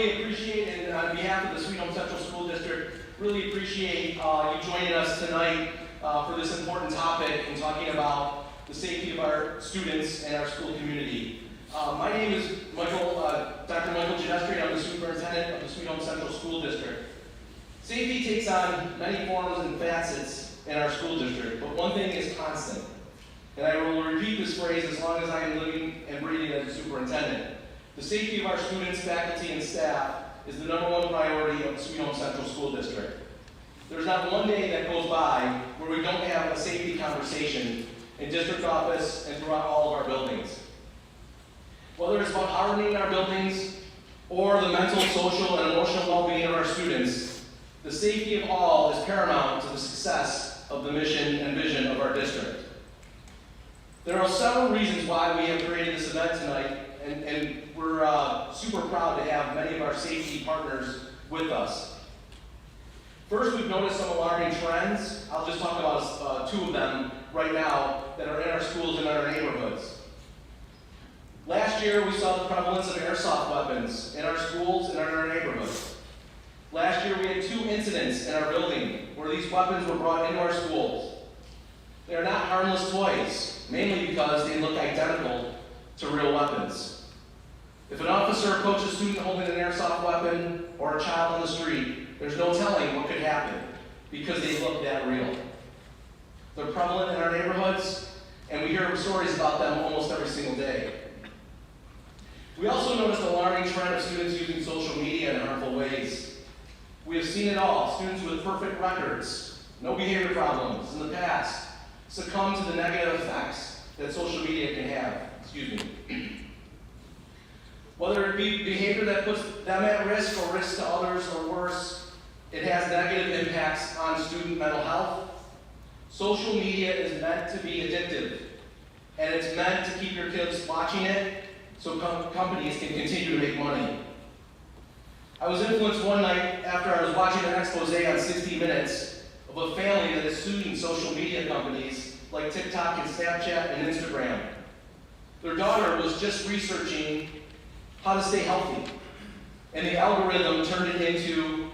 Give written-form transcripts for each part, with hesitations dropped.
really appreciate, and on behalf of the Sweet Home Central School District, really appreciate you joining us tonight for this important topic and talking about the safety of our students and our school community. My name is Dr. Michael Ginestri. I'm the superintendent of the Sweet Home Central School District. Safety takes on many forms and facets in our school district, but one thing is constant. And I will repeat this phrase as long as I am living and breathing as a superintendent. The safety of our students, faculty, and staff is the #1 priority of the Sweet Home Central School District. There's not one day that goes by where we don't have a safety conversation in district office and throughout all of our buildings. Whether it's about hardening our buildings or the mental, social, and emotional well-being of our students, the safety of all is paramount to the success of the mission and vision of our district. There are several reasons why we have created this event tonight, and we're super proud to have many of our safety partners with us. First, we've noticed some alarming trends. I'll just talk about 2 of them right now that are in our schools and in our neighborhoods. Last year, we saw the prevalence of airsoft weapons in our schools and in our neighborhoods. Last year, we had 2 incidents in our building where these weapons were brought into our schools. They are not harmless toys, mainly because they look identical to real weapons. If an officer approaches a student holding an airsoft weapon or a child on the street, there's no telling what could happen because they look that real. They're prevalent in our neighborhoods, and we hear stories about them almost every single day. We also noticed an alarming trend of students using social media in harmful ways. We have seen it all. Students with perfect records, no behavior problems in the past, succumb to the negative effects that social media can have. Whether it be behavior that puts them at risk or risk to others or worse, it has negative impacts on student mental health. Social media is meant to be addictive, and it's meant to keep your kids watching it so companies can continue to make money. I was influenced one night after I was watching an expose on 60 Minutes of a family that is suing social media companies like TikTok and Snapchat and Instagram. Their daughter was just researching how to stay healthy, and the algorithm turned it into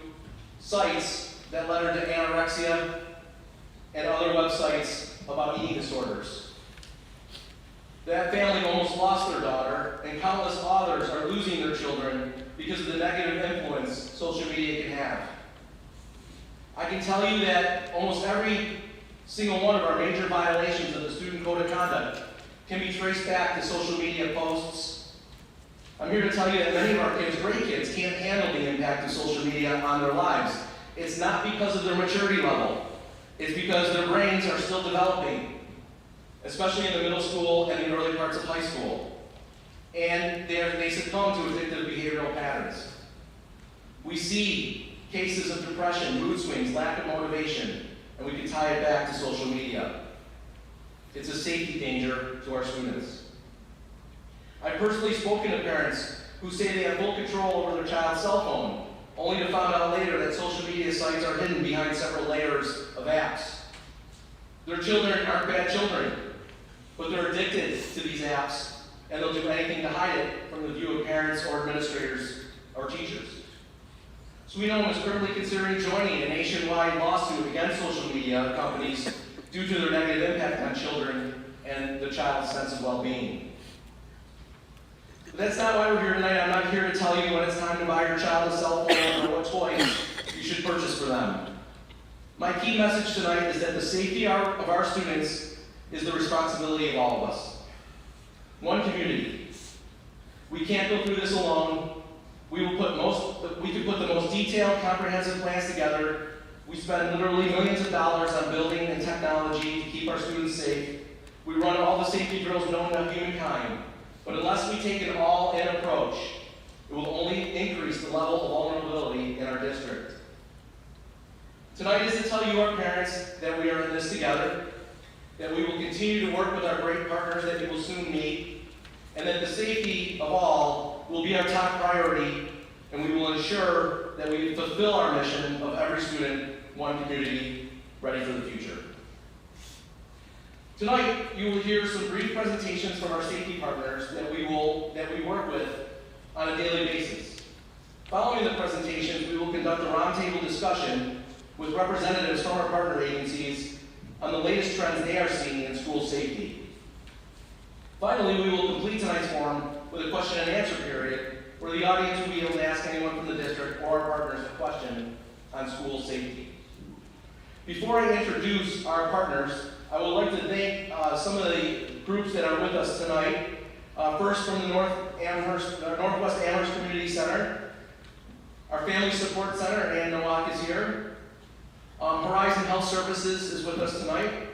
sites that led her to anorexia and other websites about eating disorders. That family almost lost their daughter, and countless others are losing their children because of the negative influence social media can have. I can tell you that almost every single one of our major violations of the Student Code of Conduct can be traced back to social media posts. I'm here to tell you that many of our kids, great kids, can't handle the impact of social media on their lives. It's not because of their maturity level. It's because their brains are still developing, especially in the middle school and the early parts of high school. And they succumb to addictive behavioral patterns. We see cases of depression, mood swings, lack of motivation, and we can tie it back to social media. It's a safety danger to our students. I've personally spoken to parents who say they have full control over their child's cell phone, only to find out later that social media sites are hidden behind several layers of apps. Their children aren't bad children, but they're addicted to these apps, and they'll do anything to hide it from the view of parents or administrators or teachers. Sweet Home is currently considering joining a nationwide lawsuit against social media companies due to their negative impact on children and the child's sense of well-being. But that's not why we're here tonight. I'm not here to tell you when it's time to buy your child a cell phone or what toys you should purchase for them. My key message tonight is that the safety of our students is the responsibility of all of us. One community. We can't go through this alone. We could put the most detailed, comprehensive plans together. We spend literally millions of dollars on building and technology to keep our students safe. We run all the safety drills known to humankind. But unless we take an all-in approach, it will only increase the level of vulnerability in our district. Tonight is to tell you, our parents, that we are in this together, that we will continue to work with our great partners that you will soon meet, and that the safety of all will be our top priority, and we will ensure that we fulfill our mission of every student, one community, ready for the future. Tonight, you will hear some brief presentations from our safety partners that we work with on a daily basis. Following the presentations, we will conduct a roundtable discussion with representatives from our partner agencies on the latest trends they are seeing in school safety. Finally, we will complete tonight's forum with a question and answer period where the audience will be able to ask anyone from the district or our partners a question on school safety. Before I introduce our partners, I would like to thank some of the groups that are with us tonight. First, from the Northwest Amherst Community Center, our Family Support Center, Ann Nowak is here. Horizon Health Services is with us tonight.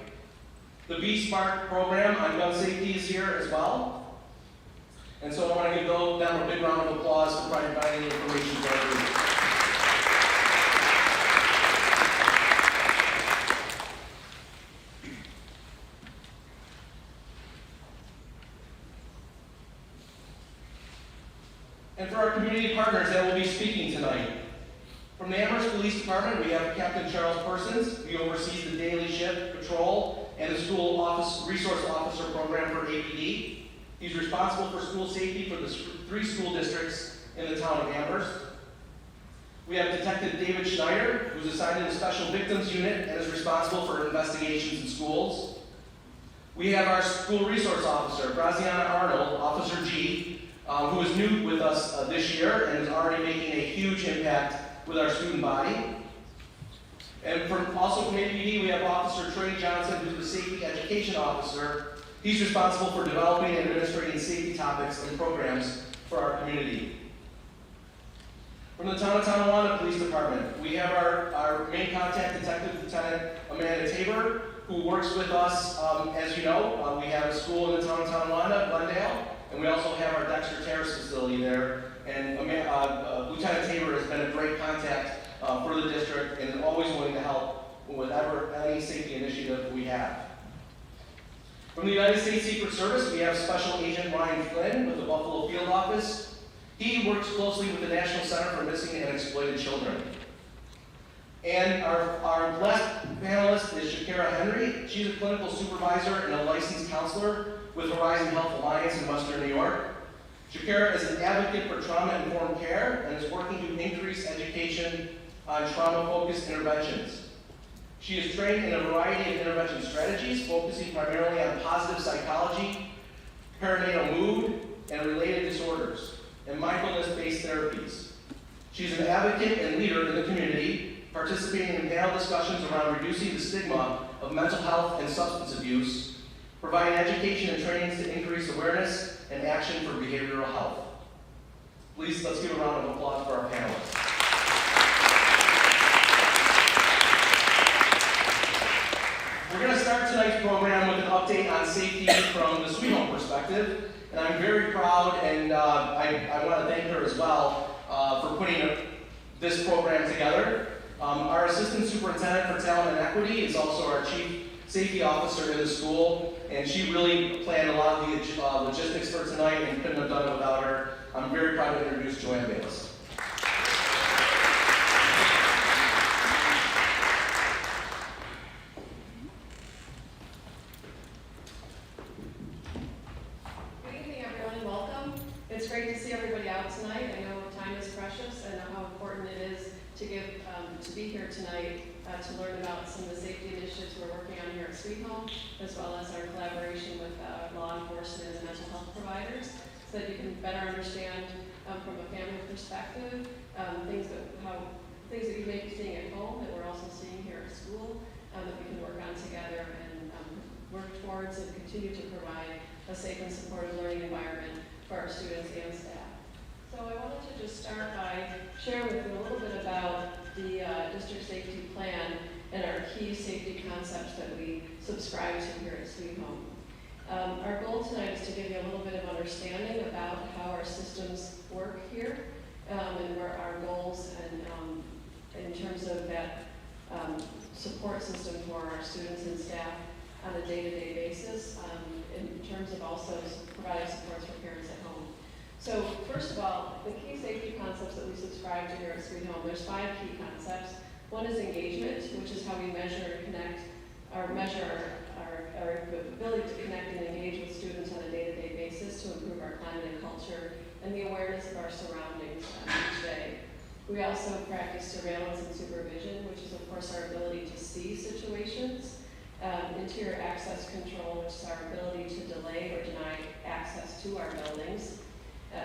The V-Spark program on gun safety is here as well. And so I want to give them a big round of applause for providing information to our group. And for our community partners that will be speaking tonight. From the Amherst Police Department, we have Captain Charles Persons. He oversees the daily shift patrol and the school resource officer program for APD. He's responsible for school safety for the 3 school districts in the town of Amherst. We have Detective David Schneider, who's assigned to the Special Victims Unit and is responsible for investigations in schools. We have our school resource officer, Graziana Arnold, Officer G, who is new with us this year and is already making a huge impact with our student body. And also from APD, we have Officer Trey Johnson, who's the Safety Education Officer. He's responsible for developing and administrating safety topics and programs for our community. From the Town of Tonawanda Police Department, we have our main contact, Detective Lieutenant Amanda Tabor, who works with us, as you know. We have a school in the Town of Tonawanda, Glendale, and we also have our Dexter Terrace facility there. And Lieutenant Tabor has been a great contact for the district and is always willing to help with any safety initiative we have. From the United States Secret Service, we have Special Agent Ryan Flynn with the Buffalo Field Office. He works closely with the National Center for Missing and Exploited Children. And our last panelist is Shakira Henry. She's a clinical supervisor and a licensed counselor with Horizon Health Alliance in Western New York. Shakira is an advocate for trauma-informed care and is working to increase education on trauma-focused interventions. She is trained in a variety of intervention strategies, focusing primarily on positive psychology, perinatal mood, and related disorders, and mindfulness-based therapies. She's an advocate and leader in the community, participating in panel discussions around reducing the stigma of mental health and substance abuse, providing education and trainings to increase awareness and action for behavioral health. Please, let's give a round of applause for our panelists. We're going to start tonight's program with an update on safety from the Sweet Home perspective, and I'm very proud, and I want to thank her as well for putting this program together. Our Assistant Superintendent for Talent and Equity is also our Chief Safety Officer in the school, and she really planned a lot of the logistics for tonight and couldn't have done it without her. I'm very proud to introduce Joanne Bayless. It's great to see everybody out tonight. I know time is precious and how important it is to be here tonight to learn about some of the safety initiatives we're working on here at Sweet Home, as well as our collaboration with law enforcement and mental health providers, so that you can better understand from a family perspective things that you may be seeing at home that we're also seeing here at school, that we can work on together and work towards and continue to provide a safe and supportive learning environment for our students and staff. So I wanted to just start by sharing with you a little bit about the district safety plan and our key safety concepts that we subscribe to here at Sweet Home. Our goal tonight is to give you a little bit of understanding about how our systems work here and where our goals and in terms of that support system for our students and staff on a day-to-day basis, in terms of also providing supports for parents at home. So first of all, the key safety concepts that we subscribe to here at Sweet Home, there's 5 key concepts. One is engagement, which is how we measure and connect, or measure our ability to connect and engage with students on a day-to-day basis to improve our climate and culture and the awareness of our surroundings each day. We also practice surveillance and supervision, which is of course our ability to see situations. Interior access control, which is our ability to delay or deny access to our buildings.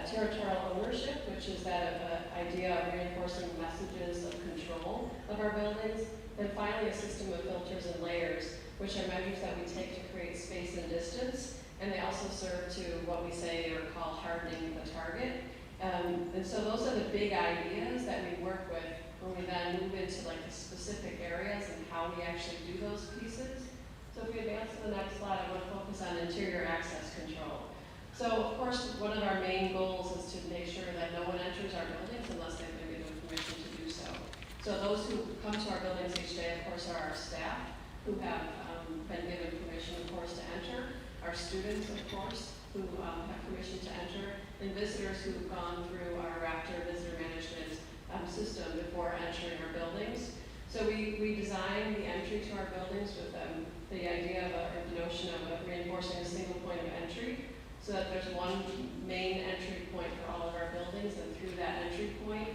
Territorial ownership, which is that idea of reinforcing messages of control of our buildings. And finally, a system of filters and layers, which are measures that we take to create space and distance. And they also serve to what we say or call hardening the target. And so those are the big ideas that we work with when we then move into like the specific areas and how we actually do those pieces. So if we advance to the next slide, I want to focus on interior access control. So of course, one of our main goals is to make sure that no one enters our buildings unless they've been given permission to do so. So those who come to our buildings each day, of course, are our staff who have been given permission, of course, to enter, our students, of course, who have permission to enter, and visitors who've gone through our Raptor visitor management system before entering our buildings. So we designed the entry to our buildings with the idea of the notion of reinforcing a single point of entry, so that there's one main entry point for all of our buildings, and through that entry point,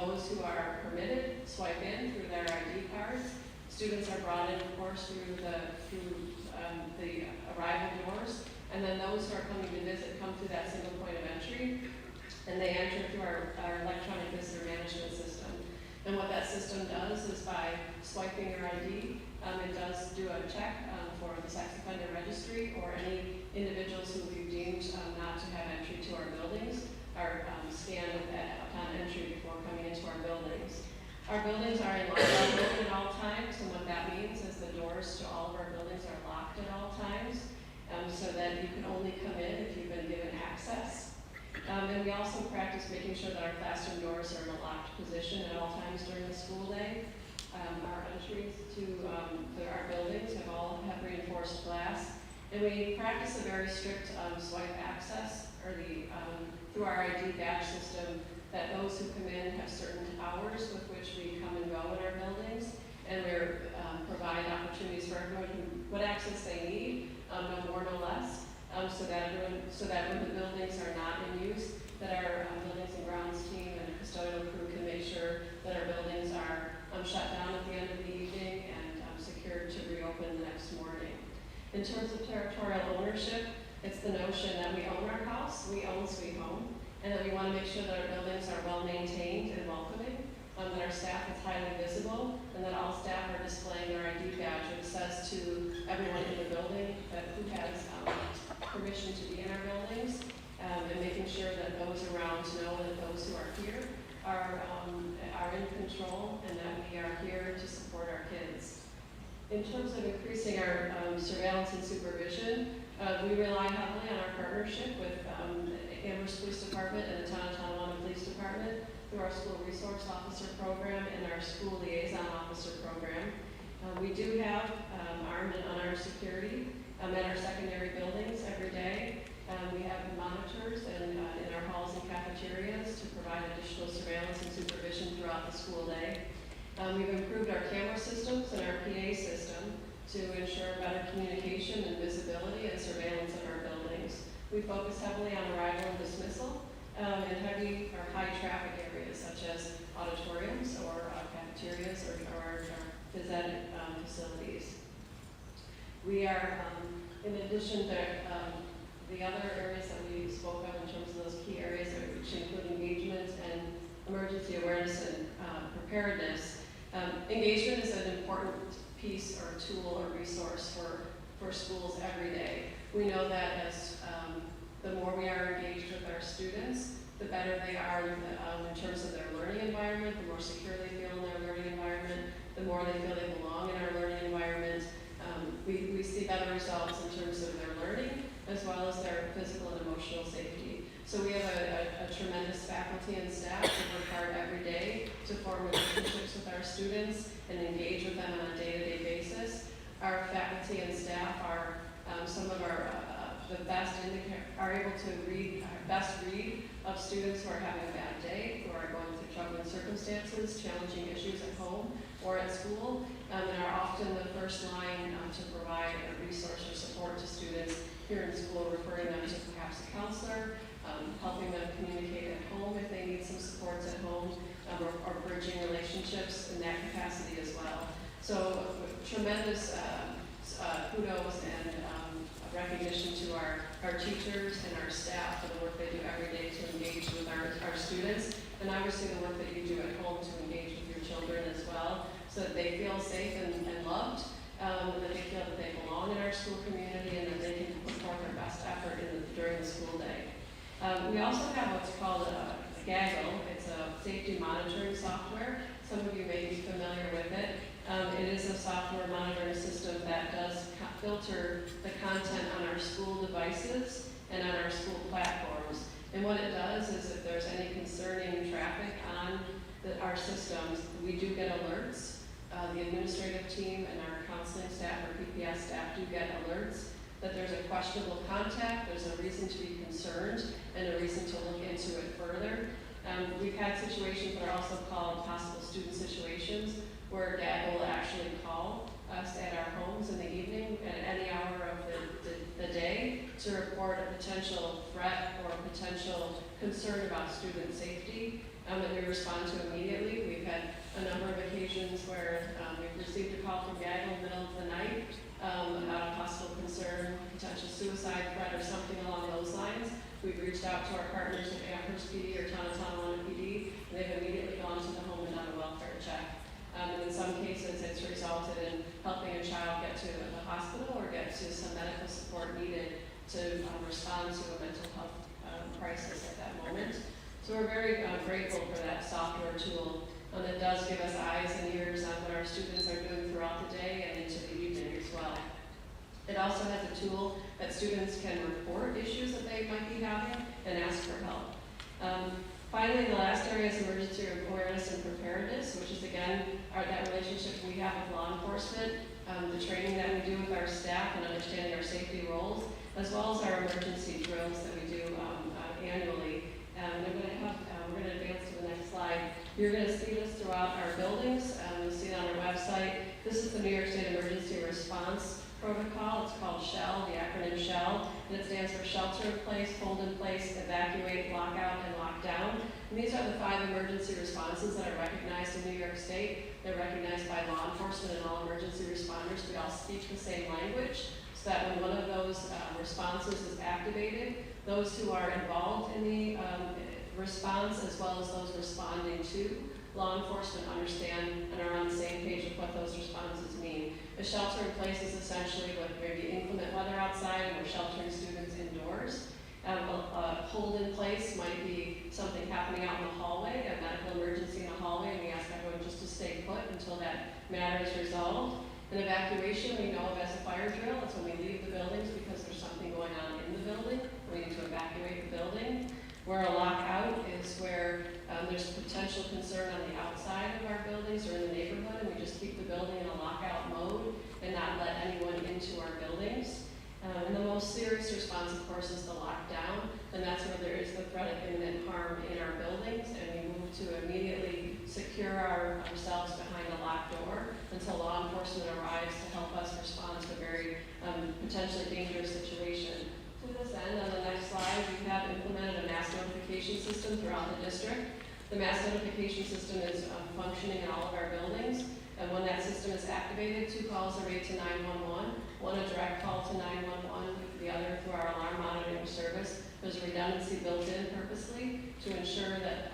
those who are permitted swipe in through their ID cards. Students are brought in, of course, through the arrival doors, and then those who are coming to visit come through that single point of entry, and they enter through our electronic visitor management system. And what that system does is by swiping your ID, it does do a check for the sex offender registry, or any individuals who we've deemed not to have entry to our buildings are scanned upon entry before coming into our buildings. Our buildings are in lockdown mode at all times, and what that means is the doors to all of our buildings are locked at all times, so that you can only come in if you've been given access. And we also practice making sure that our classroom doors are in a locked position at all times during the school day. Our entries to our buildings have reinforced glass, and we practice a very strict swipe access, or through our ID badge system, that those who come in have certain hours with which we come and go in our buildings, and we provide opportunities for everyone what access they need, no more, no less, so that when the buildings are not in use, that our buildings and grounds team and custodial crew can make sure that our buildings are shut down at the end of the evening and secured to reopen the next morning. In terms of territorial ownership, it's the notion that we own our house, we own Sweet Home, and that we want to make sure that our buildings are well maintained and welcoming, that our staff is highly visible, and that all staff are displaying their ID badge, which says to everyone in the building that who has permission to be in our buildings, and making sure that those around know that those who are here are in control, and that we are here to support our kids. In terms of increasing our surveillance and supervision, we rely heavily on our partnership with Amherst Police Department and the Town of Tonawanda Police Department through our School Resource Officer Program and our School Liaison Officer Program. We do have armed and unarmed security at our secondary buildings every day. We have monitors in our halls and cafeterias to provide additional surveillance and supervision throughout the school day. We've improved our camera systems and our PA system to ensure better communication and visibility and surveillance of our buildings. We focus heavily on arrival and dismissal in heavy or high traffic areas such as auditoriums or cafeterias or our phys ed facilities. We are, in addition to the other areas that we spoke of in terms of those key areas, which include engagement and emergency awareness and preparedness. Engagement is an important piece or tool or resource for schools every day. We know that as the more we are engaged with our students, the better they are in terms of their learning environment, the more secure they feel in their learning environment, the more they feel they belong in our learning environment. We see better results in terms of their learning as well as their physical and emotional safety. So we have a tremendous faculty and staff who work hard every day to form relationships with our students and engage with them on a day-to-day basis. Our faculty and staff are some of our the best are able to read of students who are having a bad day, who are going through troubling circumstances, challenging issues at home or at school, and are often the first line to provide a resource or support to students here in school, referring them to perhaps a counselor, helping them communicate at home if they need some supports at home, or relationships in that capacity as well. So tremendous kudos and recognition to our teachers and our staff for the work they do every day to engage with our students, and obviously the work that you do at home to engage with your children as well, so that they feel safe and loved, that they feel that they belong in our school community, and that they can put forth their best effort during the school day. We also have what's called a Gaggle. It's a safety monitoring software. Some of you may be familiar with it. It is a software monitoring system that does filter the content on our school devices and on our school platforms. And what it does is if there's any concerning traffic on our systems, we do get alerts. The administrative team and our counseling staff or PPS staff do get alerts that there's a questionable contact, there's a reason to be concerned, and a reason to look into it further. We've had situations that are also called possible student situations, where Gaggle will actually call us at our homes in the evening at any hour of the day to report a potential threat or a potential concern about student safety, and we respond to immediately. We've had a number of occasions where we've received a call from Gaggle in the middle of the night about a possible concern, potential suicide threat, or something along those lines. We've reached out to our partners at Amherst PD or Tonawanda PD, and they've immediately gone to the home and done a welfare check. And in some cases, it's resulted in helping a child get to the hospital or get to some medical support needed to respond to a mental health crisis at that moment. So we're very grateful for that software tool that does give us eyes and ears on what our students are doing throughout the day and into the evening as well. It also has a tool that students can report issues that they might be having and ask for help. Finally, the last area is emergency awareness and preparedness, which is again that relationship we have with law enforcement, the training that we do with our staff and understanding our safety roles, as well as our emergency drills that we do annually. We're going to advance to the next slide. You're going to see this throughout our buildings. You'll see it on our website. This is the New York State Emergency Response Protocol. It's called SHELL, the acronym SHELL, and it stands for Shelter in Place, Hold in Place, Evacuate, Lockout, and Lockdown. And these are the 5 emergency responses that are recognized in New York State. They're recognized by law enforcement and all emergency responders. We all speak the same language, so that when one of those responses is activated, those who are involved in the response, as well as those responding to law enforcement, understand and are on the same page of what those responses mean. A shelter in place is essentially with maybe inclement weather outside and we're sheltering students indoors. A hold in place might be something happening out in the hallway, a medical emergency in the hallway, and we ask everyone just to stay put until that matter is resolved. An evacuation we know of as a fire drill. It's when we leave the buildings because there's something going on in the building. We need to evacuate the building. Where a lockout is where there's potential concern on the outside of our buildings or in the neighborhood, and we just keep the building in a lockout mode and not let anyone into our buildings. And the most serious response, of course, is the lockdown, and that's where there is the threat of imminent harm in our buildings, and we move to immediately secure ourselves behind a locked door until law enforcement arrives to help us respond to a very potentially dangerous situation. To this end, on the next slide, we have implemented a mass notification system throughout the district. The mass notification system is functioning in all of our buildings, and when that system is activated, 2 calls are made to 911, one a direct call to 911, the other through our alarm monitoring service. There's redundancy built in purposely to ensure that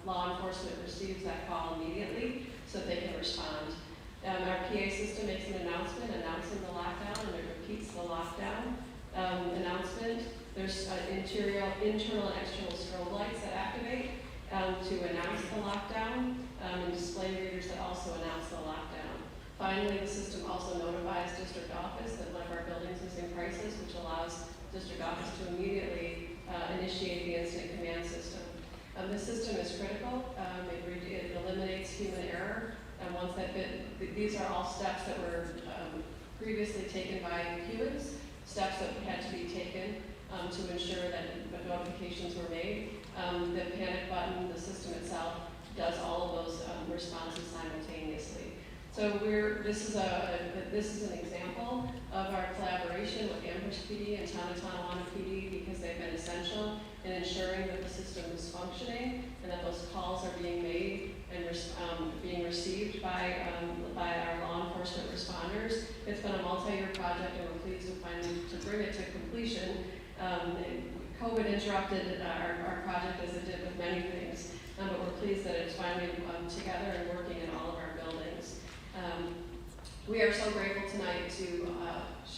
law enforcement receives that call immediately so that they can respond. Our PA system makes an announcement announcing the lockdown, and it repeats the lockdown announcement. There's internal and external strobe lights that activate to announce the lockdown, and display readers that also announce the lockdown. Finally, the system also notifies district office that one of our buildings is in crisis, which allows district office to immediately initiate the incident command system. This system is critical. It eliminates human error. Once that these are all steps that were previously taken by humans, steps that had to be taken to ensure that notifications were made. The panic button, the system itself, does all of those responses simultaneously. So this is an example of our collaboration with Amherst PD and Tonawanda PD, because they've been essential in ensuring that the system is functioning and that those calls are being made and being received finally to bring it to completion. COVID interrupted our project as it did with many things, but we're pleased that it's finally together and working in all of our buildings. We are so grateful tonight to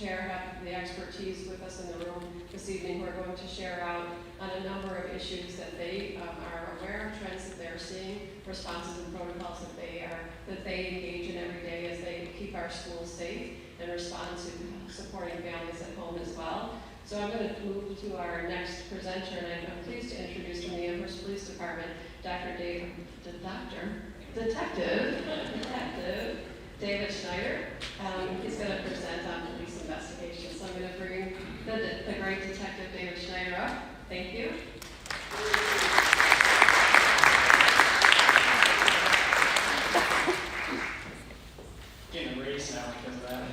have the expertise with us in the room this evening. We're going to share out on a number of issues that they are aware of, trends that they're seeing, responses and protocols that they engage in every day as they keep our schools safe and respond to supporting families at home as well. So I'm going to move to our next presenter, and I'm pleased to introduce from the Amherst Police Department, Detective David Schneider. He's going to present on police investigations. So I'm going to bring the great Detective David Schneider up. Thank you. Getting a raise now because of that.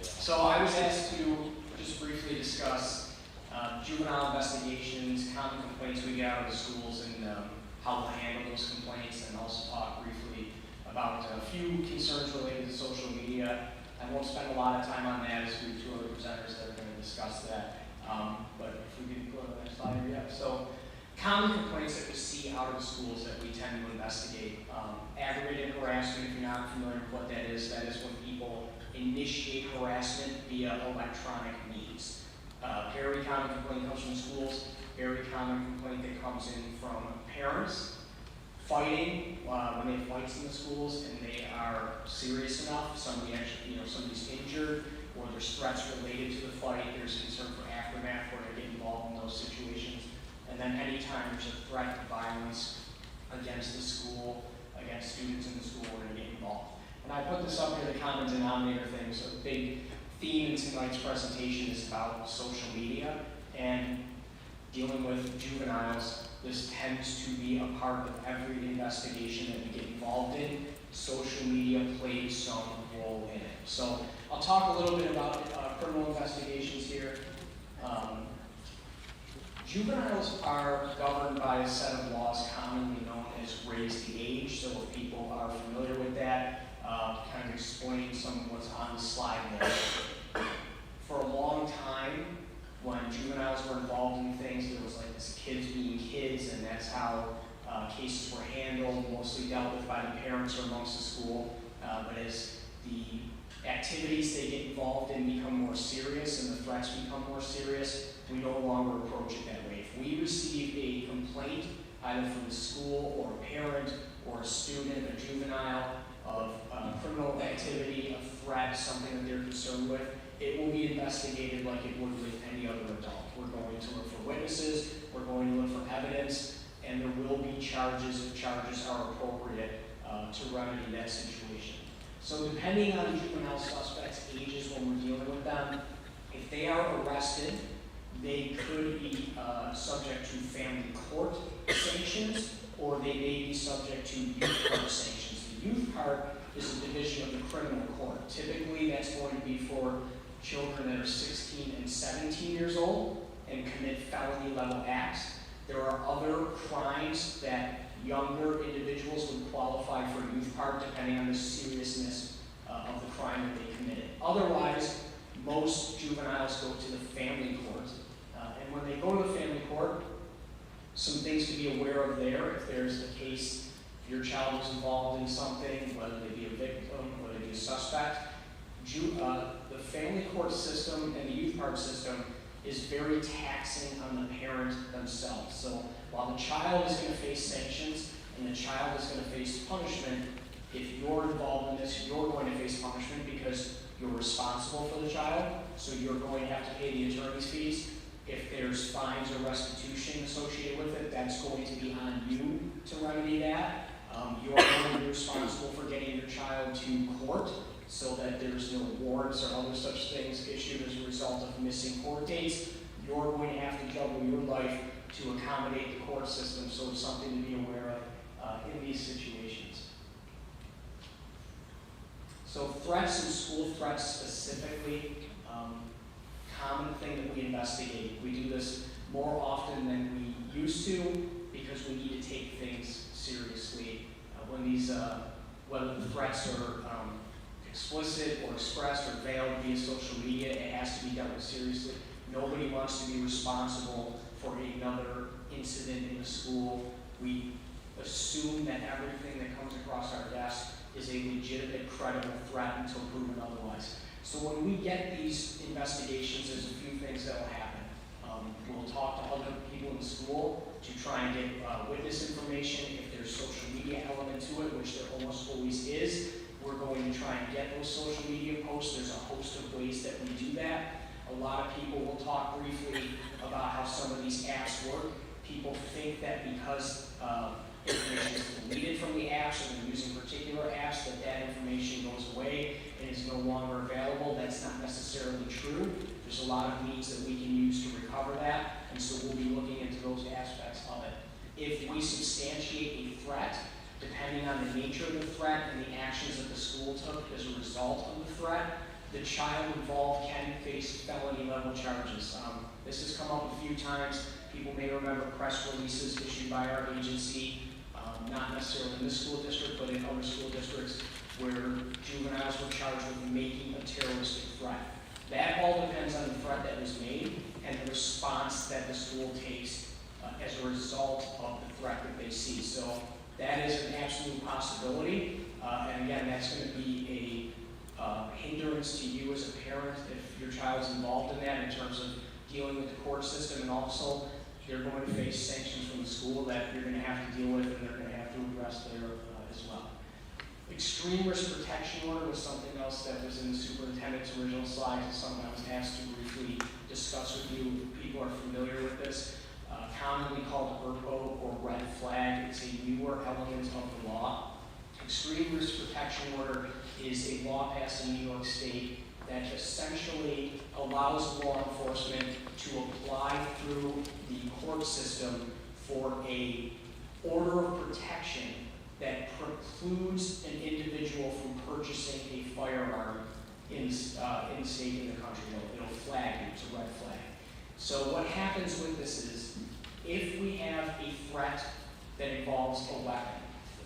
So I was asked to just briefly discuss juvenile investigations, common complaints we get out of the schools, and how to handle those complaints, and also talk briefly about a few concerns related to social media. I won't spend a lot of time on that as we have two other presenters that are going to discuss that. But if we could go to the next slide here, yeah. So common complaints that we see out of the schools that we tend to investigate. Aggravated harassment, if you're not familiar with what that is when people initiate harassment via electronic means. Very common complaint comes from schools, very common complaint that comes in from parents. Fighting, when they have fights in the schools and they are serious enough, somebody's injured, or there's threats related to the fight, there's concern for aftermath where they get involved in those situations. And then anytime there's a threat of violence against the school, against students in the school, we're going to get involved. And I put this up here, the common denominator thing. So the big theme in tonight's presentation is about social media and dealing with juveniles. This tends to be a part of every investigation that we get involved in. Social media plays some role in it. So I'll talk a little bit about criminal investigations here. Juveniles are governed by a set of laws commonly known as raise the age. So if people are familiar with that, kind of explain some of what's on the slide there. For a long time, when juveniles were involved in things, there was like this kids being kids, and that's how cases were handled, mostly dealt with by the parents or amongst the school. But as the activities they get involved in become more serious and the threats become more serious, we no longer approach it that way. If we receive a complaint, either from the school or a parent or a student, a juvenile, of criminal activity, a threat, something that they're concerned with, it will be investigated like it would with any other adult. We're going to look for witnesses, we're going to look for evidence, and there will be charges if charges are appropriate to remedy that situation. So depending on the juvenile suspect's ages when we're dealing with them, if they are arrested, they could be subject to family court sanctions, or they may be subject to youth court sanctions. The youth part is a division of the criminal court. Typically, that's going to be for children that are 16 and 17 years old and commit felony level acts. There are other crimes that younger individuals would qualify for youth part depending on the seriousness of the crime that they committed. Otherwise, most juveniles go to the family court. And when they go to the family court, some things to be aware of there. If there's a case, if your child was involved in something, whether they be a victim, whether they be a suspect, the family court system and the youth part system is very taxing on the parent themselves. So while the child is going to face sanctions and the child is going to face punishment, if you're involved in this, you're going to face punishment because you're responsible for the child, so you're going to have to pay the attorney's fees. If there's fines or restitution associated with it, that's going to be on you to remedy that. You're going to be responsible for getting your child to court so that there's no warrants or other such things issued as a result of missing court dates. You're going to have to juggle your life to accommodate the court system, so it's something to be aware of in these situations. So threats and school threats specifically, common thing that we investigate. We do this more often than we used to because we need to take things seriously when these, whether the threats are explicit or expressed or veiled via social media, it has to be dealt with seriously. Nobody wants to be responsible for another incident in the school. We assume that everything that comes across our desk is a legitimate, credible threat until proven otherwise. So when we get these investigations, there's a few things that will happen. We'll talk to other people in the school to try and get witness information. If there's social media element to it, which there almost always is, we're going to try and get those social media posts. There's a host of ways that we do that. A lot of people will talk briefly about how some of these apps work. People think that because information is deleted from the apps or they're using particular apps, that information goes away and is no longer available. That's not necessarily true. There's a lot of means that we can use to recover that, and so we'll be looking into those aspects of it. If we substantiate a threat, depending on the nature of the threat and the actions that the school took as a result of the threat, the child involved can face felony level charges. This has come up a few times. People may remember press releases issued by our agency, not necessarily in this school district, but in other school districts, where juveniles were charged with making a terroristic threat. That all depends on the threat that was made and the response that the school takes as a result of the threat that they see. So that is an absolute possibility, and again, that's going to be a hindrance to you as a parent if your child's involved in that in terms of dealing with the court system, and also they're going to face sanctions from the school that you're going to have to deal with and they're going to have to address there as well. Extreme risk protection order was something else that was in the superintendent's original slides and something I was asked to briefly discuss with you. People are familiar with this. Commonly called ERPO or red flag. It's a newer element of the law. Extreme risk protection order is a law passed in New York State that essentially allows law enforcement to apply through the court system for a order of protection that precludes an individual from purchasing a firearm in the state, in the country. It'll flag you. It's a red flag. So what happens with this is, if we have a threat that involves a weapon,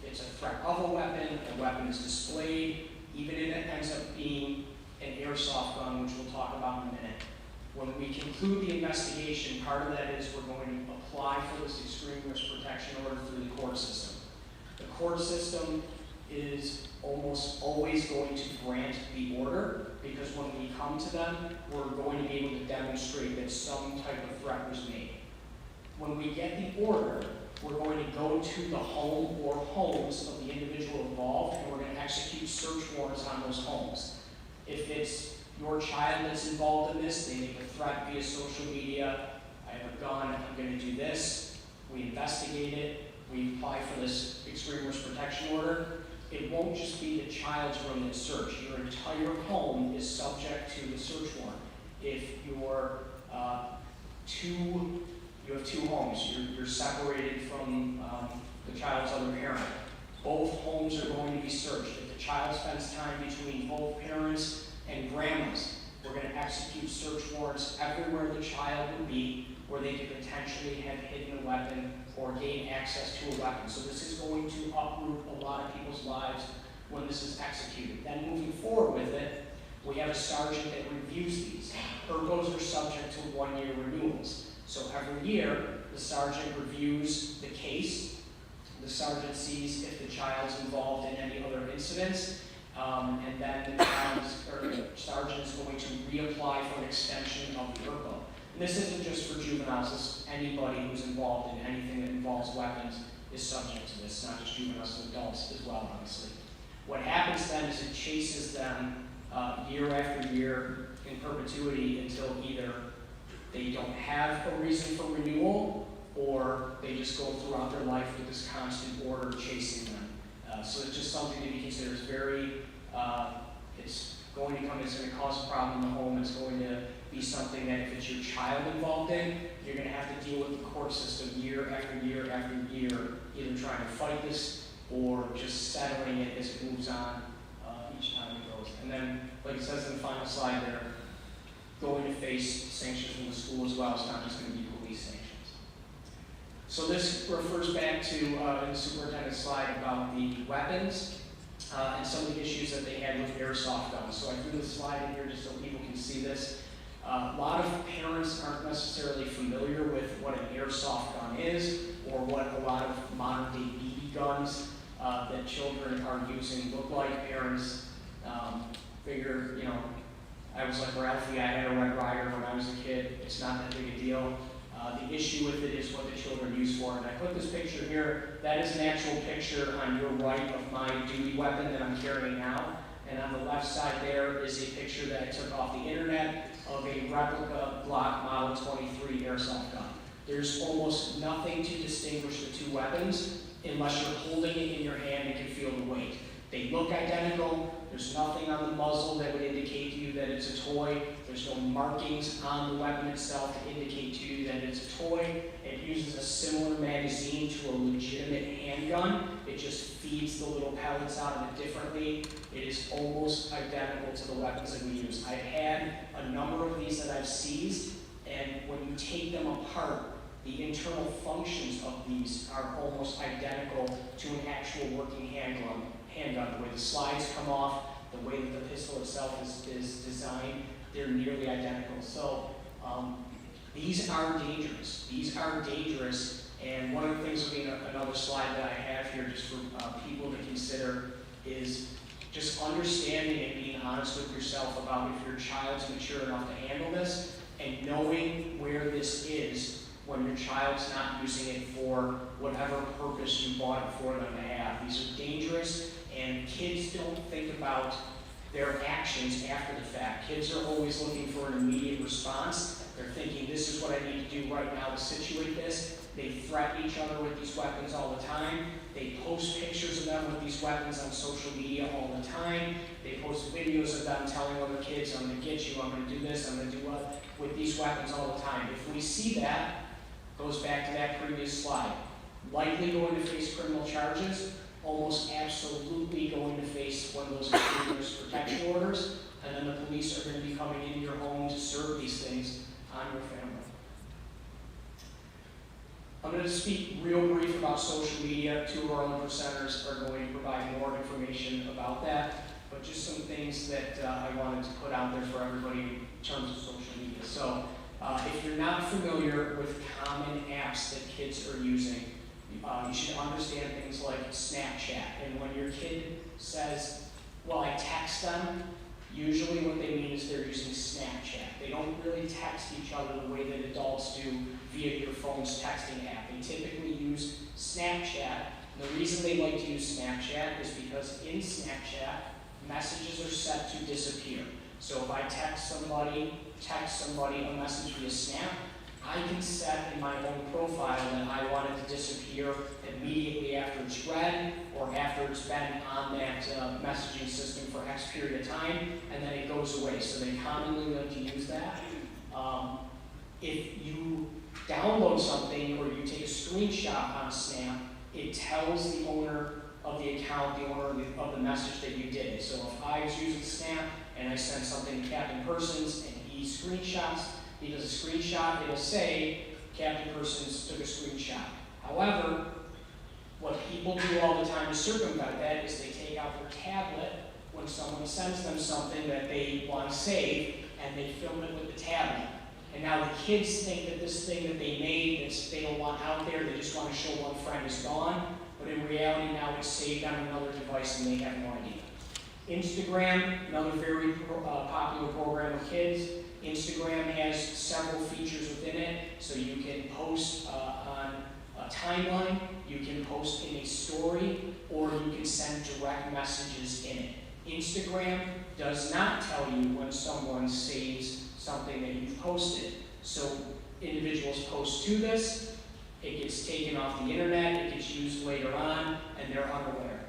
it's a threat of a weapon is displayed, even if it ends up being an airsoft gun, which we'll talk about in a minute. When we conclude the investigation, part of that is we're going to apply for this extreme risk protection order through the court system. The court system is almost always going to grant the order, because when we come to them, we're going to be able to demonstrate that some type of threat was made. When we get the order, we're going to go to the home or homes of the individual involved, and we're going to execute search warrants on those homes. If it's your child that's involved in this, they make a threat via social media, I have a gun, I'm going to do this, we investigate it, we apply for this extreme risk protection order. It won't just be the child's room that's searched. Your entire home is subject to the search warrant. If you have two homes, you're separated from the child's other parent, both homes are going to be searched. If the child spends time between both parents and grandmas, we're going to execute search warrants everywhere the child would be, where they could potentially have hidden a weapon or gain access to a weapon. So this is going to uproot a lot of people's lives when this is executed. Then moving forward with it, we have a sergeant that reviews these. ERPOs are subject to 1-year renewals. So every year, the sergeant reviews the case. The sergeant sees if the child's involved in any other incidents, and then the sergeant is going to reapply for an extension of the ERPO. And this isn't just for juveniles, it's anybody who's involved in anything that involves weapons is subject to this, not just juveniles, but adults as well, obviously. What happens then is it chases them year after year in perpetuity until either they don't have a reason for renewal, or they just go throughout their life with this constant order chasing them. So it's just something to be considered. It's very, it's going to cause a problem in the home. It's going to be something that if it's your child involved in, you're going to have to deal with the court system year after year after year, either trying to fight this or just settling it as it moves on each time it goes. And then, like it says in the final slide there, going to face sanctions from the school as well. It's not just going to be police sanctions. So this refers back to in the superintendent's slide about the weapons. and some of the issues that they had with airsoft guns. So I threw the slide in here just so people can see this. A lot of parents aren't necessarily familiar with what an airsoft gun is, or what a lot of modern day BB guns that children are using look like. Parents figure, you know, I was like Ralphie, I had a Red Ryder when I was a kid. It's not that big a deal. The issue with it is what the children use for it. And I put this picture here. That is an actual picture on your right of my duty weapon that I'm carrying now. And on the left side there is a picture that I took off the internet of a replica Glock Model 23 airsoft gun. There's almost nothing to distinguish the two weapons unless you're holding it in your hand and can feel the weight. They look identical. There's nothing on the muzzle that would indicate to you that it's a toy. There's no markings on the weapon itself to indicate to you that it's a toy. It uses a similar magazine to a legitimate handgun. It just feeds the little pellets out of it differently. It is almost identical to the weapons that we use. I've had a number of these that I've seized, and when you take them apart, the internal functions of these are almost identical to an actual working handgun. The way the slides come off, the way that the pistol itself is designed, they're nearly identical. So these are dangerous. These are dangerous. And one of the things, another slide that I have here just for people to consider is just understanding and being honest with yourself about if your child's mature enough to handle this, and knowing where this is when your child's not using it for whatever purpose you bought it for them to have. These are dangerous, and kids don't think about their actions after the fact. Kids are always looking for an immediate response. They're thinking, this is what I need to do right now to situate this. They threaten each other with these weapons all the time. They post pictures of them with these weapons on social media all the time. They post videos of them telling other kids, I'm going to get you, I'm going to do this, I'm going to do what, with these weapons all the time. If we see that, goes back to that previous slide. Likely going to face criminal charges, almost absolutely going to face one of those witness protection orders, and then the police are going to be coming into your home to serve these things on your family. I'm going to speak real brief about social media. Two of our own presenters are going to provide more information about that, but just some things that I wanted to put out there for everybody in terms of social media. So if you're not familiar with common apps that kids are using, you should understand things like Snapchat. And when your kid says, well, I text them, usually what they mean is they're using Snapchat. They don't really text each other the way that adults do via your phone's texting app. They typically use Snapchat. And the reason they like to use Snapchat is because in Snapchat, messages are set to disappear. So if I text somebody a message via Snap, I can set in my own profile that I want it to disappear immediately after it's read or after it's been on that messaging system for X period of time, and then it goes away. So they commonly like to use that. If you download something or you take a screenshot on Snap, it tells the owner of the account, the owner of the message that you did. So if I was using Snap and I sent something to Captain Persons and he screenshots, he does a screenshot, it'll say Captain Persons took a screenshot. However, what people do all the time to circumvent that is they take out their tablet when someone sends them something that they want to save, and they film it with the tablet. And now the kids think that this thing that they made, that they don't want out there, they just want to show one friend is gone, but in reality now it's saved on another device and they have no idea. Instagram, another very popular program with kids. Instagram has several features within it, so you can post on a timeline, you can post in a story, or you can send direct messages in it. Instagram does not tell you when someone saves something that you've posted. So individuals post to this, it gets taken off the internet, it gets used later on, and they're unaware.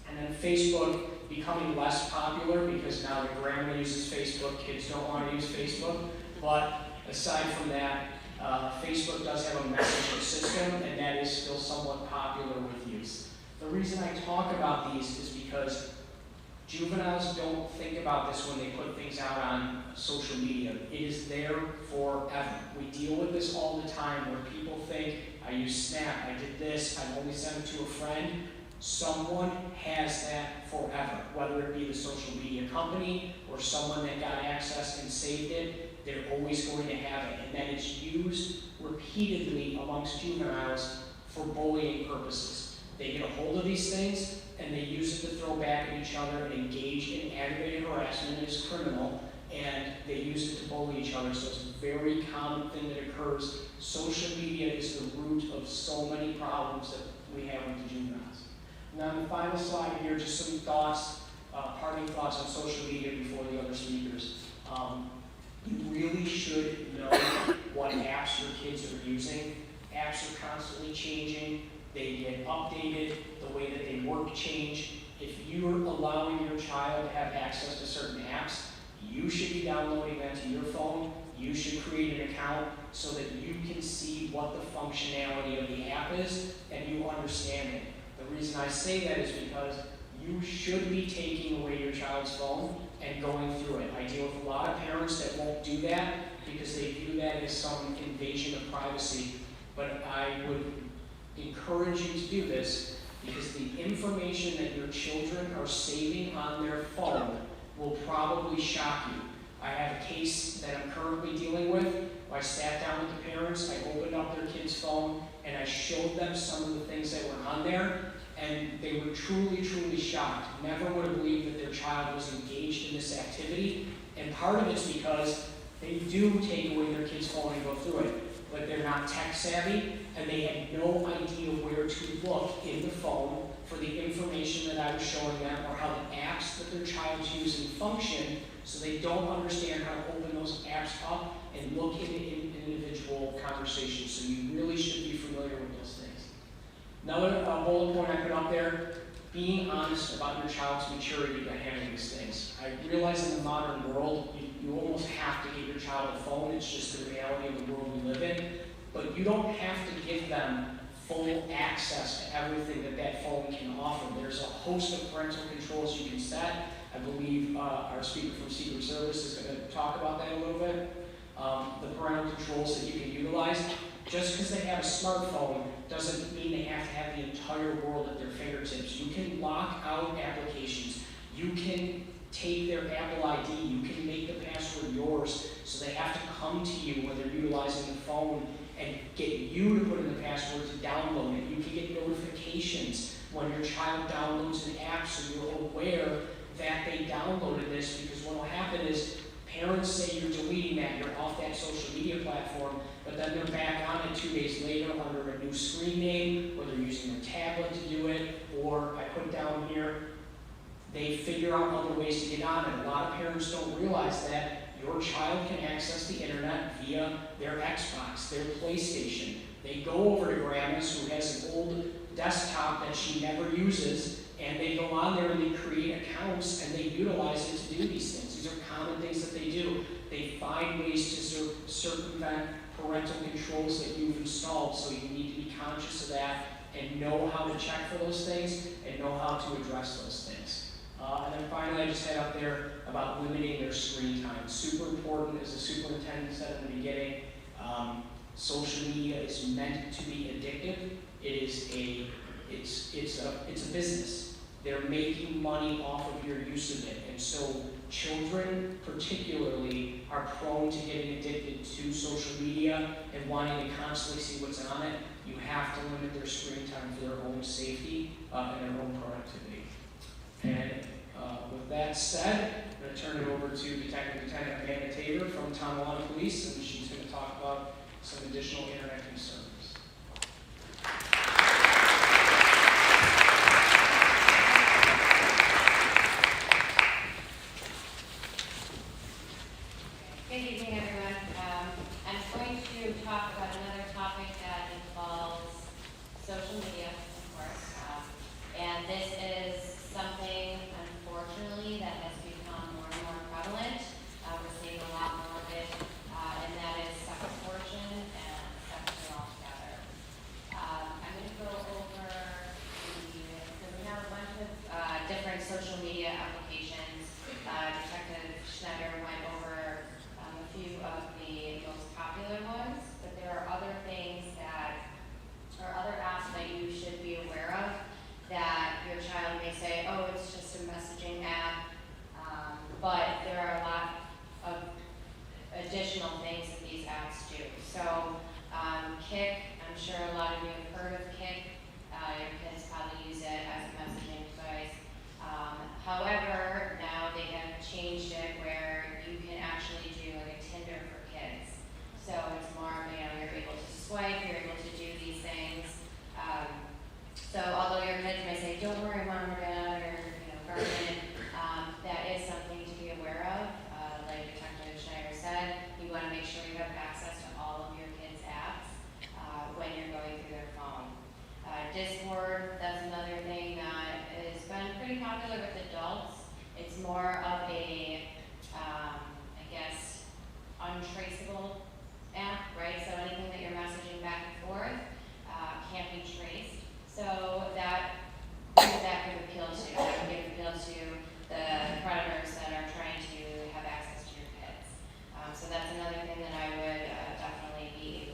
And then Facebook becoming less popular because now the grandma uses Facebook, kids don't want to use Facebook. But aside from that, Facebook does have a messaging system, and that is still somewhat popular with youth. The reason I talk about these is because juveniles don't think about this when they put things out on social media. It is there forever. We deal with this all the time where people think, I use Snap, I did this, I only sent it to a friend. someone has that forever, whether it be the social media company or someone that got access and saved it, they're always going to have it. And then it's used repeatedly amongst juveniles for bullying purposes. They get a hold of these things and they use it to throw back at each other and engage in aggravated harassment. It is criminal, and they use it to bully each other. So it's a very common thing that occurs. Social media is the root of so many problems that we have with the juveniles. Now, on the final slide here, just some thoughts, parting thoughts on social media before the other speakers. You really should know what apps your kids are using. Apps are constantly changing. They get updated. The way that they work change. If you're allowing your child to have access to certain apps, you should be downloading them to your phone. You should create an account so that you can see what the functionality of the app is and you understand it. The reason I say that is because you should be taking away your child's phone and going through it. I deal with a lot of parents that won't do that because they view that as some invasion of privacy. But I would encourage you to do this because the information that your children are saving on their phone will probably shock you. I have a case that I'm currently dealing with. I sat down with the parents, I opened up their kid's phone, and I showed them some of the things that were on there, and they were truly, truly shocked. Never would have believed that their child was engaged in this activity, and part of it's because they do take away their kid's phone and go through it, but they're not tech savvy, and they had no idea where to look in the phone for the information that I was showing them or how the apps that their child's using function, so they don't understand how to open those apps up and look into individual conversations. So you really should be familiar with those things. Another bullet point I put up there, being honest about your child's maturity by handling these things. I realize in the modern world, you almost have to get your child a phone. It's just the reality of the world we live in. But you don't have to give them full access to everything that that phone can offer. There's a host of parental controls you can set. I believe our speaker from Secret Service is going to talk about that a little bit. The parental controls that you can utilize. Just because they have a smartphone doesn't mean they have to have the entire world at their fingertips. You can lock out applications. You can take their Apple ID. You can make the password yours, so they have to come to you when they're utilizing the phone and get you to put in the password to download it. You can get notifications when your child downloads an app so you're aware that they downloaded this, because what will happen is parents say you're deleting that, you're off that social media platform, but then they're back on it 2 days later under a new screen name, or they're using their tablet to do it, or I put down here, they figure out other ways to get on it. A lot of parents don't realize that your child can access the internet via their Xbox, their PlayStation. They go over to grandma's who has an old desktop that she never uses, and they go on there and they create accounts and they utilize it to do these things. These are common things that they do. They find ways to circumvent parental controls that you've installed, so you need to be conscious of that and know how to check for those things and know how to address those things. And then finally, I just had up there about limiting their screen time. Super important, as the superintendent said in the beginning. Social media is meant to be addictive. It's a business. They're making money off of your use of it, and so children particularly are prone to getting addicted to social media and wanting to constantly see what's on it. You have to limit their screen time for their own safety and their own productivity. And with that said, I'm going to turn it over to Detective Lieutenant Amanda Tabor from Tonawanda Police, and she's going to talk about some additional internet concerns. Good evening, everyone. I'm going to talk about another topic that involves social media, of course. And this is something, unfortunately, that has become more and more prevalent. We're seeing a lot more of it, and that is sex extortion and sexual assault. popular with adults. It's more of a, I guess, untraceable app, right? So anything that you're messaging back and forth can't be traced. So that could appeal to? That could appeal to the predators that are trying to have access to your kids. So that's another thing that I would definitely be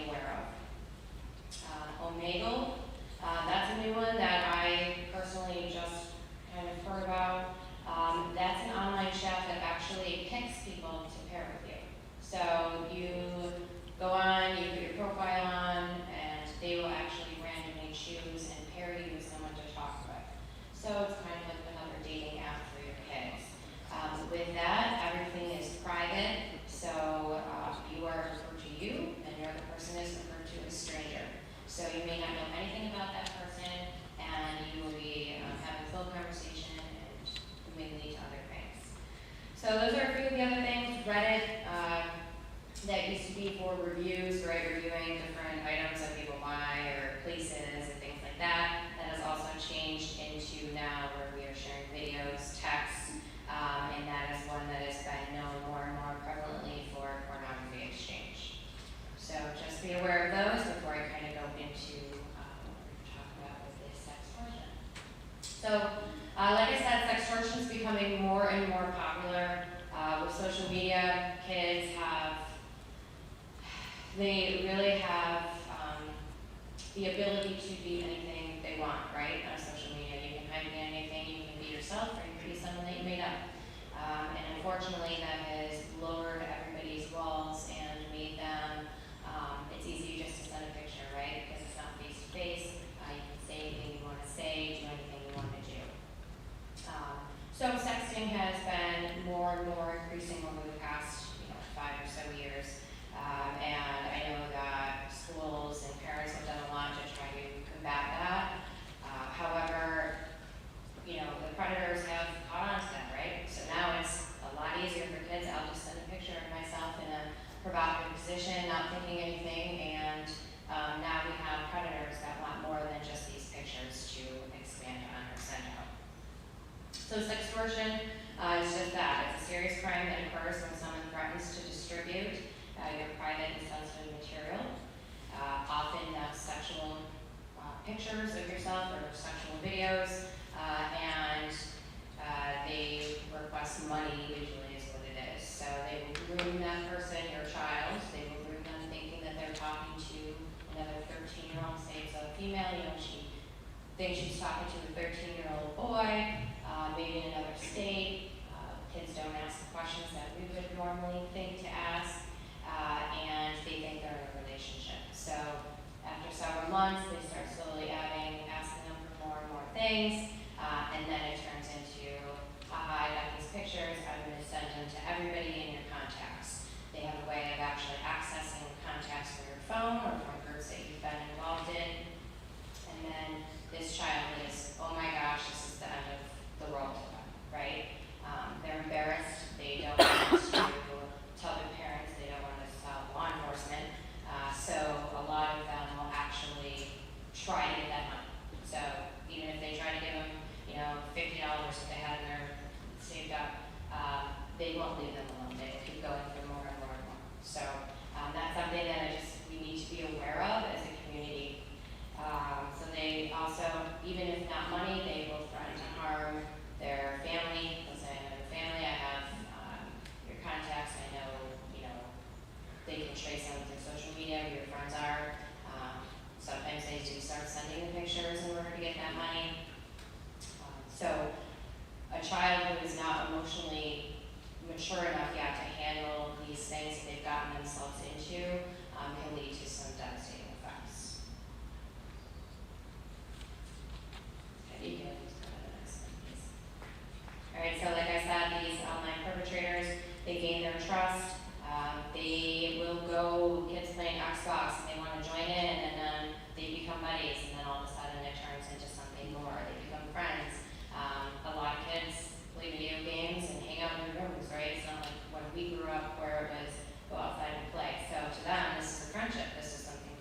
aware of. Omegle, that's a new one that I personally just kind of heard about. That's an online chat that actually picks people to pair with you. So you go on, you put your profile on, and they will actually randomly choose and pair you with someone to talk with. So it's kind of like another dating app for your kids. With that, everything is private, so you are referred to you, and your other person is referred to as stranger. So you may not know anything about that person, and you will be having a full conversation, and it may lead to other things. So those are a few of the other things. Reddit, that used to be for reviews, right? Reviewing different items that people buy or places and things like that. That has also changed into now where we are sharing videos, texts, and that is one that has been known more and more prevalently for pornography exchange. So just be aware of those before I kind of go into what we're talking about with this sextortion. So, like I said, sextortion is becoming more and more popular. With social media, kids they really have the ability to be anything they want, right? On social media, you can be anything, you can be yourself, or you can be someone that you made up. And unfortunately, that has lowered everybody's walls and made them, it's easy just to send a picture, right? Because it's not face to face. You can say anything you want to say, do anything you want to do. So sexting has been more and more increasing over the past 5 or so years. And I know that schools and parents have done a lot to try to combat that. However, the predators have caught on to that, right? So now it's a lot easier for kids. I'll just send a picture of myself in a provocative position, not thinking anything, and now we have predators that want more than just these pictures to expand on or send out. So sextortion is just that. It's a serious crime that occurs when someone threatens to distribute your private and sensitive material. Often that's sexual pictures of yourself or sexual videos, and they request money, usually is what it is. So they will groom that person, your child. They will groom them thinking that they're talking to another 13-year-old, say it's a female, she thinks she's talking to a 13-year-old boy, maybe in another state. Kids don't ask the questions that we would normally think to ask. And they think they're in a relationship. So after several months, they start slowly asking them for more and more things, and then it turns into, I got these pictures, I'm going to send them to everybody in your contacts. They have a way of actually accessing contacts from your phone or from groups that you've been involved in, and then this child is, oh my gosh, this is the end of the world to them, right? They're embarrassed, they don't want to tell their parents, they don't want to tell law enforcement, so a lot of them will actually try to get that money. So even if they try to give them, $50 that they had in their saved up, they won't leave them alone. They will keep going for more and more and more. So that's something that we need to be aware of as a community. So they also, even if not money, they will threaten to harm their family. They'll say, I have a family, I have your contacts, I know, they can trace them through social media, who your friends are. Sometimes they do start sending the pictures in order to get that money. So a child who is not emotionally mature enough yet to handle these things that they've gotten themselves into can lead to some devastating effects. You can go to the next one, please. All right, so like I said, these online perpetrators, they gain their trust. They will go, kids playing Xbox, and they want to join in, and then they become buddies, and then all of a sudden it turns into something more. They become friends. A lot of kids play video games and hang out in their rooms, right? It's not like when we grew up where it was go outside and play. So to them, this is a friendship. This is something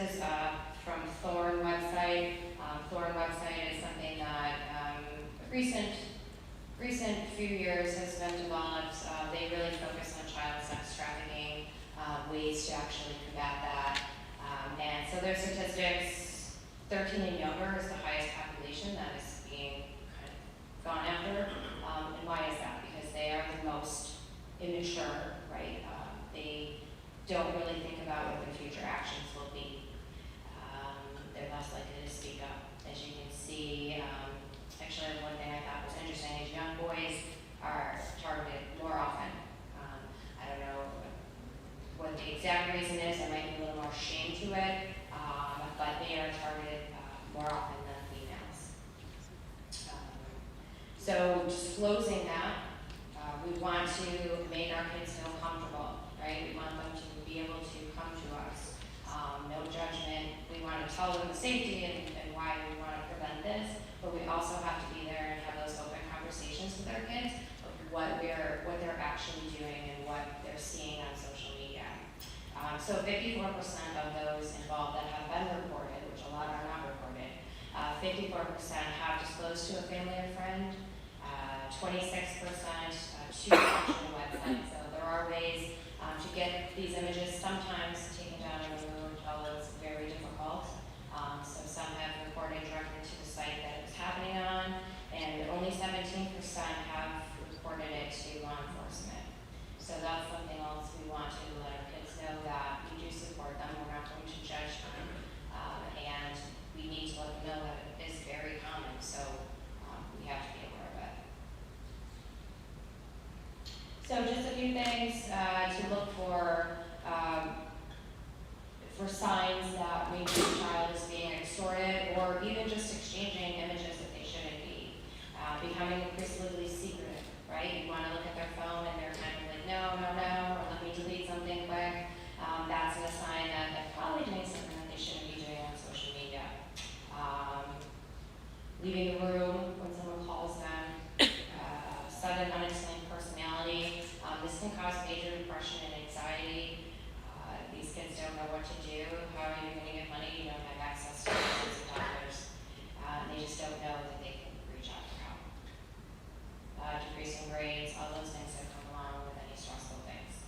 is from Thorn website. Thorn website is something that recent few years has been developed. They really focus on child sex trafficking, ways to actually combat that. And so their statistics, 13 and younger is the highest population that is being kind of gone after. And why is that? Because they are the most immature, right? They don't really think about what their future actions will be. They're less likely to speak up. As you can see, actually one thing I thought was interesting is young boys are targeted more often. I don't know what the exact reason is. There might be a little more shame to it, but they are targeted more often than females. So disclosing that, we want to make our kids feel comfortable, right? We want them to be able to come to us. No judgment. We want to tell them the safety and why we want to prevent this, but we also have to be there and have those open conversations with our kids of what they're actually doing and what they're seeing on social media. So 54% of those involved that have been reported, which a lot are not reported, 54% have disclosed to a family or friend, 26% to actual websites. So there are ways to get these images sometimes taken down and removed, although it's very difficult. So some have reported directly to the site that it was happening on, and only 17% have reported it to law enforcement. So that's something else we want to let our kids know, that we do support them, we're not going to judge them, and we need to let them know that it is very common, so we have to be aware of it. So just a few things to look for signs that maybe the child is being extorted, or even just exchanging images that they shouldn't be. Becoming increasingly secretive, right? You want to look at their phone and they're kind of like, no, or let me delete something quick. That's a sign that they're probably doing something that they shouldn't be doing on social media. Leaving the room when someone calls them, sudden unexplained personality. This can cause major depression and anxiety. These kids don't know what to do. How are you going to get money? You don't have access to millions of dollars. They just don't know that they can reach out for help. Decreasing grades, all those things that come along with any stressful things.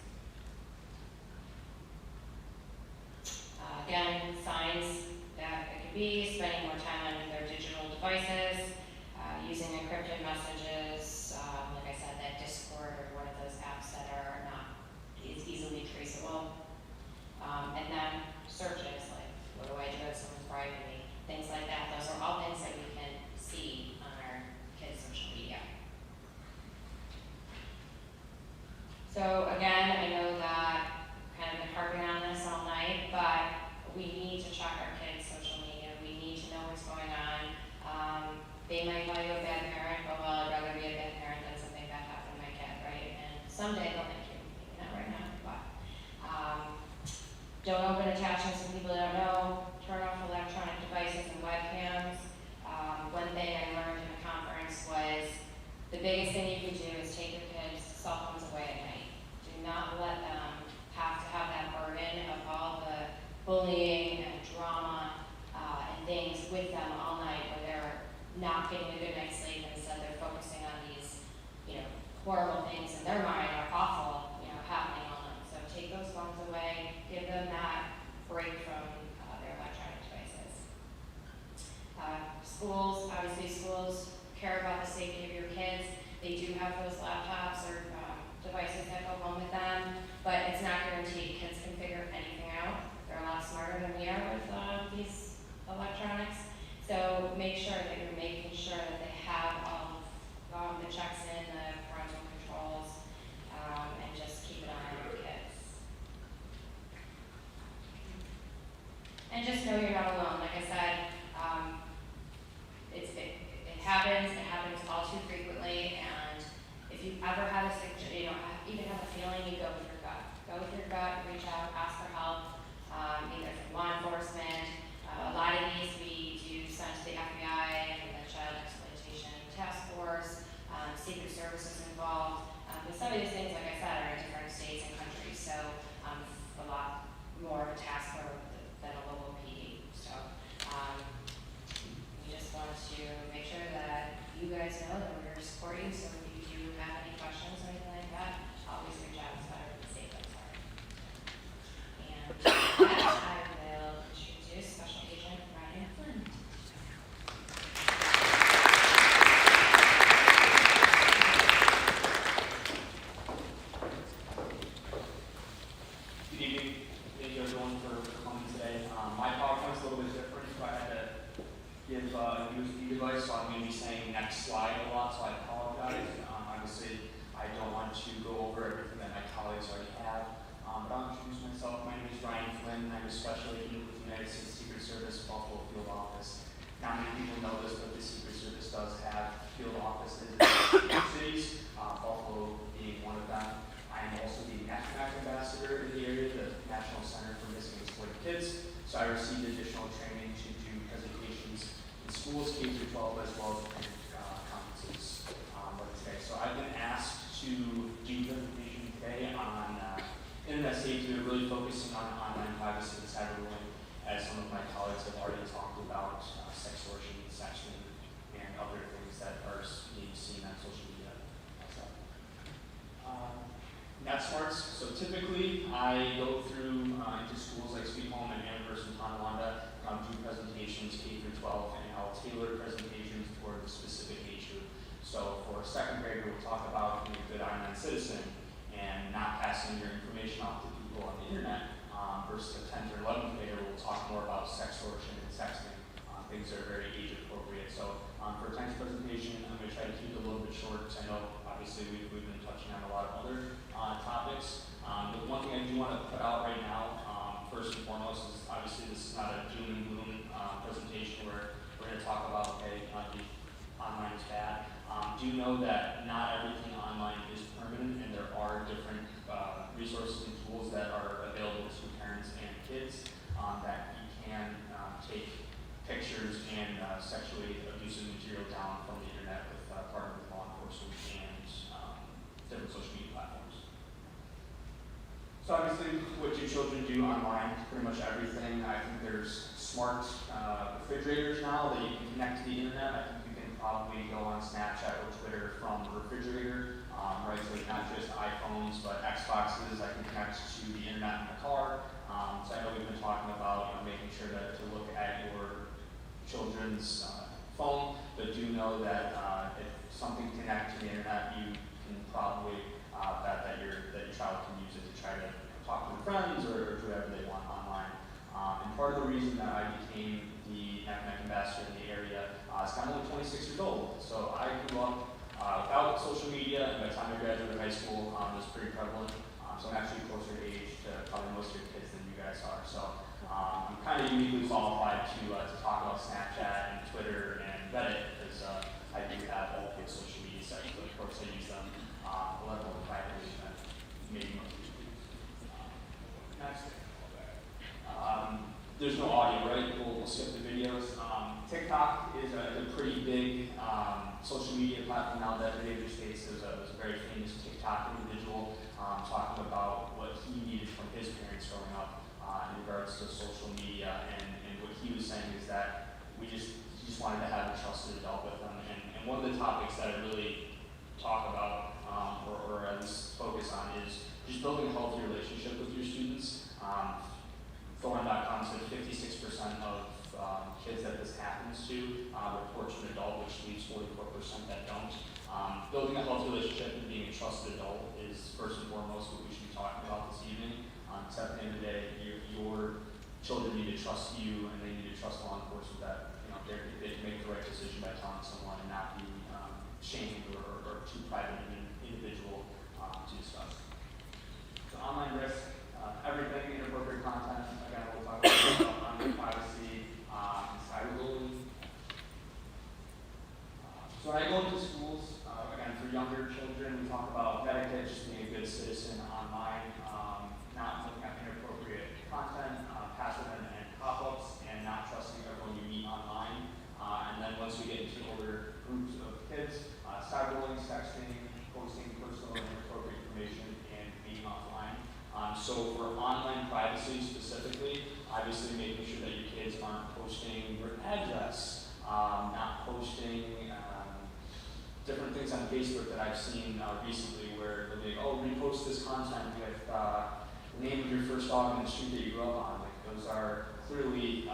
Again, signs that it could be spending more time on their digital devices, using encrypted messages, like I said, that Discord or one of those apps that are not easily traceable. And then searches, like, what do I do if someone's bribing me? Things like that. Those are all things that we can see on our kids' social media. So again, I know that I've kind of been harping on this all night, but we need to check our kids' social media. We need to know what's going on. They might call you a bad parent, but well, I'd rather be a bad parent than something bad happen to my kid, right? And someday they'll thank you. Maybe not right now, but don't open attachments to people that don't know. Turn off electronic devices and webcams. One thing I learned in a conference was the biggest thing you can do is take your kids' cell phones away at night. Do not let them have to have that burden of all the bullying and drama and things with them all night, where they're not getting a good night's sleep, and instead they're focusing on these, horrible things in their mind are awful, happening all night. So take those phones away, give them that break from their electronic devices. Schools care about the safety of your kids. They do have those laptops or devices that go home with them, but it's not guaranteed. Kids can figure anything out. They're a lot smarter than we are with these electronics. So make sure that you're making sure that they have all the checks in, the parental controls, and just keep an eye on your kids. And just know you're not alone. Like I said, it happens all too frequently, and if you ever have even have a feeling, you go with your gut. Go with your gut, reach out, ask for help, either from law enforcement. A lot of these we do send to the FBI and the Child Exploitation Task Force, Secret Services involved. But some of these things, like I said, are in different states and countries, so a lot more of a task than a local PD. for supporting, so if you do have any questions or anything like that, always reach out. It's better than safe than sorry. And with that, I will introduce Special Agent Ryan Flynn. Good evening. Thank you everyone for coming today. My PowerPoint's a little bit different, so I had to give USB device, so I'm going to be saying next slide a lot, so I apologize. Obviously, I don't want to go over everything that my colleagues already have, but I'll introduce myself. My name is Ryan Flynn. I'm a special agent with the United States Secret Service Buffalo Field Office. Not many people know this, but the Secret Service does have field offices in cities, Buffalo being one of them. I am also the NACMAC ambassador in the area, the National Center for Missing and Exploited Kids. So I received additional training to do presentations in schools, K through 12, as well as conferences like today. So I've been asked to do the presentation today on internet safety. We're really focusing on online privacy and cyberbullying, as some of my colleagues have already talked about sextortion, sexting, and other things that are being seen on social media. NetSmarts. So typically, I go through into schools like Sweet Home and Amherst and Tonawanda, do presentations K through 12, and I'll tailor presentations toward a specific age group. So for a second grader, we'll talk about being a good online citizen and not passing your information off to people on the internet. Versus a 10th or 11th grader, we'll talk more about sextortion and sexting. Things that are very age appropriate. So for a 10th presentation, I'm going to try to keep it a little bit short, because I know obviously we've been touching on a lot of other topics. But one thing I do want to put out right now, first and foremost, is obviously this is not a doom and gloom presentation where we're going to talk about, okay, online is bad. Do know that not everything online is permanent, and there are different resources and tools that are available to parents and kids that you can take pictures and sexually abusive material down from the internet with partner with law enforcement and different social media platforms. So obviously, what do children do online? Pretty much everything. I think there's smart refrigerators now that you can connect to the internet. I think you can probably go on Snapchat or Twitter from a refrigerator, right? So not just iPhones, but Xboxes. I can connect to the internet in the car. So I know we've been talking about making sure to look at your children's phone, but do know that if something connects to the internet, you can probably bet that your child can use it to try to talk to their friends or do whatever they want online. And part of the reason that I became the NACMAC ambassador in the area is I'm only 26 years old. So I grew up without social media, and by the time I graduated high school, it was pretty prevalent. So I'm actually closer to age to probably most of your kids than you guys are. So I'm kind of uniquely qualified to talk about Snapchat and Twitter and Reddit, because I do have all the social media sites, but of course I use them a lot more privately than maybe most people do. Next. There's no audio, right? We'll skip the videos. TikTok is a pretty big social media platform now that every states. There's a very famous TikTok individual talking about what he needed from his parents growing up in regards to social media, and what he was saying is that he just wanted to have a trusted adult with them. And one of the topics that I really talk about, or at least focus on, is just building a healthy relationship with your students. Thorn.com said 56% of kids that this happens to report to an adult, which leaves 44% that don't. Building a healthy relationship and being a trusted adult is first and foremost what we should be talking about this evening. At the end of the day, your children need to trust you, and they need to trust law enforcement that they can make the right decision by telling someone and not be shamed or too private an individual to discuss. So online risk, everything, inappropriate content. Again, we'll talk about online privacy, cyberbullying. So when I go into schools, again, for younger children, we talk about etiquette, just being a good citizen online, not looking at inappropriate content, passive and pop-ups, and not trusting everyone you meet online. And then once we get into older groups of kids, cyberbullying, sexting, posting personal and inappropriate information, and being offline. So for online privacy specifically, obviously making sure that your kids aren't posting your address, not posting different things on Facebook that I've seen recently where they'll be, oh, repost this content with the name of your first dog in the street that you grew up on. Like, those are clearly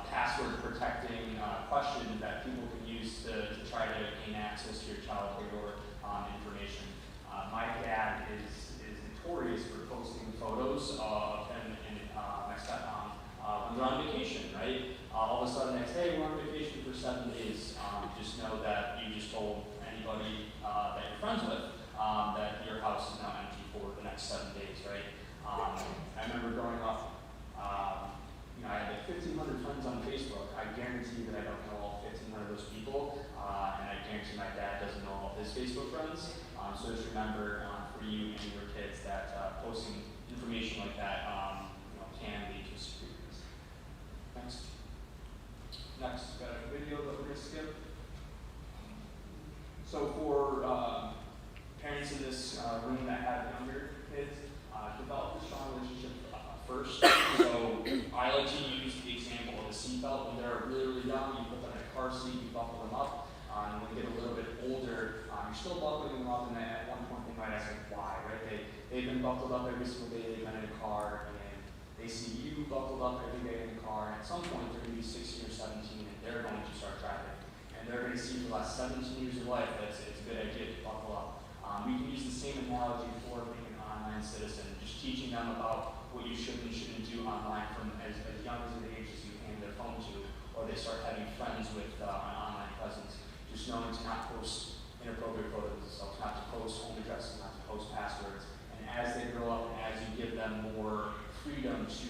password protecting questions that people can use to try to gain access to your child or your information. My dad is notorious for posting photos of him and my stepmom when they're on vacation, right? All of a sudden it's, hey, we're on vacation for 7 days. Just know that you just told anybody that you're friends with that your house is now empty for the next 7 days, right? I remember growing up, I had like 1,500 friends on Facebook. I guarantee that I don't know all 1,500 of those people, and I guarantee my dad doesn't know all his Facebook friends. So just remember for you and your kids that posting information like that can lead to securities. Next, got a video that we're going to skip. So for parents in this room that have younger kids, develop a strong relationship first. So I like to use the example of a seatbelt. When they're really, really young, you put them in a car seat, you buckle them up. And when they get a little bit older, you're still buckling them up, and at one point they might ask, like, why, right? They've been buckled up every single day they've been in a car, and they see you buckled up every day in the car, and at some point they're going to be 16 or 17, and they're going to start driving. And they're going to see for the last 17 years of life that it's a good idea to buckle up. We can use the same analogy for being an online citizen, just teaching them about what you should and shouldn't do online from as young as an age as you hand their phone to, or they start having friends with an online presence. Just knowing to not post inappropriate photos of themselves, not to post home addresses, not to post passwords. And as they grow up and as you give them more freedom to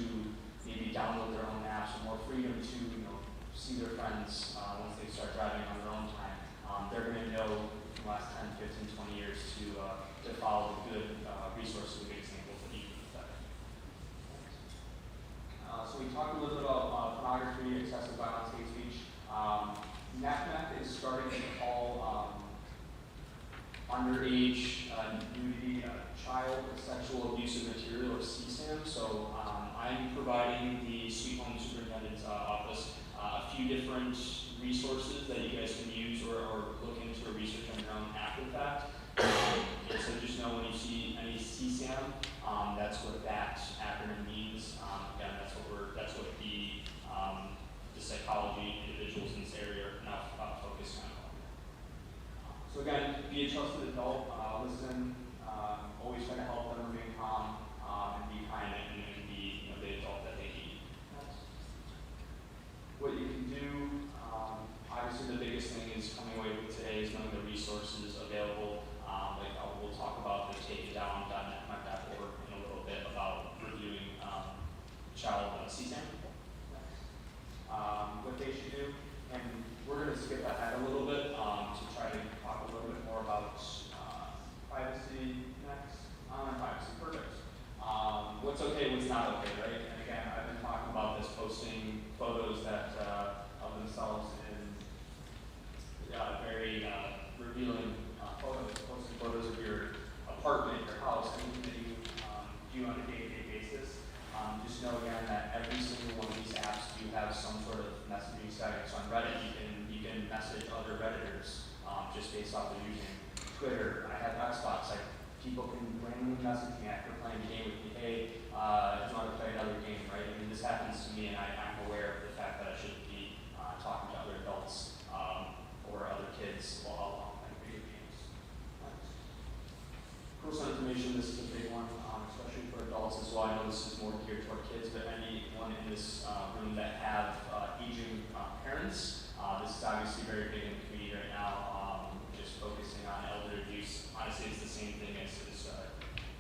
maybe download their own apps, or more freedom to see their friends once they start driving on their own time, they're going to know in the last 10, 15, 20 years to follow the good resources, the good examples that you can set. So we talked a little bit about pornography, excessive violence, hate speech. NACMEC is starting to call underage nudity child sexual abusive material, or CSAM. So I'm providing the Sweet Home Superintendent's office a few different resources that you guys can use or look into or research on your own after the fact. And so just know when you see any CSAM, that's what that acronym means. Again, that's what the psychology individuals in this area are now focused on. So again, be a trusted adult, listen, always try to help them remain calm, and be kind and be the adult that they need. What you can do, obviously the biggest thing is coming away with today is knowing the resources available. We'll talk about the takeitdown.net.org in a little bit about reviewing child CSAM. What they should do, and we're going to skip ahead a little bit to try to talk a little bit more about privacy next. Online privacy, perfect. What's okay, what's not okay, right? And again, I've been talking about this, posting photos that of themselves in very revealing photos, posting photos of your apartment, your house, anything that you do on a day-to-day basis. Just know again that every single one of these apps do have some sort of messaging setting. So on Reddit, you can message other Redditors just based off of using Twitter. I have Xbox. People can randomly message me after playing a game with me. Hey, do you want to play another game, right? I mean, this happens to me, and I'm aware of the fact that I shouldn't be talking to other adults or other kids while playing video games. Personal information, this is a big one, especially for adults as well. I know this is more geared toward kids, but anyone in this room that have aging parents, this is obviously very big in the community right now, just focusing on elder abuse. Honestly, it's the same thing as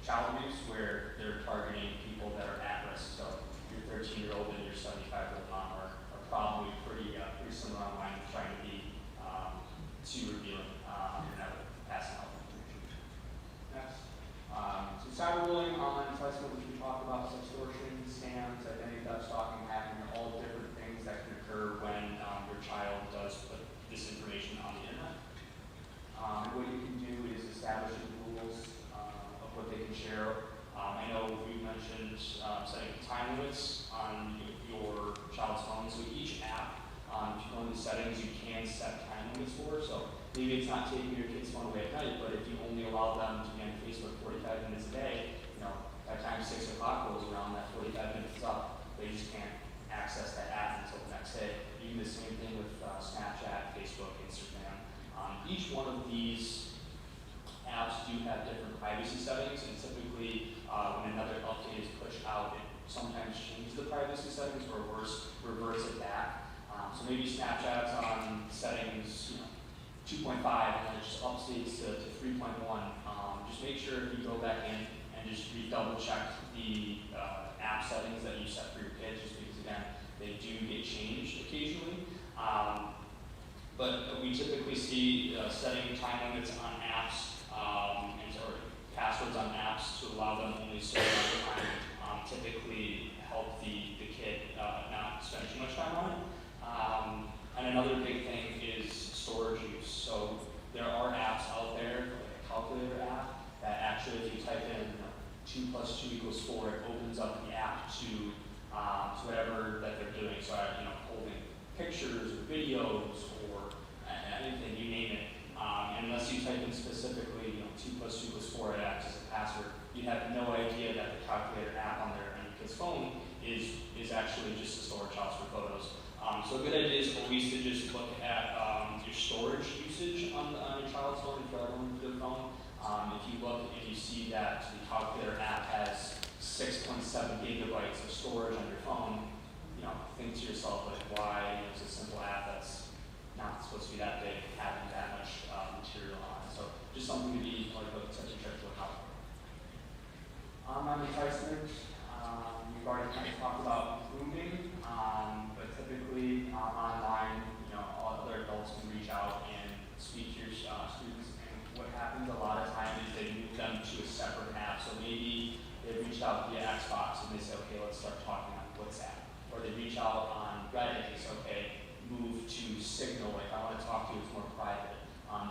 child abuse, where they're targeting people that are at risk. So your 13-year-old and your 75-year-old mom are probably pretty similar online, trying to be too revealing and never passing out information. Next. So cyberbullying, online enticement, which we talked about, extortion, scams, identity theft, stalking, hacking, are all different things that can occur when your child does put this information on the internet. What you can do is establish rules of what they can share. I know we mentioned setting time limits on your child's phone. So each app, if you go into settings, you can set time limits for. So maybe it's not taking your kid's phone away at night, but if you only allow them to be on Facebook 45 minutes a day, by the time 6 o'clock rolls around, that 45 minutes is up. They just can't access that app until the next day. Even the same thing with Snapchat, Facebook, Instagram. Each one of these apps do have different privacy settings, and typically when another update is pushed out, it sometimes changes the privacy settings, or worse, reverts it back. So maybe Snapchat's on settings 2.5, and then it just updates to 3.1. Just make sure if you go back in and just double check the app settings that you set for your kids, just because again, they do get changed occasionally. But we typically see setting time limits on apps or passwords on apps to allow them only certain amount of time typically help the kid not spend too much time on it. And another big thing is storage use. So there are apps out there, like a calculator app, that actually if you type in 2 + 2 = 4, it opens up the app to whatever that they're doing. So holding pictures or videos or anything, you name it. And unless you type in specifically 2 + 2 = 4, it acts as a password. You have no idea that the calculator app on your kid's phone is actually just a storage house for photos. So a good idea is always to just look at your storage usage on your child's phone, if you're on their phone. If you look and you see that the calculator app has 6.7 gigabytes of storage on your phone, think to yourself, like, why is a simple app that's not supposed to be that big having that much material on it? So just something to be such a trick to look out for. Online enticement, we've already kind of talked about grooming, but typically online, other adults can reach out and speak to your students. And what happens a lot of times is they move them to a separate app. So maybe they reach out via Xbox and they say, okay, let's start talking on WhatsApp. Or they reach out on Reddit and they say, okay, move to Signal, like I want to talk to you, it's more private.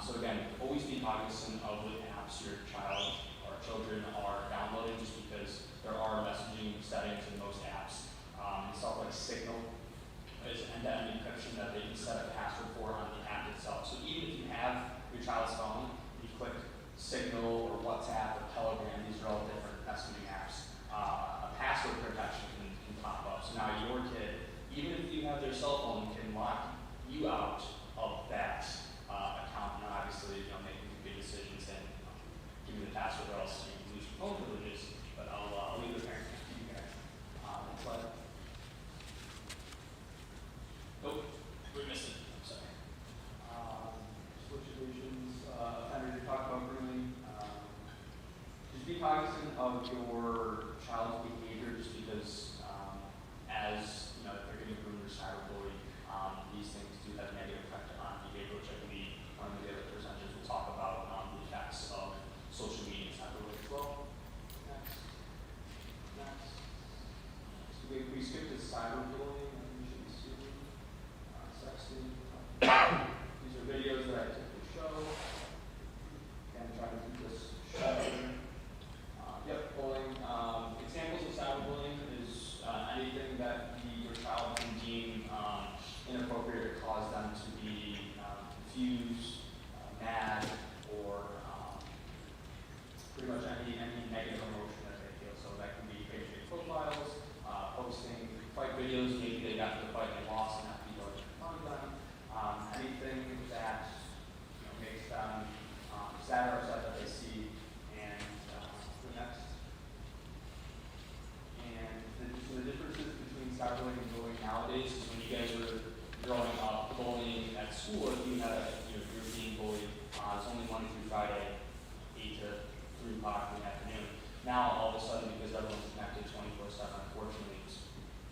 So again, always be cognizant of what apps your child or children are downloading, just because there are messaging settings in most apps. Stuff like Signal is end-to-end encryption that they can set a password for on the app itself. So even if you have your child's phone, you click Signal or WhatsApp or Telegram, these are all different messaging apps. A password protection can pop up. So now your kid, even if you have their cell phone, can lock you out of that account. And obviously, making good decisions and give me the password, or else you can lose your phone privileges. But I'll leave the parents to you guys. Next slide. Nope, we're missing. I'm sorry. Switch divisions. Offenders, we talked about grooming. Just be cognizant of your child's behavior, just because as if they're getting groomed or cyberbullied, these things do have a negative effect on behavior, which I believe one of the other presenters will talk about the effects of social media and cyberbullying as well. Next. So we skipped to cyberbullying, I think we should be seeing sexting. These are videos that I typically show. Again, try to keep this short. Bullying. Examples of cyberbullying is anything that your child can deem inappropriate to cause them to be confused, mad, or pretty much any negative emotion that they feel. So that can be creating fake profiles, posting fight videos, maybe they got to the fight and they lost and have people confront them. Anything that makes them sad or upset that they see. And the next. And so the differences between cyberbullying and bullying nowadays is when you guys were growing up, bullying at school, if you had you're being bullied, it's only Monday through Friday, 8 to 3 o'clock in the afternoon. Now all of a sudden, because everyone's connected 24/7, unfortunately,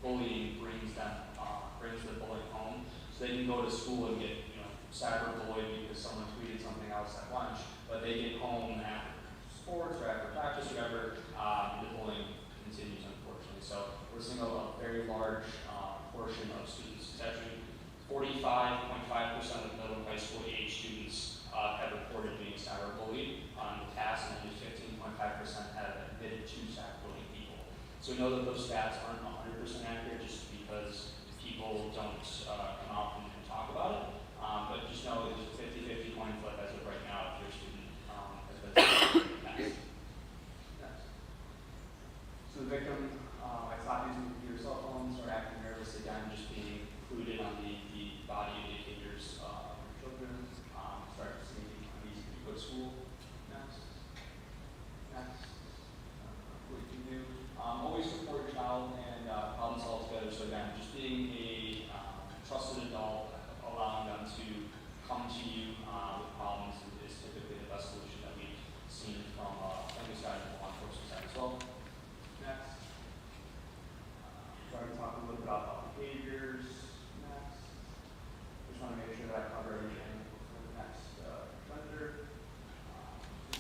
bullying brings the bullying home. So they can go to school and get cyberbullied because someone tweeted something else at lunch, but they get home after sports or after practice, whatever, the bullying continues, unfortunately. So we're seeing a very large portion of students. It's actually 45.5% of middle and high school age students have reported being cyberbullied in the past, and only 15.5% have admitted to cyberbullying people. So we know that those stats aren't 100% accurate, just because people don't come out and talk about it. But just know it's a 50-50 coin flip.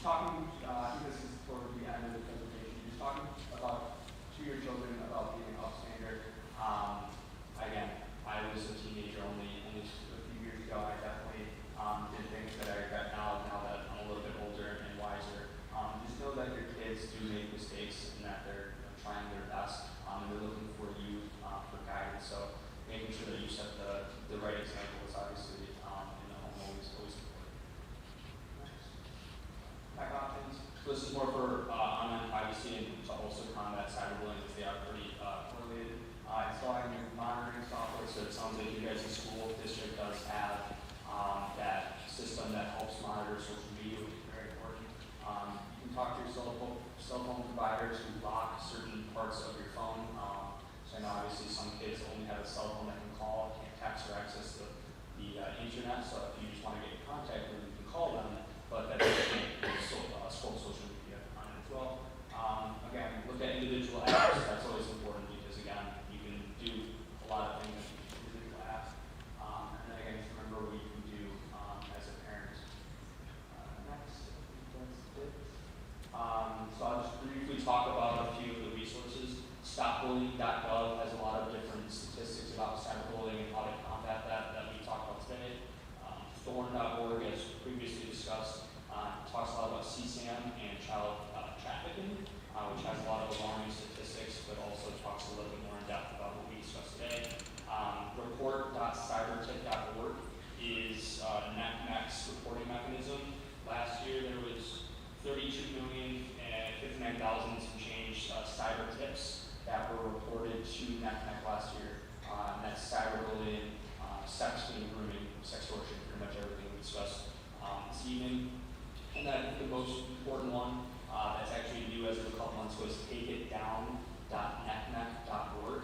talking, I think this is toward the end of the presentation, just talking about to your children about being an upstander. Again, I was a teenager only a few years ago. I definitely did things that I regret now that I'm a little bit older and wiser. Just know that your kids do make mistakes and that they're trying their best, and they're looking for you for guidance. So making sure that you set the right example is obviously in the home always important. Back options. So this is more for online privacy and to also combat cyberbullying, because they are pretty correlated. Installing your monitoring software, so it sounds like you guys in school district does have that system that helps monitor social media, which is very important. You can talk to your cell phone providers who lock certain parts of your phone. So I know obviously some kids only have a cell phone that can call, can't text or access the internet. So if you just want to get in contact with them, you can call them, but that doesn't scroll social media on it as well. Again, look at individual apps. That's always important because again, you can do a lot of things with individual apps. And then again, just remember what you can do as a parent. Next, I think that's it. So I'll just briefly talk about a few of the resources. StopBullying.gov has a lot of different statistics about cyberbullying and how to combat that we talked about today. Thorn.org, as previously discussed, talks a lot about CSAM and child trafficking, which has a lot of alarming statistics, but also talks a little bit more in depth about what we discussed today. Report.cybertip.org is NACMEC's reporting mechanism. Last year there was 32,059,000 some change cyber tips that were reported to NACMEC last year. And that's cyberbullying, sexting, grooming, sextortion, pretty much everything we discussed this evening. And then I think the most important one that's actually new as of a couple months was takeitdown.necmec.org.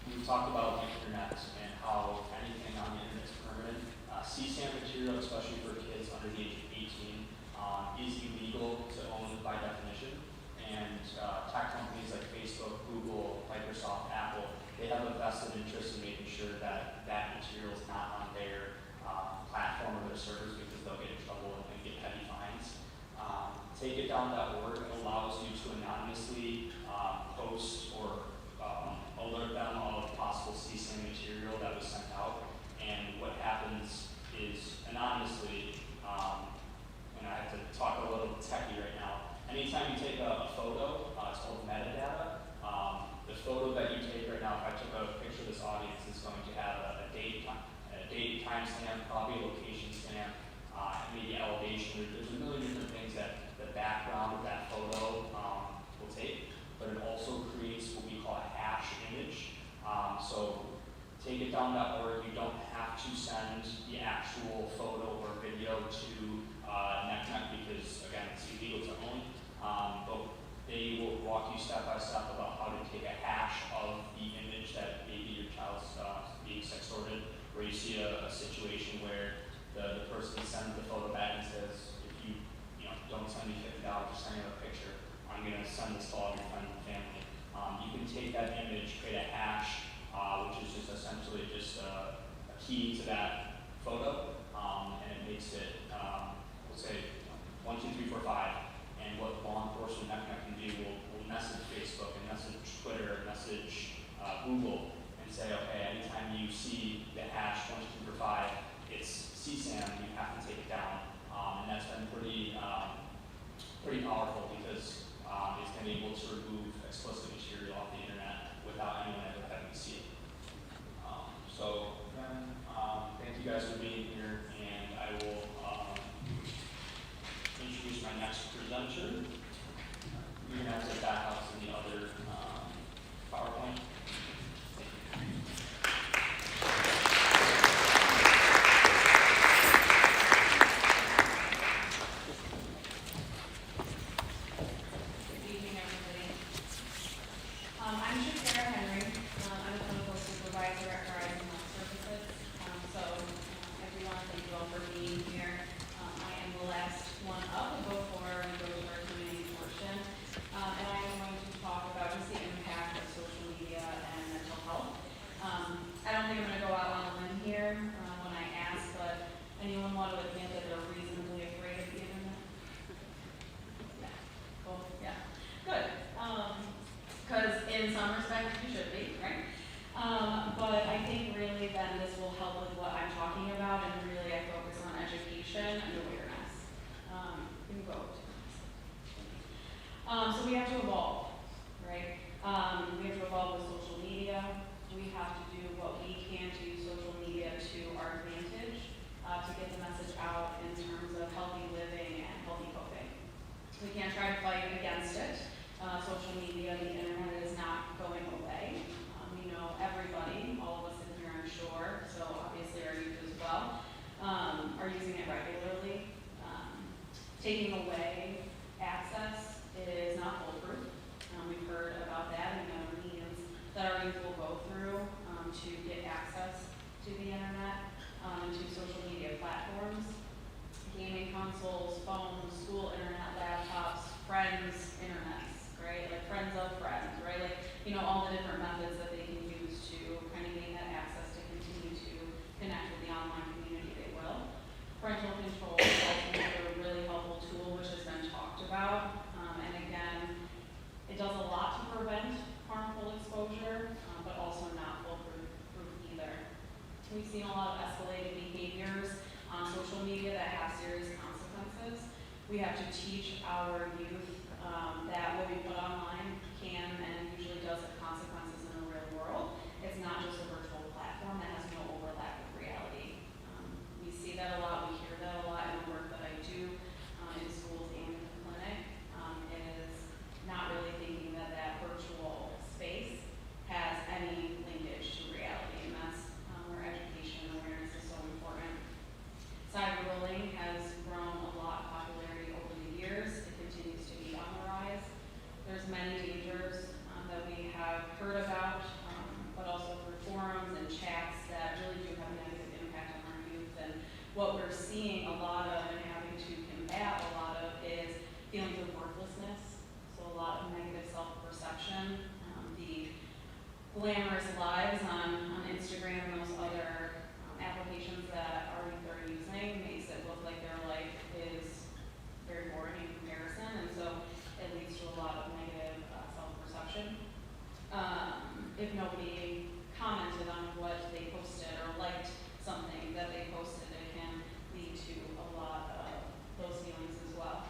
We've talked about the internet and how anything on the internet is permanent. CSAM material, especially for kids under the age of 18, is illegal to own by definition. And tech companies like Facebook, Google, Microsoft, Apple, they have a vested interest in making sure that that material is not on their platform or their servers, because they'll get in trouble and get heavy fines. Takeitdown.org allows you to anonymously post or alert them of possible CSAM material that was sent out. And what happens is anonymously, and I have to talk a little techie right now, anytime you take a photo, it's called metadata. The photo that you take right now, if I took a picture of this audience, is going to have a date, time stamp, probably a location stamp, maybe elevation. There's a million different things that the background of that photo will take, but it also creates what we call a hash image. So takeitdown.org, you don't have to send the actual photo or video to NECMEC because, again, it's illegal to own. But they will walk you step by step about how to take a hash of the image that maybe your child's being sextorted, where you see a situation where the person sends the photo back and says, if you don't send me $50, just send me a picture, I'm going to send this to all of your friends and family. You can take that image, create a hash, which is just essentially just a key to that photo, and it makes it, we'll say, 1, 2, 3, 4, 5. And what law enforcement can do will message Facebook and message Twitter and message Google and say, okay, anytime you see the hash 1, 2, 3, 4, 5, it's CSAM, you have to take it down. And that's been pretty powerful because it's been able to remove explicit material off the internet without anyone ever having to see it. So again, thank you guys for being here, and I will introduce my next presenter. You're going to have to back up to the other PowerPoint. Good evening, everybody. I'm Shakira Henry. I'm a clinical supervisor at Horizon Health Services. So I do want to thank you all for being here. I am the last one up before we go to our community portion. And I am going to talk about just the impact of social media So we have to evolve, right? We have to evolve with social media. We have to do what we can to use social media to our advantage, to get the message out in terms of healthy living and healthy coping. We can't try to fight against it. Social media, the internet is not going away. We know everybody, all of us in here I'm sure, so obviously our youth as well, are using it regularly. Taking away access is not foolproof. We've heard about that and the means that our youth will go through to get access to the internet, to social media platforms, gaming consoles, phones, school internet, laptops, friends, internets, right? Like friends of friends, right? Like, you know, all the different methods that they can use to kind of gain that access to continue to connect with the online community they will. Parental control is also another really helpful tool which has been talked about. And again, it does a lot to prevent harmful exposure, but also not foolproof either. We've seen a lot of escalated behaviors on social media that have serious consequences. We have to teach our youth that what we put online can and usually does have consequences in the real world. It's not just a virtual platform that has no overlap with reality. We see that a lot, we hear that a lot in the work that I do in schools and in the clinic. Is not really thinking that that virtual space has any linkage to reality, and that's where education and awareness is so important. Cyberbullying has grown a lot of popularity over the years. It continues to be on the rise. There's many dangers that we have heard about, but also through forums and chats that really do have a negative impact on our youth. And what we're seeing a lot of and having to combat a lot of is feelings of worthlessness. So a lot of negative self-perception, the glamorous lives on Instagram and those other applications that our youth are using makes it look like their life is very boring in comparison, and so it leads to a lot of negative self-perception. If nobody commented on what they posted or liked something that they posted, it can lead to a lot of those feelings as well.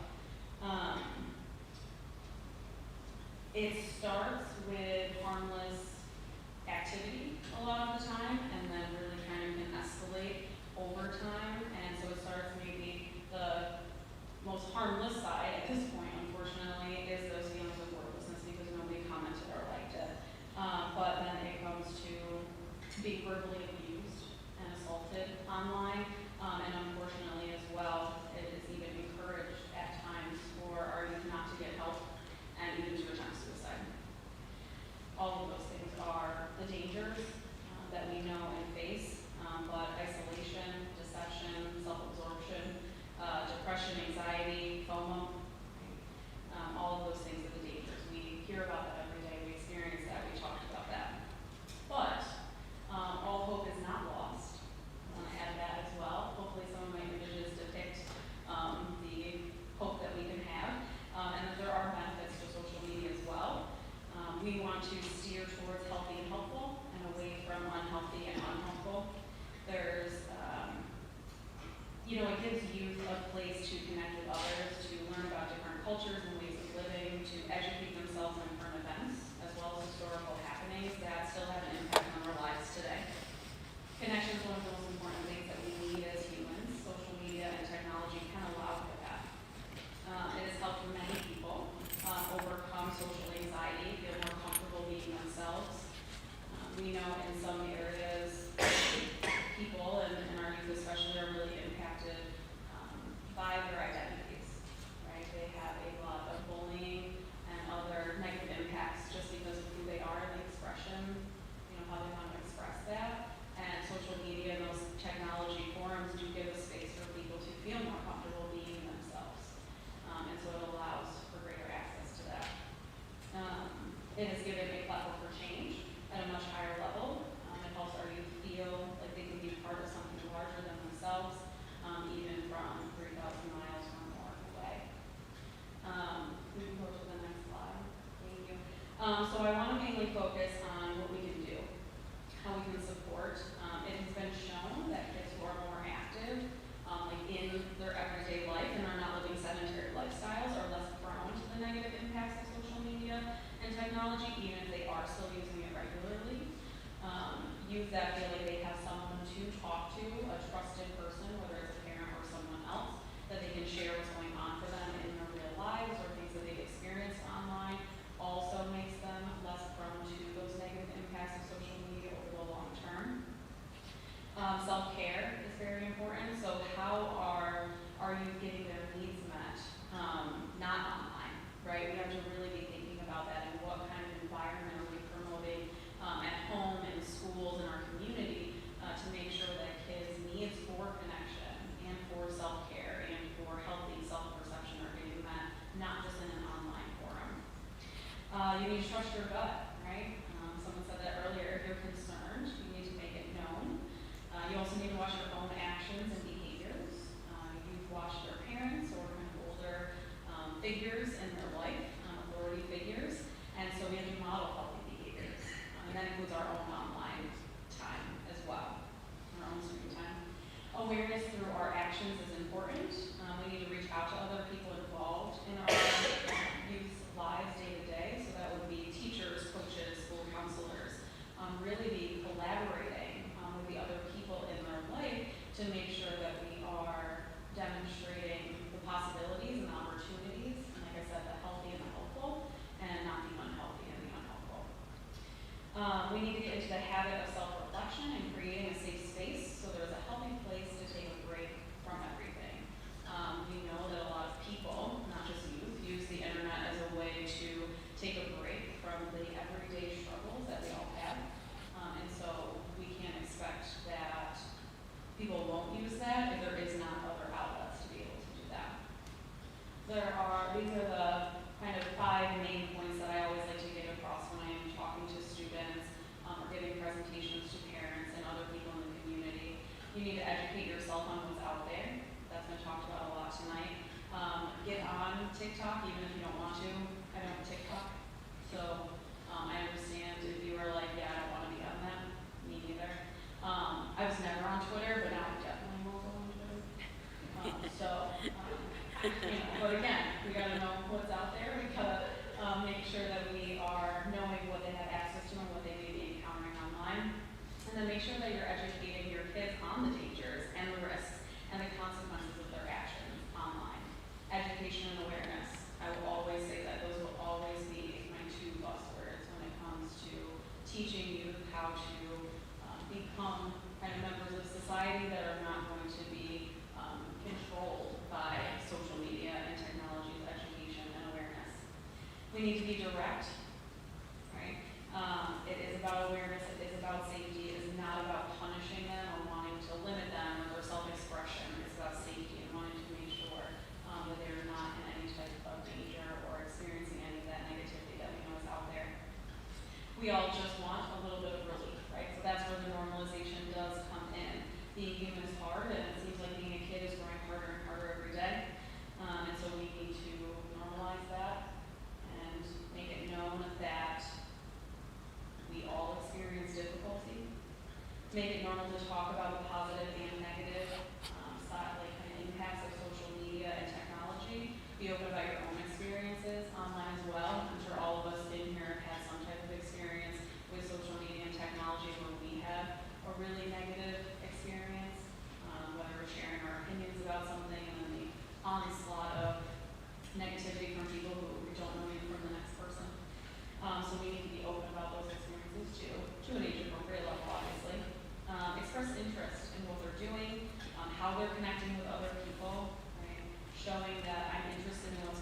It starts with harmless activity a lot of the time, and then really kind of can escalate over time. And so it starts maybe the most harmless side at this point, unfortunately, is those feelings of worthlessness because nobody commented or liked it. But then it comes to being verbally abused and assaulted online, and unfortunately as well, it is even encouraged at times for our youth not to get help and even to attempt suicide. All of those things are the dangers that we know and face, but isolation, deception, self-absorption, depression, anxiety, FOMO, all of those things are the dangers. We hear about that every day, we experience that, we talked about that. But all hope is not lost. I want to add that as well. Hopefully some of my images depict the hope that we can have, and that there are benefits to social media as well. We want to steer towards healthy and helpful and away from unhealthy and unhelpful. There's, it gives youth a place to connect with others, to learn about different cultures and ways of living, to educate themselves on current events, as well as historical happenings that still have an impact on our lives today. Connection is one of the most important things that we need as humans. Social media and technology can allow for that. It has helped many people overcome social anxiety, feel more comfortable being themselves. We know in some areas, people, and our youth especially, are really impacted by their identities, right? They have a lot of bullying and other negative impacts just because of who they are and the expression, how they want to express that. And social media and those technology forums do give a space for people to feel more comfortable being themselves. And so it allows for greater access to that. It has given a platform for change at a much higher level. It helps our youth feel like they can be part of something larger than themselves, even from 3,000 miles or more away. We can go to the next slide. Thank you. So I want to mainly focus on what we can do, how we can support. It has been shown that kids who are more active, in their everyday life and are not living sedentary lifestyles, are less prone to the negative impacts of social your gut, right? Someone said that earlier, if you're concerned, you need to make it known. You also need to watch your own actions and behaviors. You've watched their parents or kind of older figures in their life, authority figures, and so we have to model healthy behaviors. And that includes our own online time as well, our own screen time. Awareness through our actions is important. We need to reach out to other people involved in our youth lives day to day. So that would be teachers, coaches, school counselors. Really be collaborating with the other people in their life to make sure that we are demonstrating the possibilities and opportunities, and like I said, the healthy and the helpful, and not the unhealthy and the unhelpful. We need to get into the habit of self-reflection and creating a safe space so there's a healthy place to take a break from everything. We know that a lot of people, not just youth, use the internet as a way to take a break from the everyday struggles that we all have. And so we can't expect that people won't use that if there is not other outlets to be able to do that. These are the kind of 5 main points that I always like to get across when I am talking to students or giving presentations to parents and other people in the community. You need to educate yourself on what's out there. That's been talked about a lot tonight. Get on TikTok, even if you don't want to. I don't have TikTok. So I understand if you are like, yeah, I don't want to be on that. Me neither. I was never on Twitter, but now I definitely won't go on Twitter. But again, we gotta know what's out there. We gotta make sure that we are knowing what they have access to and what they may be encountering online. And then make sure that you're educating your kids on the dangers and the risks and the consequences of their actions online. Education and awareness. I will always say that those will always be my 2 buzzwords when it comes to teaching youth how to become kind of members of society that are not going to be controlled by social media and technology's education and awareness. We need to be direct, right? It is about awareness, it is about safety, it is not about punishing them or wanting to limit them or their self-expression. It's about safety and wanting to make sure that they're not in any type of danger or experiencing any of that negativity that we know is out there. We all just want a little bit of relief, right? So that's where the normalization does come in. Being human is hard, and it seems like being a kid is growing harder and harder every day. And so we need to normalize that and make it known that we all experience difficulty. Make it normal to talk about the positive and negative side, like kind of impacts of social media and technology. Be open about your own experiences online as well. I'm sure all of us in here have had some type of experience with social media and technology where we have a really negative experience, whether we're sharing our opinions about something and then the onslaught of negativity from people who don't know you from the next person. So we need to be open about those experiences too, to an age-appropriate level, obviously. Express interest in what they're doing, how they're connecting with other people, right? Showing that I'm interested in what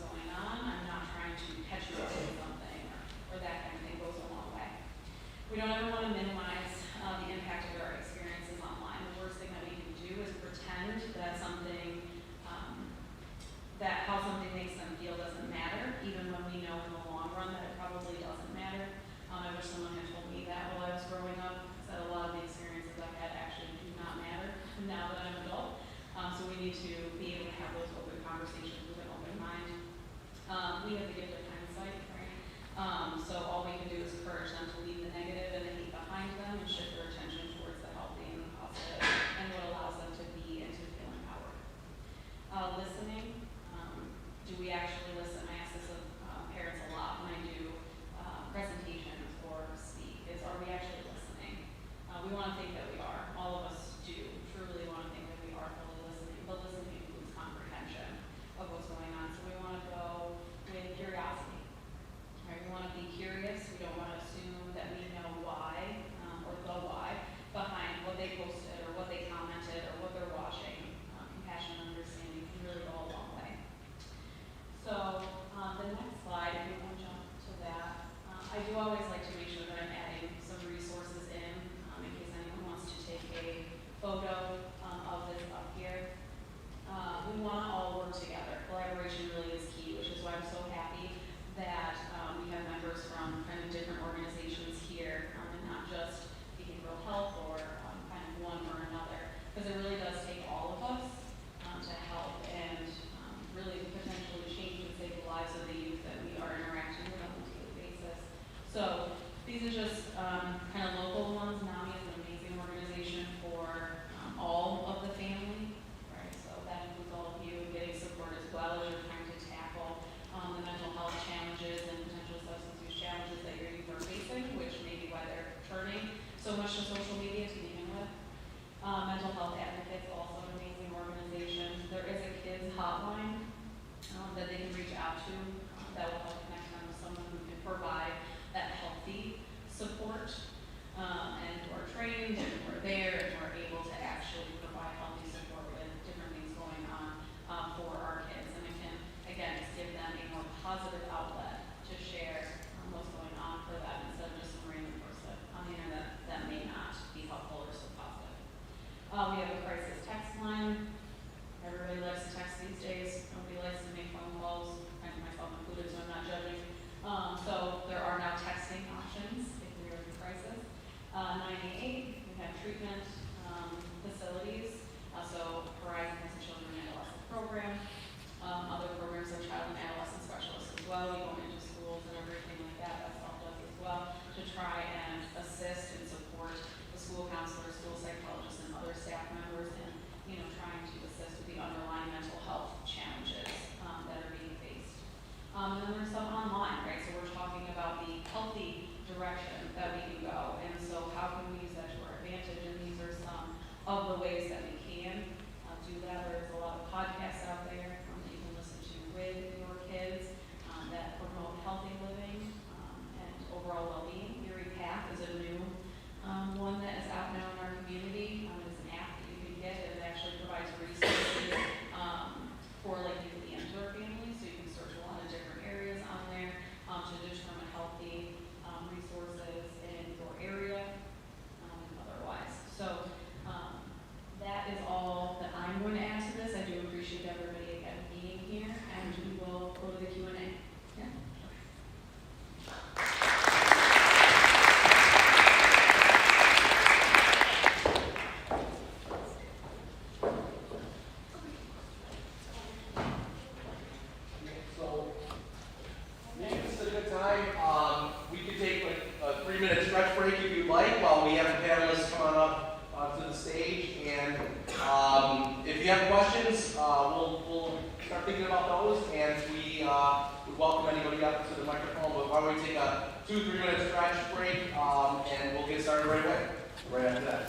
everybody up to the microphone, but why don't we take a 2-3 minute stretch break, and we'll get started right away, right after that.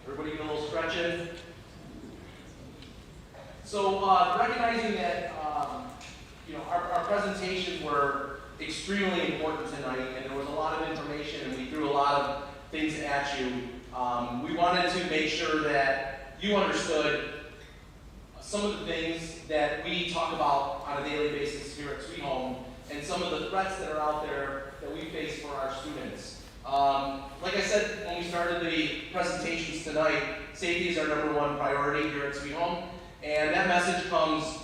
Everybody get a little stretch in. So recognizing that our presentations were extremely important tonight, and there was a lot of information, and we threw a lot of things at you. We wanted to make sure that you understood some of the things that we talk about on a daily basis here at Sweet Home, and some of the threats that are out there that we face for our students. Like I said when we started the presentations tonight, safety is our #1 priority here at Sweet Home, and that message comes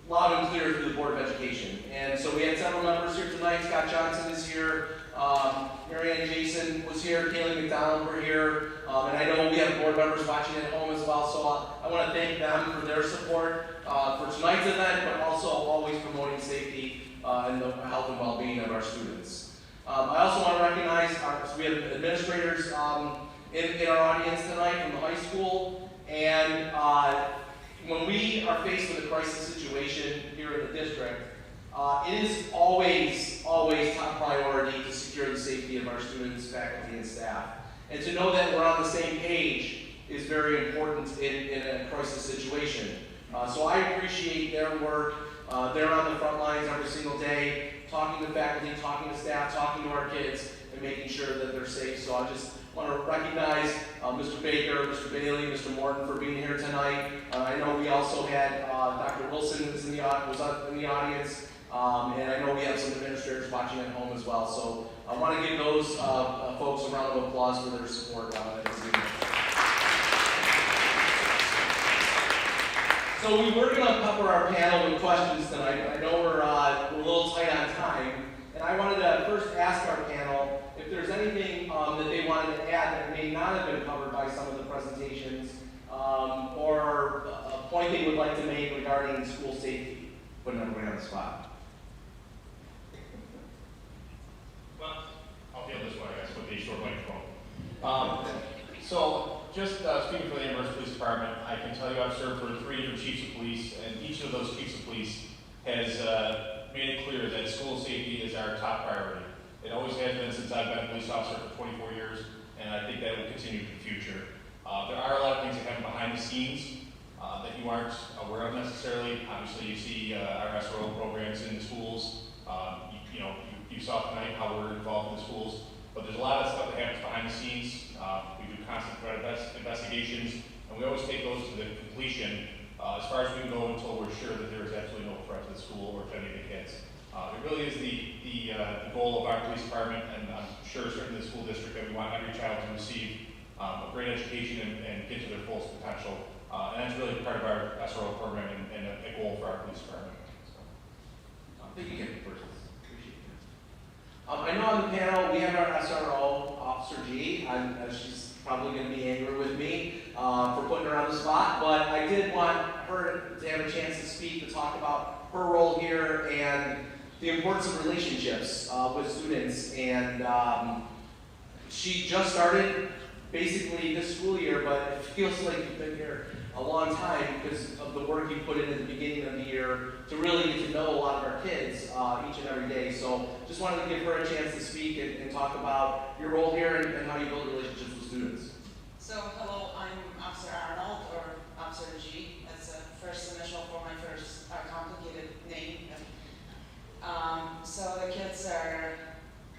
loud and clear through the Board of Education. And so we had several members here tonight. Scott Johnson is here, Mary Ann Jason was here, Kaylee McDonald were here, and I know we have board members watching at home as well, so I want to thank them for their support for tonight's event, but also always promoting safety and the health and well-being of our students. I also want to recognize so we have administrators in our audience tonight from the high school, and when we are faced with a crisis situation here in the district, it is always top priority to secure the safety of our students, faculty, and staff. And to know that we're on the same page is very important in a crisis situation. So I appreciate their work. They're on the front lines every single day, talking to faculty, talking to staff, talking to our kids, and making sure that they're safe. So I just want to recognize Mr. Baker, Mr. Bailey, Mr. Morton for being here tonight. I know we also had Dr. Wilson was in the audience, and I know we have some administrators watching at home as well. So I want to give those folks a round of applause for their support this evening. So we were going to pepper our panel with questions tonight, but I know we're a little tight on time. And I wanted to first ask our panel if there's anything that they wanted to add that may not have been covered by some of the presentations, or a point they would like to make regarding school safety. Putting everybody on the spot. Well, I'll deal this one, I guess, with the short microphone. So, just speaking for the Amherst Police Department, I can tell you I've served for 3 different chiefs of police, and each of those chiefs of police has made it clear that school safety is our top priority. It always has been since I've been a police officer for 24 years, and I think that will continue in the future. There are a lot of things that happen behind the scenes that you aren't aware of necessarily. Obviously, you see our SRO programs in the schools. You saw tonight how we're involved in the schools, but there's a lot of stuff that happens behind the scenes. We do constant threat investigations, and we always take those to the completion as far as we can go until we're sure that there is absolutely no threat to the school or to any of the kids. It really is the goal of our police department, and I'm sure certainly the school district, that we want every child to receive a great education and get to their fullest potential. And that's really part of our SRO program and a goal for our police department. So, Thank you, Ken, first. Appreciate it. on the panel, we have our SRO, Officer G. She's probably going to be angry with me for putting her on the spot, but I did want her to have a chance to speak, to talk about her role here and the importance of relationships with students. And she just started basically this school year, but it feels like you've been here a long time because of the work you put in at the beginning of the year to really get to know a lot of our kids each and every day. So just wanted to give her a chance to speak and talk about your role here and how you build relationships with students. So, hello, I'm Officer Arnold, or Officer G. That's the first initial for my first complicated name. So the kids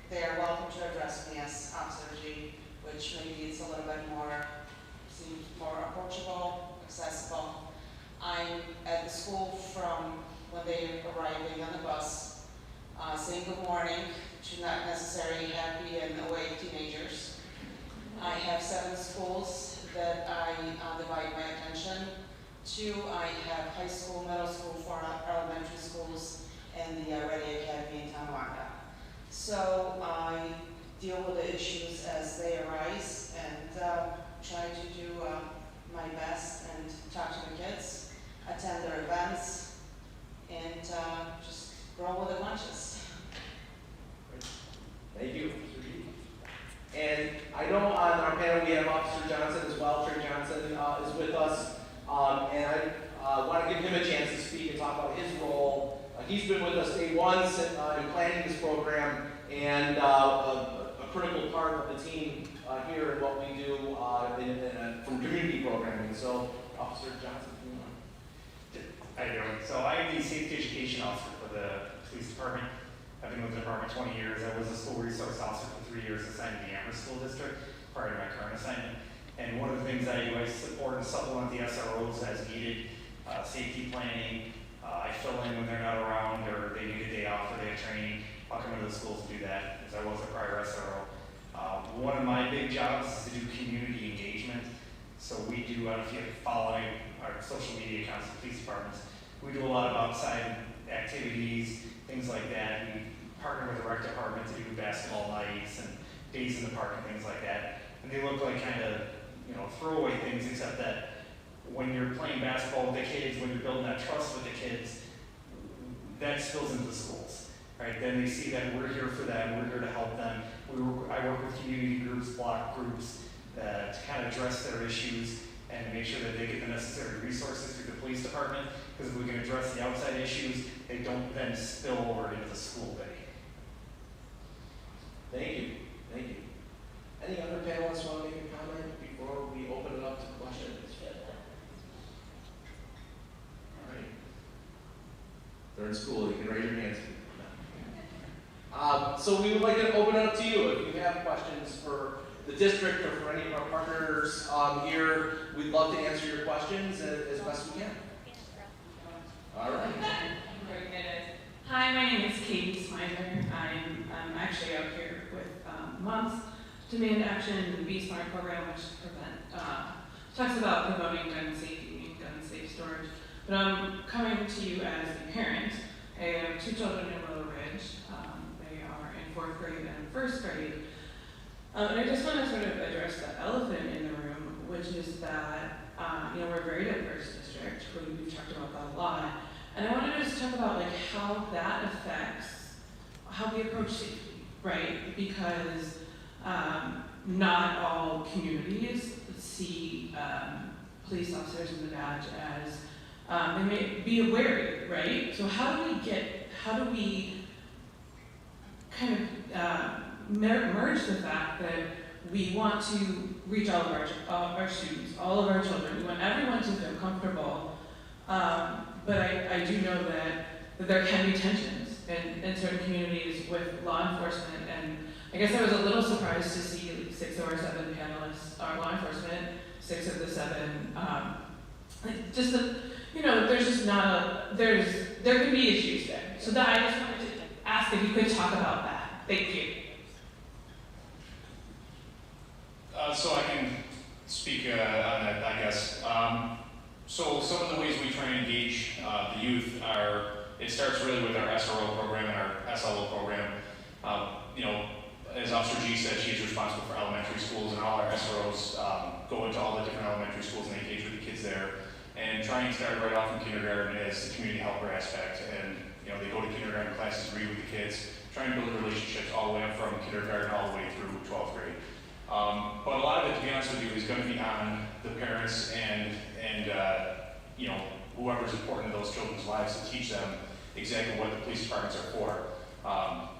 they are welcome to address me as Officer G, which maybe it's a little bit seems more approachable, accessible. I'm at the school from when they arriving on the bus, saying good morning to not necessarily happy and awake teenagers. I have 7 schools that I divide my attention to. I have high school, middle school, 4 elementary schools, and the Ready Academy in Tonawanda. So I deal with the issues as they arise and try to do my best and talk to the kids, attend their events, and just grow with the bunches. Thank you. And I know on our panel we have Officer Johnson as well. Trey Johnson is with us. And I want to give him a chance to speak and talk about his role. He's been with us day one in planning this program and a critical part of the team here in what we do from community programming. So, Officer Johnson, if you want. How you doing? So I am the safety education officer for the police department. I've been with the department 20 years. I was a school resource officer for 3 years assigned to the Amherst School District prior to my current assignment. And one of the things I do, I support and supplement the SROs as needed, safety planning. I fill in when they're not around or they need a day off or they have training. I'll come into the schools to do that, as I was a prior SRO. One of my big jobs is to do community engagement. So we do, I don't know if you're following our social media accounts of police departments, we do a lot of outside activities, things like that. We partner with the rec department to do basketball nights and days in the park and things like that. And they look like kind of, throwaway things, except that when you're playing basketball with the kids, when you're building that trust with the kids, that spills into the schools, right? Then they see that we're here for them, we're here to help them. I work with community groups, block groups, to kind of address their issues and make sure that they get the necessary resources through the police department, because if we can address the outside issues, they don't then spill over into the school day. Thank you. Thank you. Any other panelists want to make a comment before we open it up to questions? All right. They're in school, you can raise your hands. So we would like to open it up to you. If you have questions for the district or for any of our partners here, we'd love to answer your questions as best we can. All right. Hi, my name is Katie Smiler. I'm actually out here with Moms Demand Action, the Be Smart program, which talks about promoting gun safety and gun safe storage. But I'm coming to you as a parent. I have 2 children in Willow Ridge. They are in 4th grade and 1st grade. And I just want to sort of address the elephant in the room, which is that we're a very diverse district. We've talked about that a lot. And I wanted to just talk about how that affects how we approach safety, right? Because not all communities see police officers in the badge as they may be wary, right? So how do we kind of merge the fact that we want to reach all of our students, all of our children. We want everyone to feel comfortable, but I do know that there can be tensions in certain communities with law enforcement, and I guess I was a little surprised to see 6 of our 7 panelists are law enforcement, 6 of the 7. Just that, there's just not there can be issues there. So that I just wanted to ask if you could talk about that. Thank you. So I can speak on that, I guess. So some of the ways we try and engage the youth it starts really with our SRO program and our SLO program. go into all the different elementary schools and engage with the kids there, and try and start right off in kindergarten as the community helper aspect. And they go to kindergarten classes, read with the kids, try and build relationships all the way up from kindergarten all the way through 12th grade. But a lot of it, to be honest with you, is going to be on the parents and whoever's important in those children's lives to teach them exactly what the police departments are for.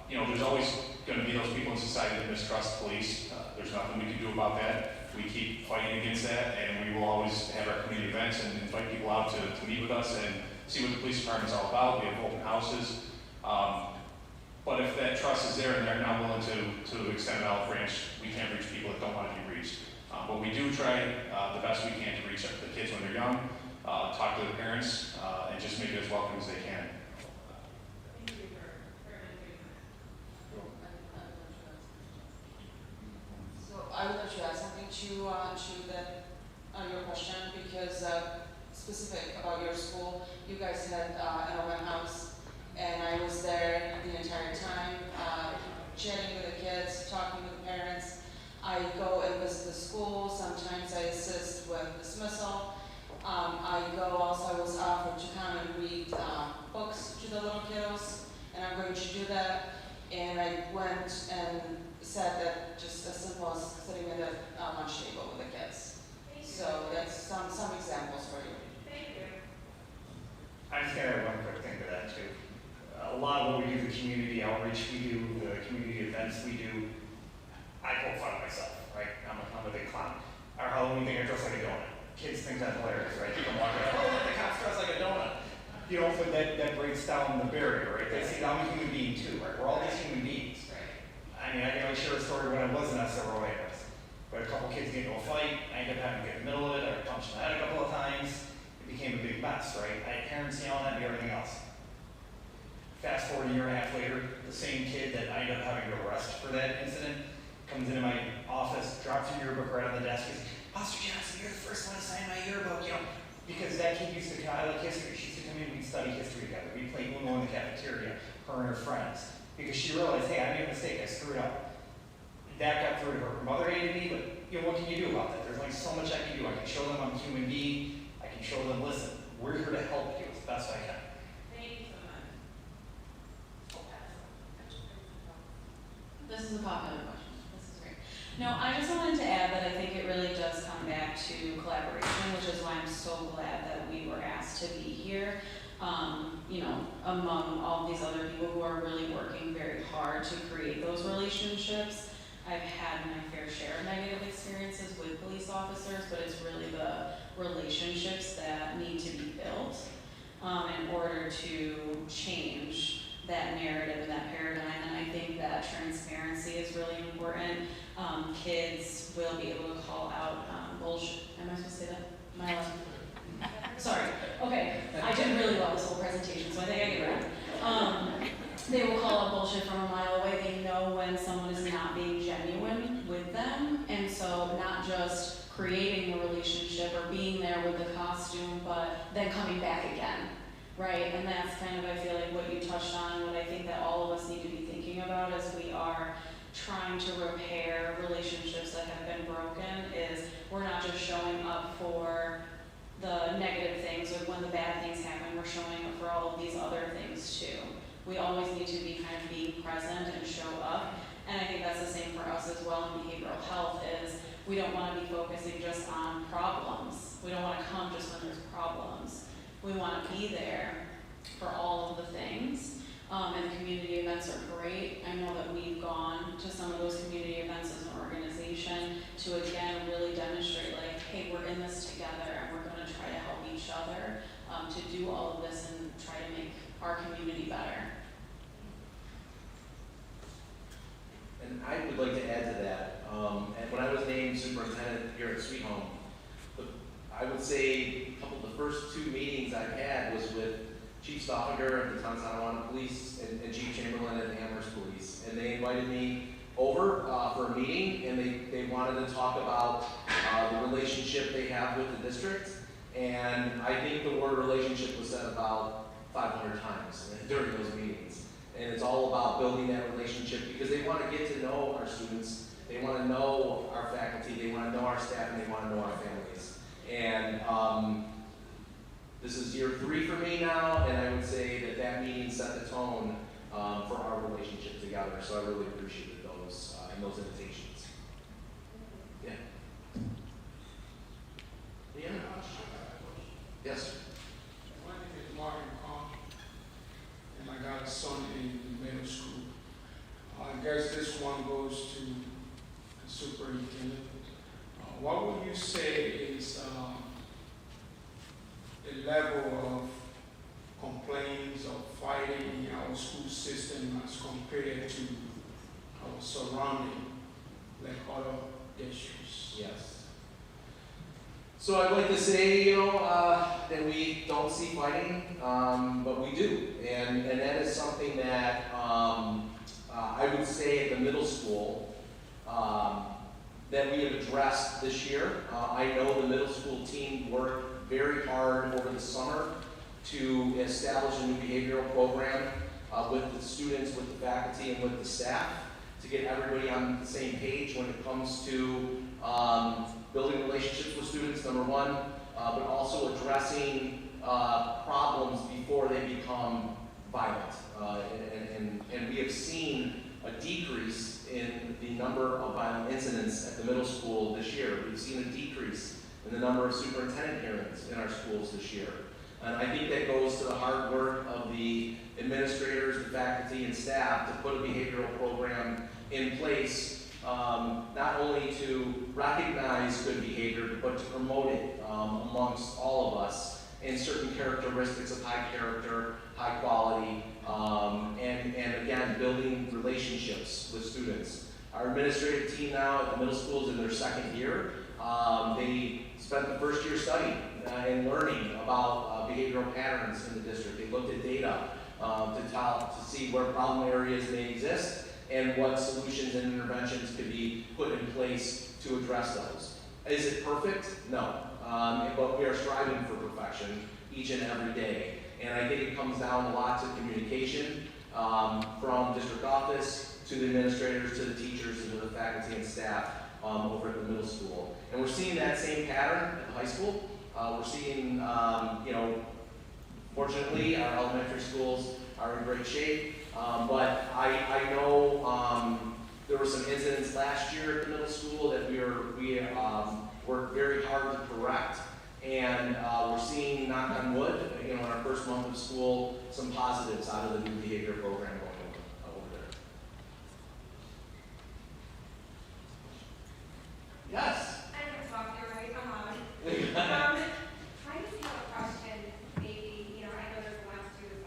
There's always going to be those people in society that mistrust police. There's nothing we can do about that. We keep fighting against that, and we will always have our community events and invite people out to meet with us and see what the police department's all about. We have open houses. But if that trust is there and they're not willing to extend an olive branch, we can't reach people that don't want to be reached. But we do try the best we can to reach out to the kids when they're young, talk to the parents, and just make it as welcome as they can. So I would like to add something to that, your question, because specific about your school, you guys had an open house, and I was there the entire time, chatting with the kids, talking with the parents. I go and visit the school, sometimes I assist with dismissal. I was offered to come and read books to the little kiddos, and I'm going to do that. And I went and said that just as simple as sitting at the lunch table with the kids. So that's some examples for you. I'm just gonna add one quick thing to that too. A lot of what we do, the community outreach we do, the community events we do, I poke fun at myself, right? I'm a big clown. Our Halloween thing, I dress like a donut. Kids think that's hilarious, right? They come walking around, oh, the cops dress like a donut. But that breaks down the barrier, right? They see I'm a human being too, right? We're all these human beings. I mean, I can always share a story when I was an SRO AS. But a couple kids get into a fight, I ended up having to get in the middle of it, I got punched in the head a couple of times. It became a big mess, right? I had parents yelling at me, everything else. Fast forward a year and a half later, the same kid that I ended up having to arrest for that incident comes into my office, drops a yearbook right on the desk, and says, Officer Johnson, you're the first one to sign my yearbook, because that kid used to, I like history, she used to come in, we'd study history together, we'd play Uno in the cafeteria, her and her friends, because she realized, hey, I made a mistake, I screwed up. That got through to her. Her mother hated me, but what can you do about that? There's only so much I can do. I can show them I'm a human being, I can show them, listen, we're here to help you as best I can. Thank you so much. This is a popular question. This is great. No, I just wanted to add that I think it really does come back to collaboration, which is why I'm so glad that we were asked to be here. Among all these other people who are really working very hard to create those relationships. I've had my fair share of negative experiences with police officers, but it's really the relationships that need to be built in order to change that narrative and that paradigm. And I think that transparency is really important. Kids will be able to call out bullshit. Am I supposed to say that? Am I allowed to? Sorry. Okay. I did really well this whole presentation, so I think I get it right. They will call out bullshit from a mile away. They know when someone is not being genuine with them. And so not just creating the relationship or being there with the costume, but then coming back again, right? And that's kind of, I feel like, what you touched on, what I think that all of us need to be thinking about as we are trying to repair relationships that have been broken, is we're not just showing up for the negative things or when the bad things happen, we're showing up for all of these other things too. We always need to be kind of being present and show up. And I think that's the same for us as well in behavioral health, is we don't want to be focusing just on problems. We don't want to come just when there's problems. We want to be there for all of the things. And the community events are great. I know that we've gone to some of those community events as an organization to, again, really demonstrate, like, hey, we're in this together and we're going to try to help each other to do all of this and try to make our community better. And I would like to add to that. And when I was named superintendent here at Sweet Home, I would say a couple of the first two meetings I've had was with Chief Stoffinger of the Town of Tonawanda Police and Chief Chamberlain at Amherst Police. And they invited me over for a meeting, and they wanted to talk about the relationship they have with the district. And I think the word relationship was said about 500 times during those meetings. And it's all about building that relationship because they want to get to know our students. They want to know our faculty, they want to know our staff, and they want to know our families. And this is year 3 for me now, and I would say that that meeting set the tone for our relationship together. So I really appreciated those and those invitations. Yeah. Yeah. Yes. My name is Martin Kong, and I got a son in middle school. I guess this one goes to the superintendent. What would you say is the level of complaints or fighting in our school system as compared to our surrounding, like other districts? Yes. So I'd like to say, that we don't see fighting, but we do, and that is something that I would say at the middle school that we have addressed this year. I know the middle school team worked very hard over the summer to establish a new behavioral program with the students, with the faculty, and with the staff to get everybody on the same page when it comes to building relationships with students, number one, but also addressing problems before they become violent. And we have seen a decrease in the number of violent incidents at the middle school this year. We've seen a decrease in the number of superintendent hearings in our schools this year. And I think that goes to the hard work of the administrators, the faculty, and staff to put a behavioral program in place, not only to recognize good behavior, but to promote it amongst all of us in certain characteristics of high character, high quality, and again, building relationships with students. Our administrative team now at the middle school is in their 2nd year. They spent the first year studying and learning about behavioral patterns in the district. They looked at data to see where problem areas may exist and what solutions and interventions could be put in place to address those. Is it perfect? No. But we are striving for perfection each and every day. And I think it comes down a lot to communication from district office to the administrators, to the teachers, and to the faculty and staff over at the middle school. And we're seeing that same pattern at the high school. We're seeing, fortunately, our elementary schools are in great shape. But I know there were some incidents last year at the middle school that we worked very hard to correct. And we're seeing, knock on wood, in our first month of school, some positives out of the new behavior program going over there. Yes? I can talk here, right? I'm on. I just have a question, maybe, I know there's a lot to do with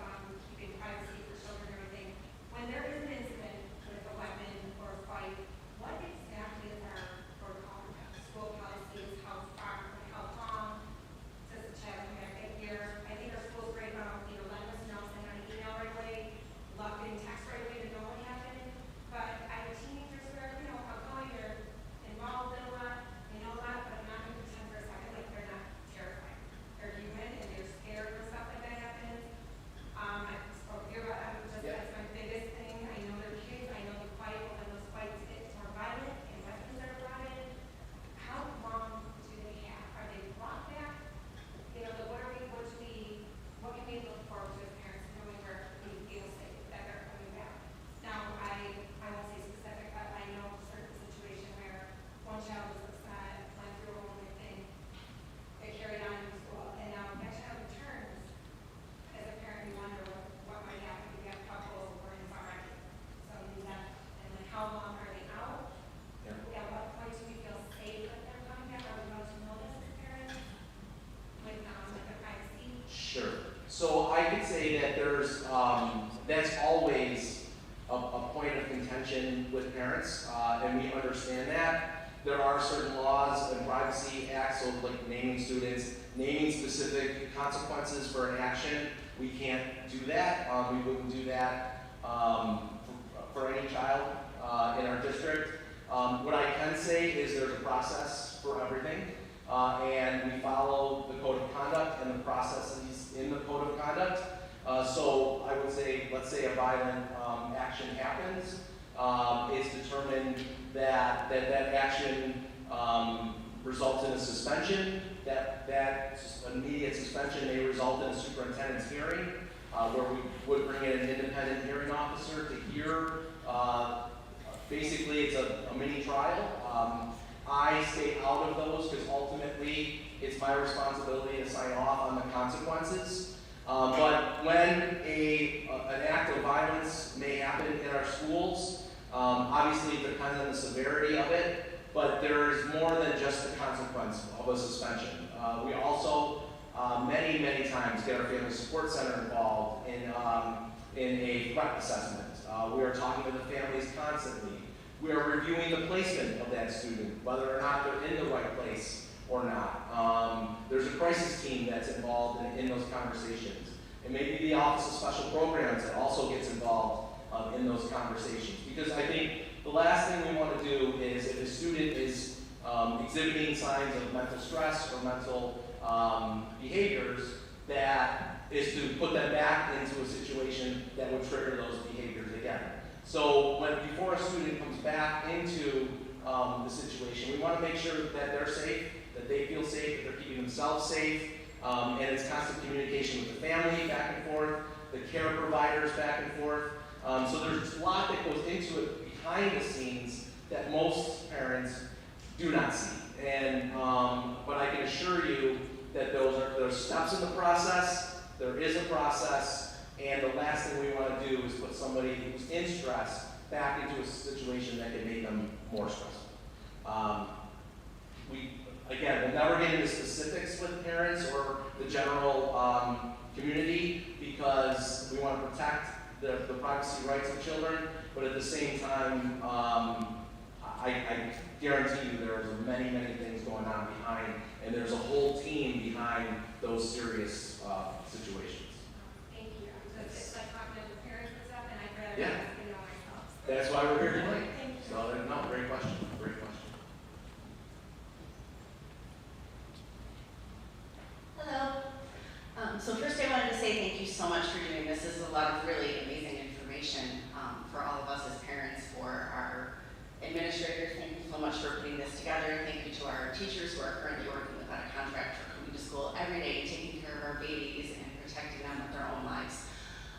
keeping privacy for children and everything. When there is an incident with a weapon or a fight, what exactly is our protocol? School policies, how far, how long does the child come back in here? I think our school's great about, letting us know, send out an email right away, getting text right away to know what happened. But I have teenagers who are, outgoing, they're involved in a lot, they know a lot, but I'm not going to pretend for a second like they're not terrified. They're human and they're scared when stuff like that happens. I spoke here about that's my biggest thing. I know they're kids, I know the fight, but when those fights get more violent and weapons are brought in, how long do they have? Are they brought back? What can we look forward to as parents knowing where we feel safe that they're coming back? Now, I won't say specific, but I know a certain situation where one child was upset, went through a whole thing, it carried on in school, and now that child returns. As a parent, you wonder what might happen. We have couples or in already. So and how long are they out? Yeah. At what point do we feel safe that they're coming back? Are we going to know this as parents? With the privacy? Sure. So I could say that that's always a point of contention with parents, and we understand that. There are certain laws and privacy acts, so like naming students, naming specific consequences for an action. We can't do that. We wouldn't do that for any child in our district. What I can say is there's a process for everything, and we follow the code of conduct and the processes in the code of conduct. So I would say, let's say a violent action happens. it's determined that action results in a suspension, that immediate suspension may result in a superintendent's hearing, where we would bring in an independent hearing officer to hear. Basically, it's a mini trial. I stay out of those because ultimately it's my responsibility to sign off on the consequences. But when an act of violence may happen in our schools, obviously it depends on the severity of it, but there is more than just the consequence of a suspension. We also many times get our family support center involved in a threat assessment. We are talking to the families constantly. We are reviewing the placement of that student, whether or not they're in the right place or not. There's a crisis team that's involved in those conversations. And maybe the Office of Special Programs that also gets involved in those conversations. Because I think the last thing we want to do is, if a student is exhibiting signs of mental stress or mental behaviors, that is to put them back into a situation that would trigger those behaviors again. So before a student comes back into the situation, we want to make sure that they're safe, that they feel safe, that they're keeping themselves safe, and it's constant communication with the family back and forth, the care providers back and forth. So there's a lot that goes into it behind the scenes that most parents do not see. And but I can assure you that there's steps in the process. There is a process. And the last thing we want to do is put somebody who's in stress back into a situation that can make them more stressful. We'll never get into specifics with parents or the general community because we want to protect the privacy rights of children, but at the same time, I guarantee you there's many things going on behind, and there's a whole team behind those serious situations. It's like talking to the parents and stuff, and I'd rather Yeah. ask to know myself. That's why we're here tonight. Thank you. So, no, great question, great question. Hello. So first I wanted to say thank you so much for doing this. This is a lot of really amazing information for all of us as parents, for our administrators. Thank you so much for putting this together. Thank you to our teachers who are currently working without a contract for coming to school every day, taking care of our babies and protecting them with their own lives.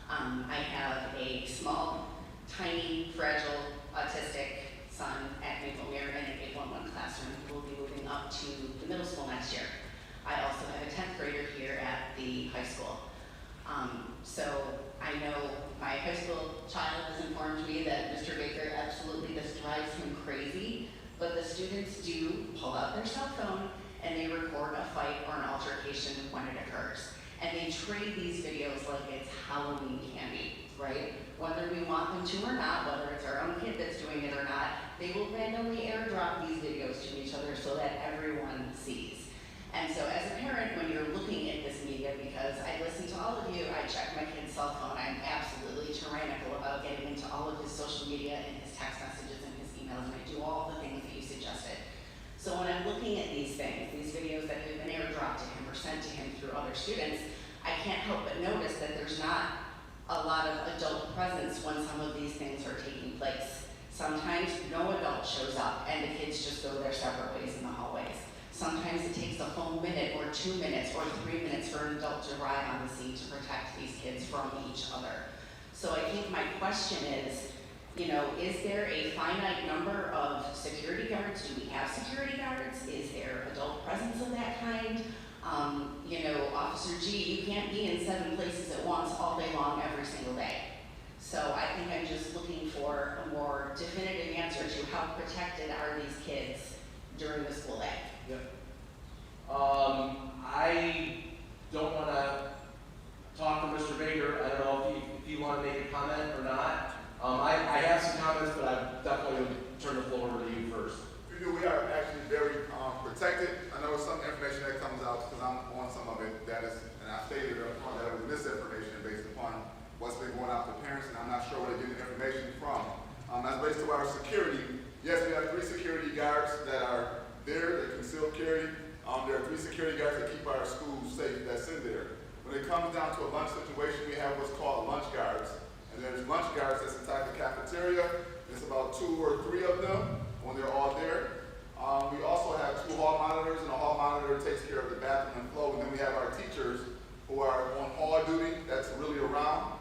I have a small, tiny, fragile, autistic son at Maple Mirror in a Grade 1 classroom who will be moving up to the middle school next year. I also have a 10th grader here at the high school. So I know my high school child has informed me that Mr. Baker, absolutely this drives him crazy, but the students do pull out their cell phone and they record a fight or an altercation when it occurs. And they trade these videos like it's Halloween candy, right? Whether we want them to or not, whether it's our own kid that's doing it or not, they will randomly airdrop these videos to each other so that everyone sees. And so as a parent, when you're looking at this media, because I listen to all of you, I check my kid's cell phone, I'm absolutely tyrannical about getting into all of his social media and his text messages and his emails, and I do all the things that you suggested. So when I'm looking at these things, these videos that have been airdropped to him or sent to him through other students, I can't help but notice that there's not a lot of adult presence when some of these things are taking place. Sometimes no adult shows up and the kids just go their separate ways in the hallways. Sometimes it takes a whole minute or 2 minutes or 3 minutes for an adult to arrive on the scene to protect these kids from each other. So I think my question is, is there a finite number of security guards? Do we have security guards? Is there adult presence of that kind? Officer G, you can't be in 7 places at once all day long every single day. So I think I'm just looking for a more definitive answer to how protected are these kids during the school day. Yep. I don't want to talk to Mr. Baker. I don't know if you want to make a comment or not. I have some comments, but I definitely would turn the floor over to you first. We are actually very protected. I know some information that comes out because I'm on some of it that is, and I stated up front that it was misinformation based upon what's been going out to parents, and I'm not sure where they're getting the information from. As relates to our security, yes, we have 3 security guards that are there that conceal carry. There are 3 security guards that keep our schools safe that's in there. When it comes down to a lunch situation, we have what's called lunch guards. And there's lunch guards that's inside the cafeteria. There's about 2 or 3 of them when they're all there. We also have 2 hall monitors, and a hall monitor takes care of the bathroom and flow. And then we have our teachers who are on hall duty that's really around.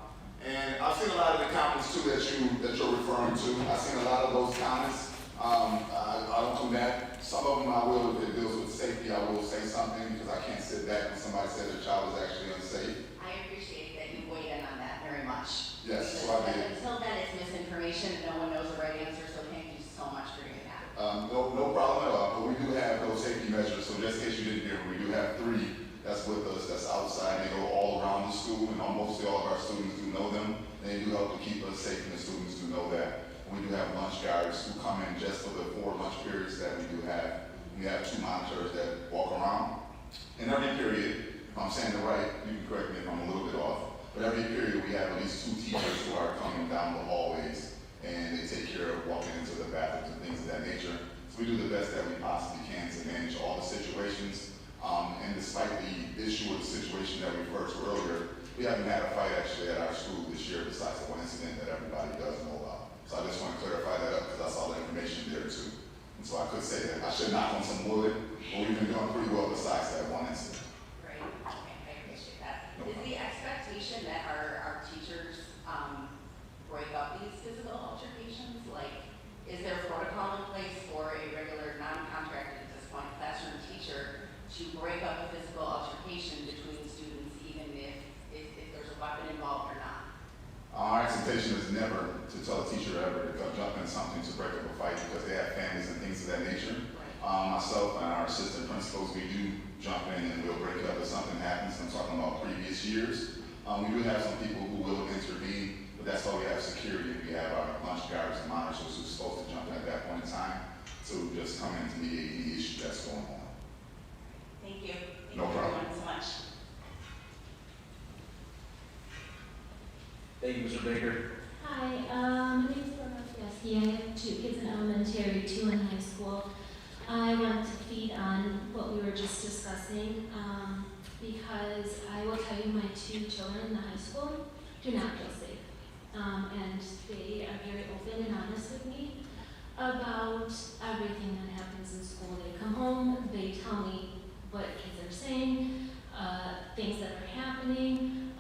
And I've seen a lot of the comments too that you're referring to. I've seen a lot of those comments. I don't do that. Some of them I will, if it deals with safety, I will say something because I can't sit back when somebody says a child is actually unsafe. I appreciate that you weighed in on that very much. Yes, Because so I did. until then, it's misinformation, and no one knows the right answer, so thank you so much for doing that. No problem at all, but we do have those safety measures, so just in case you didn't hear, we do have 3 that's with us, that's outside. They go all around the school, and almost all of our students do know them. They do help to keep us safe, and the students do know that. We do have lunch guards who come in just for the 4 lunch periods that we do have. We have 2 monitors that walk around. In every period, if I'm saying it right, you can correct me if I'm a little bit off, but every period we have at least 2 teachers who are coming down the hallways, and they take care of walking into the bathrooms and things of that nature. So we do the best that we possibly can to manage all the situations. And despite the issue or the situation that we referred to earlier, we haven't had a fight actually at our school this year besides the one incident that everybody does know about. So I just want to clarify that up because I saw the information there too. And so I could say that I should knock on some wood, but we've been doing pretty well besides that one incident. Great, okay, I appreciate that. No Is the expectation that our teachers break up these physical altercations? Like, is there a protocol in place for a regular non-contracted at this point classroom teacher to break up a physical altercation between students, even if there's a weapon involved or not? Our expectation is never to tell a teacher ever to go jump in something to break up a fight because they have families and things of that nature. Myself and our assistant principals, we do jump in and we'll break it up if something happens. I'm talking about previous years. We do have some people who will intervene, but that's why we have security. We have our lunch guards and monitors who's supposed to jump in at that point in time to just come in to mediate any issue that's going on. Thank you. Thank No you problem. everyone so much. Thank you, Mr. Baker. Hi, my name is Brooke Fieschi. I have 2 kids in elementary, 2 in high school. I want to feed on what we were just discussing because I will tell you my 2 children in the high school do not feel safe. And they are very open and honest with me about everything that happens in school. They come home, they tell me what kids are saying, things that are happening,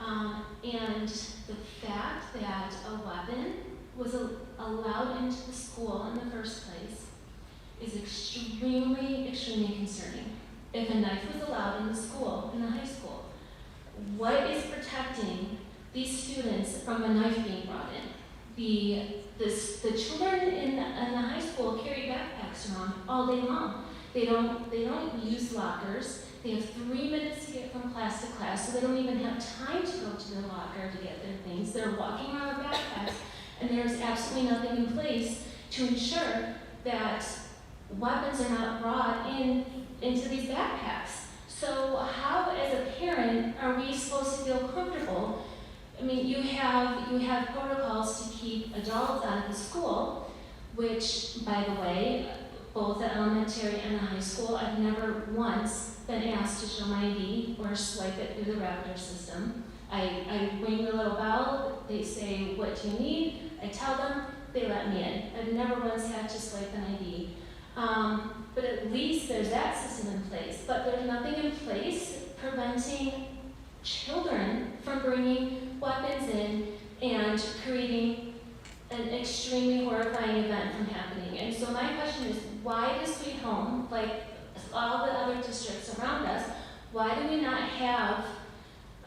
and the fact that a weapon was allowed into the school in the first place is extremely, extremely concerning. If a knife was allowed in the school, in the high school, what is protecting these students from a knife being brought in? The children in the high school carry backpacks around all day long. They don't use lockers. They have 3 minutes to get from class to class, so they don't even have time to go to their locker to get their things. They're walking around with backpacks, and there's absolutely nothing in place to ensure that weapons are not brought into these backpacks. So how, as a parent, are we supposed to feel comfortable? I mean, you have protocols to keep adults out of the school, which, by the way, both at elementary and the high school, I've never once been asked to show my ID or swipe it through the Raptor system. I ring the little bell, they say, what do you need? I tell them, they let me in. I've never once had to swipe an ID. But at least there's that system in place. But there's nothing in place preventing children from bringing weapons in and creating an extremely horrifying event from happening. And so my question is, why does Sweet Home, like all the other districts around us, why do we not have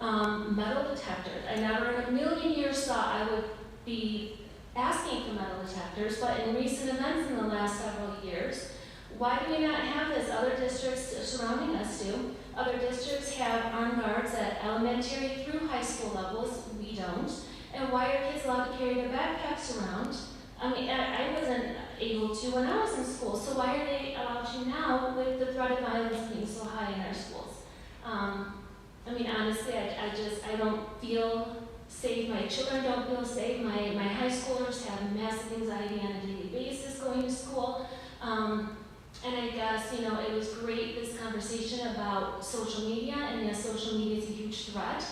metal detectors? I never in a million years thought I would be asking for metal detectors, but in recent events in the last several years, why do we not have this? Other districts surrounding us do. Other districts have armed guards at elementary through high school levels. We don't. And why are kids allowed to carry their backpacks around? I mean, I wasn't able to when I was in school, so why are they allowed to now with the threat of violence being so high in our schools? I mean, honestly, I don't feel safe. My children don't feel safe. My high schoolers have massive anxiety on a daily basis going to school. And I guess, you know, it was great, this conversation about social media, and yes, social media is a huge threat,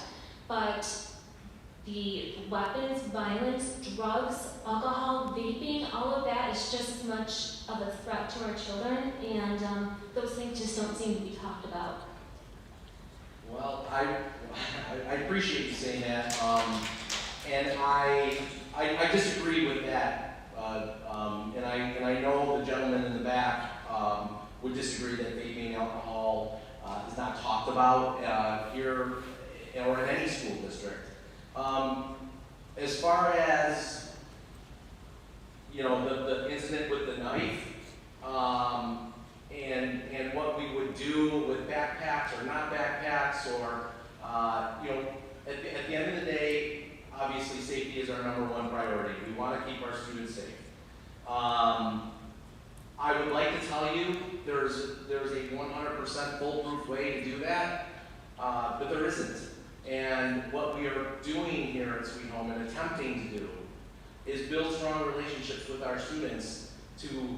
but the weapons, violence, drugs, alcohol, vaping, all of that is just as much of a threat to our children, and those things just don't seem to be talked about. Well, I appreciate you saying that, and I disagree with that, and I know the gentleman in the back would disagree that vaping and alcohol is not talked about here or in any school district. As far as, you know, the incident with the knife, and what we would do with backpacks or not backpacks, or, you know, at the end of the day, obviously safety is our #1 priority. We want to keep our students safe. I would like to tell you there's a 100% foolproof way to do that, but there isn't. And what we are doing here at Sweet Home and attempting to do is build strong relationships with our students to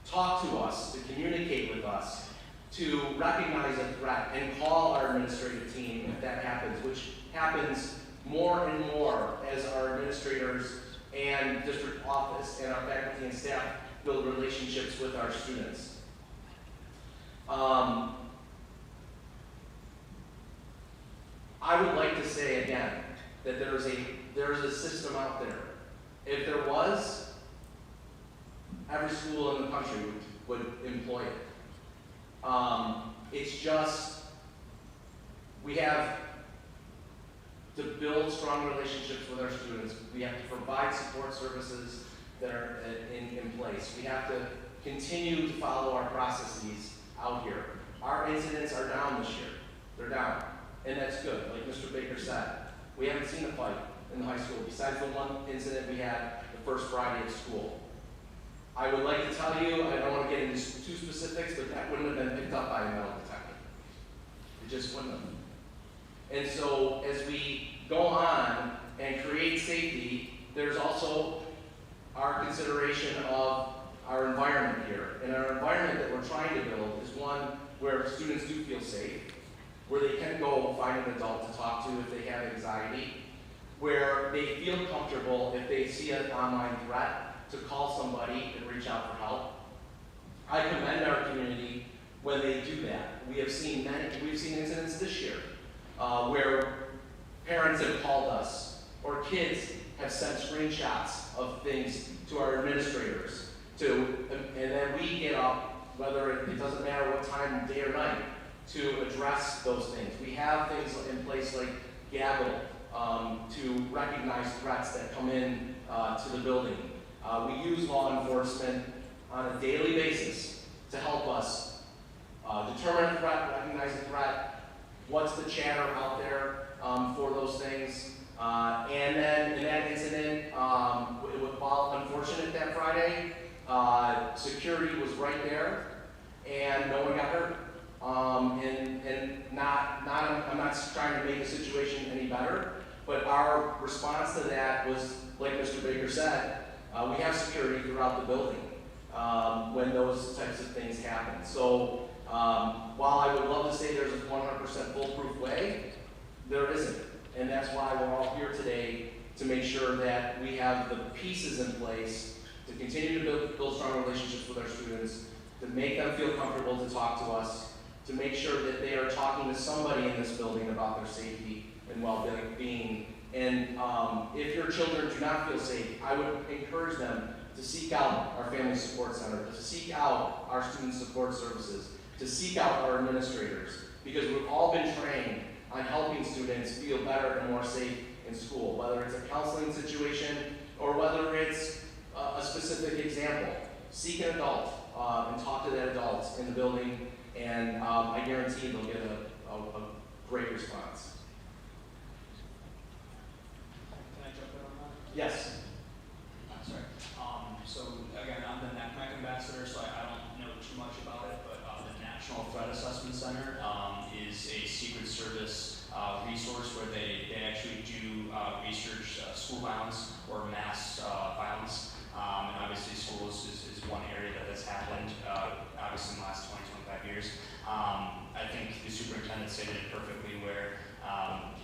talk to us, to communicate with us, to recognize a threat and call our administrative team if that happens, which happens more and more as our administrators and district office and our faculty and staff build relationships with our students. I would like to say again that there is a system out there. If there was, every school in the country would employ it. It's just, we have to build strong relationships with our students. We have to provide support services that are in place. We have to continue to follow our processes out here. Our incidents are down this year. They're down, and that's good. Like Mr. Baker said, we haven't seen a fight in the high school besides the one incident we had the first Friday of school. I would like to tell you, I don't want to get into too specifics, but that wouldn't have been picked up by a metal detector. It just wouldn't have. And so as we go on and create safety, there's also our consideration of our environment here. And our environment that we're trying to build is one where students do feel safe, where they can go find an adult to talk to if they have anxiety, where they feel comfortable if they see an online threat to call somebody and reach out for help. I commend our community when they do that. We've seen incidents this year where parents have called us, or kids have sent screenshots of things to our administrators, and then we get up, whether it doesn't matter what time, day or night, to address those things. We have things in place like Gabble to recognize threats that come in to the building. We use law enforcement on a daily basis to help us determine a threat, recognize a threat, what's the chatter out there for those things. And then in that incident, while unfortunate that Friday, security was right there and no one got hurt. I'm not trying to make the situation any better, but our response to that was, like Mr. Baker said, we have security throughout the building when those types of things happen. So while I would love to say there's a 100% foolproof way, there isn't. And that's why we're all here today, to make sure that we have the pieces in place to continue to build strong relationships with our students, to make them feel comfortable to talk to us, to make sure that they are talking to somebody in this building about their safety and well-being. And if your children do not feel safe, I would encourage them to seek out our Family Support Center, to seek out our student support services, to seek out our administrators, because we've all been trained on helping students feel better and more safe in school, whether it's a counseling situation or whether it's a specific example. Seek an adult and talk to that adult in the building, and I guarantee they'll get a great response. Can I jump in on that? Yes. Sorry. So again, I'm the NACMAC ambassador, so I don't know too much about it, but the National Threat Assessment Center is a Secret Service resource where they actually do research school violence or mass violence. And obviously schools is one area that's happened, obviously in the last 20, 25 years. I think the superintendent stated it perfectly where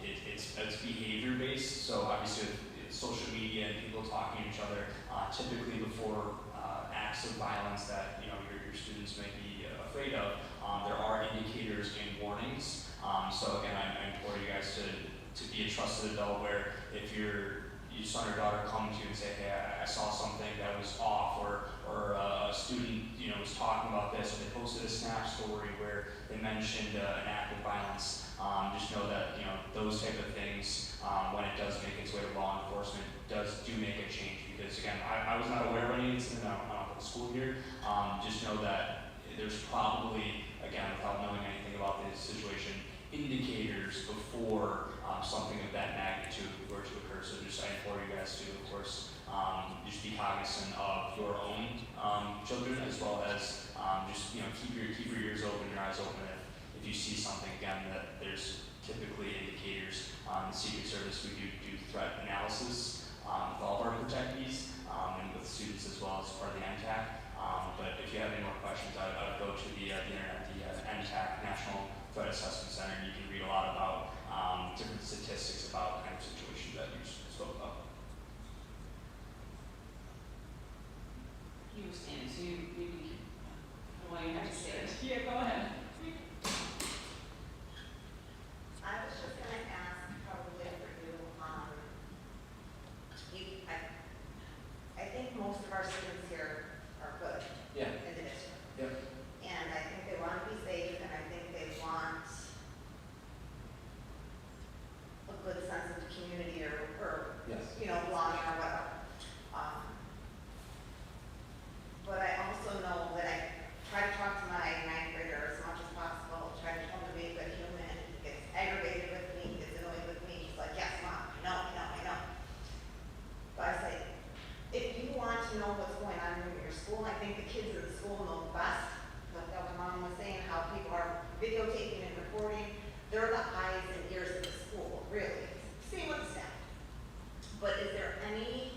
it's behavior-based talking to each other, typically before acts of violence that your students may be afraid of. There are indicators and warnings. So again, I implore you guys to be a trusted adult where if your son or daughter come to you and say, hey, I saw something that was off, or a student was talking about this, or they posted a Snap story where they mentioned an act of violence, just know that those type of things, when it does make its way to law enforcement, do make a change. Because again, I was not aware of any incident. I don't go to school here. Just know that there's probably, again, without knowing anything about this situation, indicators before something of that magnitude were to occur. So just I implore you guys to, of course, just be cognizant of your own children, as well as just keep your ears open, your eyes open if you see something. Again, that there's typically indicators. The Secret Service, we do threat analysis with all of our protectees and with students as well as part of the NTAC. But if you have any more questions, I would go to the internet, the NTAC National Threat Assessment Center, and you can read a lot about different statistics about the kind of situation that you spoke about. You were standing, so you can keep, why you have to stand. Yeah, go ahead. I was just going to ask, probably for you, I think most of our students here are good Yeah. in the district. Yep. And I think they want to be safe, and I think they want a good sense of community or Yes. belonging or whatever. But I also know that I try to talk to my ninth grader as much as possible, try to tell him to be a good human. He gets aggravated with me, he gets annoyed with me. He's like, yes, Mom, I know. But I say, if you want to know what's going on in your school, I think the kids at the school know best. Like Dr. Mom was saying, how people are videotaping and recording. They're the eyes and ears of the school, really. Same with the staff. But is there any,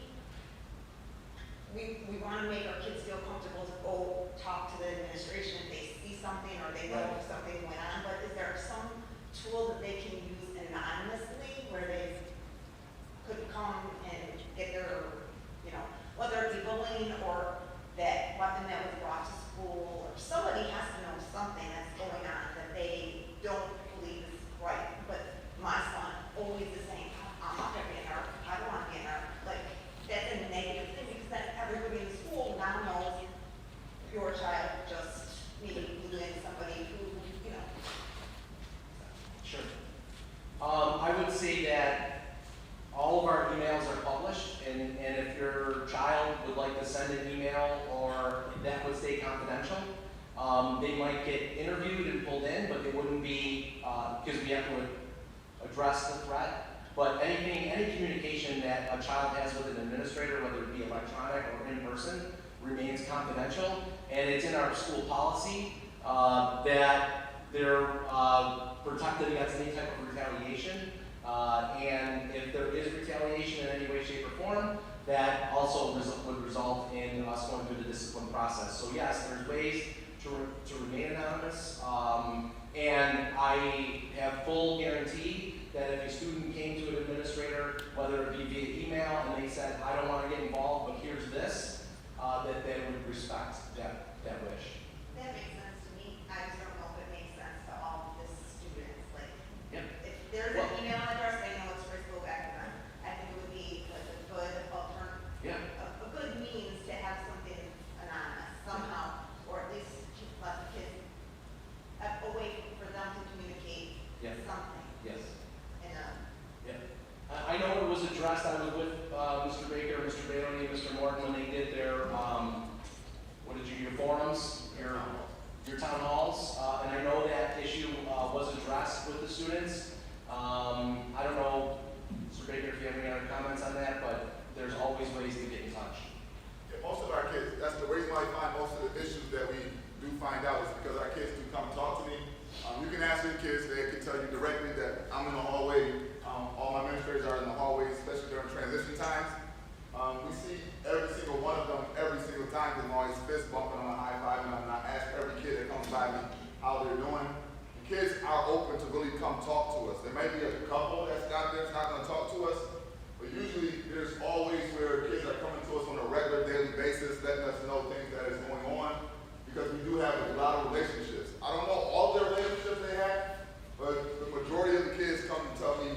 we want to make our kids feel comfortable to go talk to the administration if they see something or they know Right. something going on, but is there some tool that they can use anonymously where they could come and get their, whether it be bullying or that weapon that was brought to school, or somebody has to know something that's going on that they don't believe is right. But my son always is saying, I'm not gonna be a nerd, I don't want to be a nerd. Like, that's a negative thing, because then everybody in the school now knows your child just maybe doing somebody who, Sure. I would say that all of our emails are published, and if your child would like to send an email or that would stay confidential, they might get interviewed and pulled in, but they wouldn't be, because we have to address the threat. But any communication that a child has with an administrator, whether it be electronic or in person, remains confidential, and it's in our school policy that they're protected against any type of retaliation. And if there is retaliation in any way, shape, or form, that also would result in us going through the discipline process. So yes, there's ways to remain anonymous, and I have full guarantee that if a student came to an administrator, whether it be via email, and they said, I don't want to get involved, but here's this, that they would respect that wish. that makes sense to me. I just don't know if it makes sense to all the students. Like, Yep. if there's an email address, they know it's supposed to go back to them. I think it would be like a good alternative, Yeah. a good means to have something anonymous somehow, or at least keep let the kids a way for them to communicate Yeah. something. Yes. In a, I know it was addressed. I was with Mr. Baker, Mr. Bailey, and Mr. Morton when they did their your forums, your town halls, and I know that issue was addressed with the students. I don't know, Mr. Baker, if you have any other comments on that, but there's always ways to get in touch. Yeah, most of our kids, that's the reason why I find most of the issues that we do find out is because our kids do come talk to me. You can ask your kids, they can tell you directly that I'm in the hallway. All my administrators are in the hallway, especially during transition times. We see every single one of them every single time. They're always fist bumping on a high five, and I ask every kid that comes by me how they're doing. The kids are open to really come talk to us. There may be a couple that's out there that's not going to talk to us, but usually there's always where kids are coming to us on a regular daily basis, letting us know things that is going on, because we do have a lot of relationships. I don't know all the relationships they have, but the majority of the kids come and tell me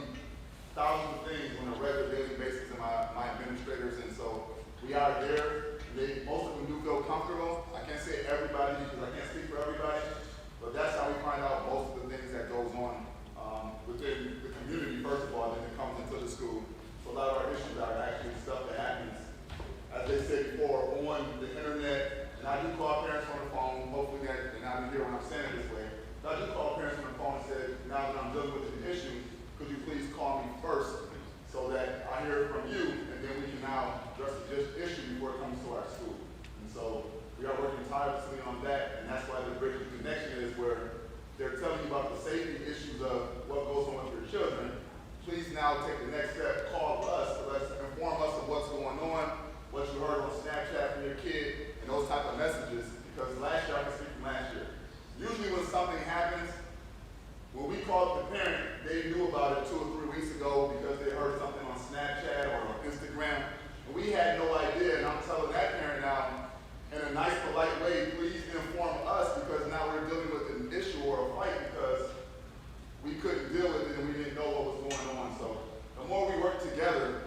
thousands of things on a regular daily basis in my administrators, and so we are there. Most of them do feel comfortable. I can't say everybody because I can't speak for everybody, but that's how we find out most of the things that goes on within the community, first of all, then it comes into the school. So a lot of our issues are actually stuff that happens, as they said before, on the internet. And I do call parents on the phone, hopefully that, and I'll be here when I'm saying it this way. But I do call parents on the phone and say, now that I'm dealing with an issue, could you please call me first so that I hear from you, and then we can now address the issue before it comes to our school. And so we are working tirelessly on that, and that's why the Bridging Connection is where they're telling you about the safety issues of what goes on with your children. Please now take the next step, call us, inform us of what's going on, what you heard on Snapchat from your kid, and those type of messages, because last year, I can speak from last year. Usually when something happens, when we called the parent, they knew about it 2 or 3 weeks ago because they heard something on Snapchat or on Instagram, and we had no idea, and I'm telling that parent now, in a nice, polite way, please inform us, because now we're dealing with an issue or a fight because we couldn't deal with it and we didn't know what was going on. So the more we work together,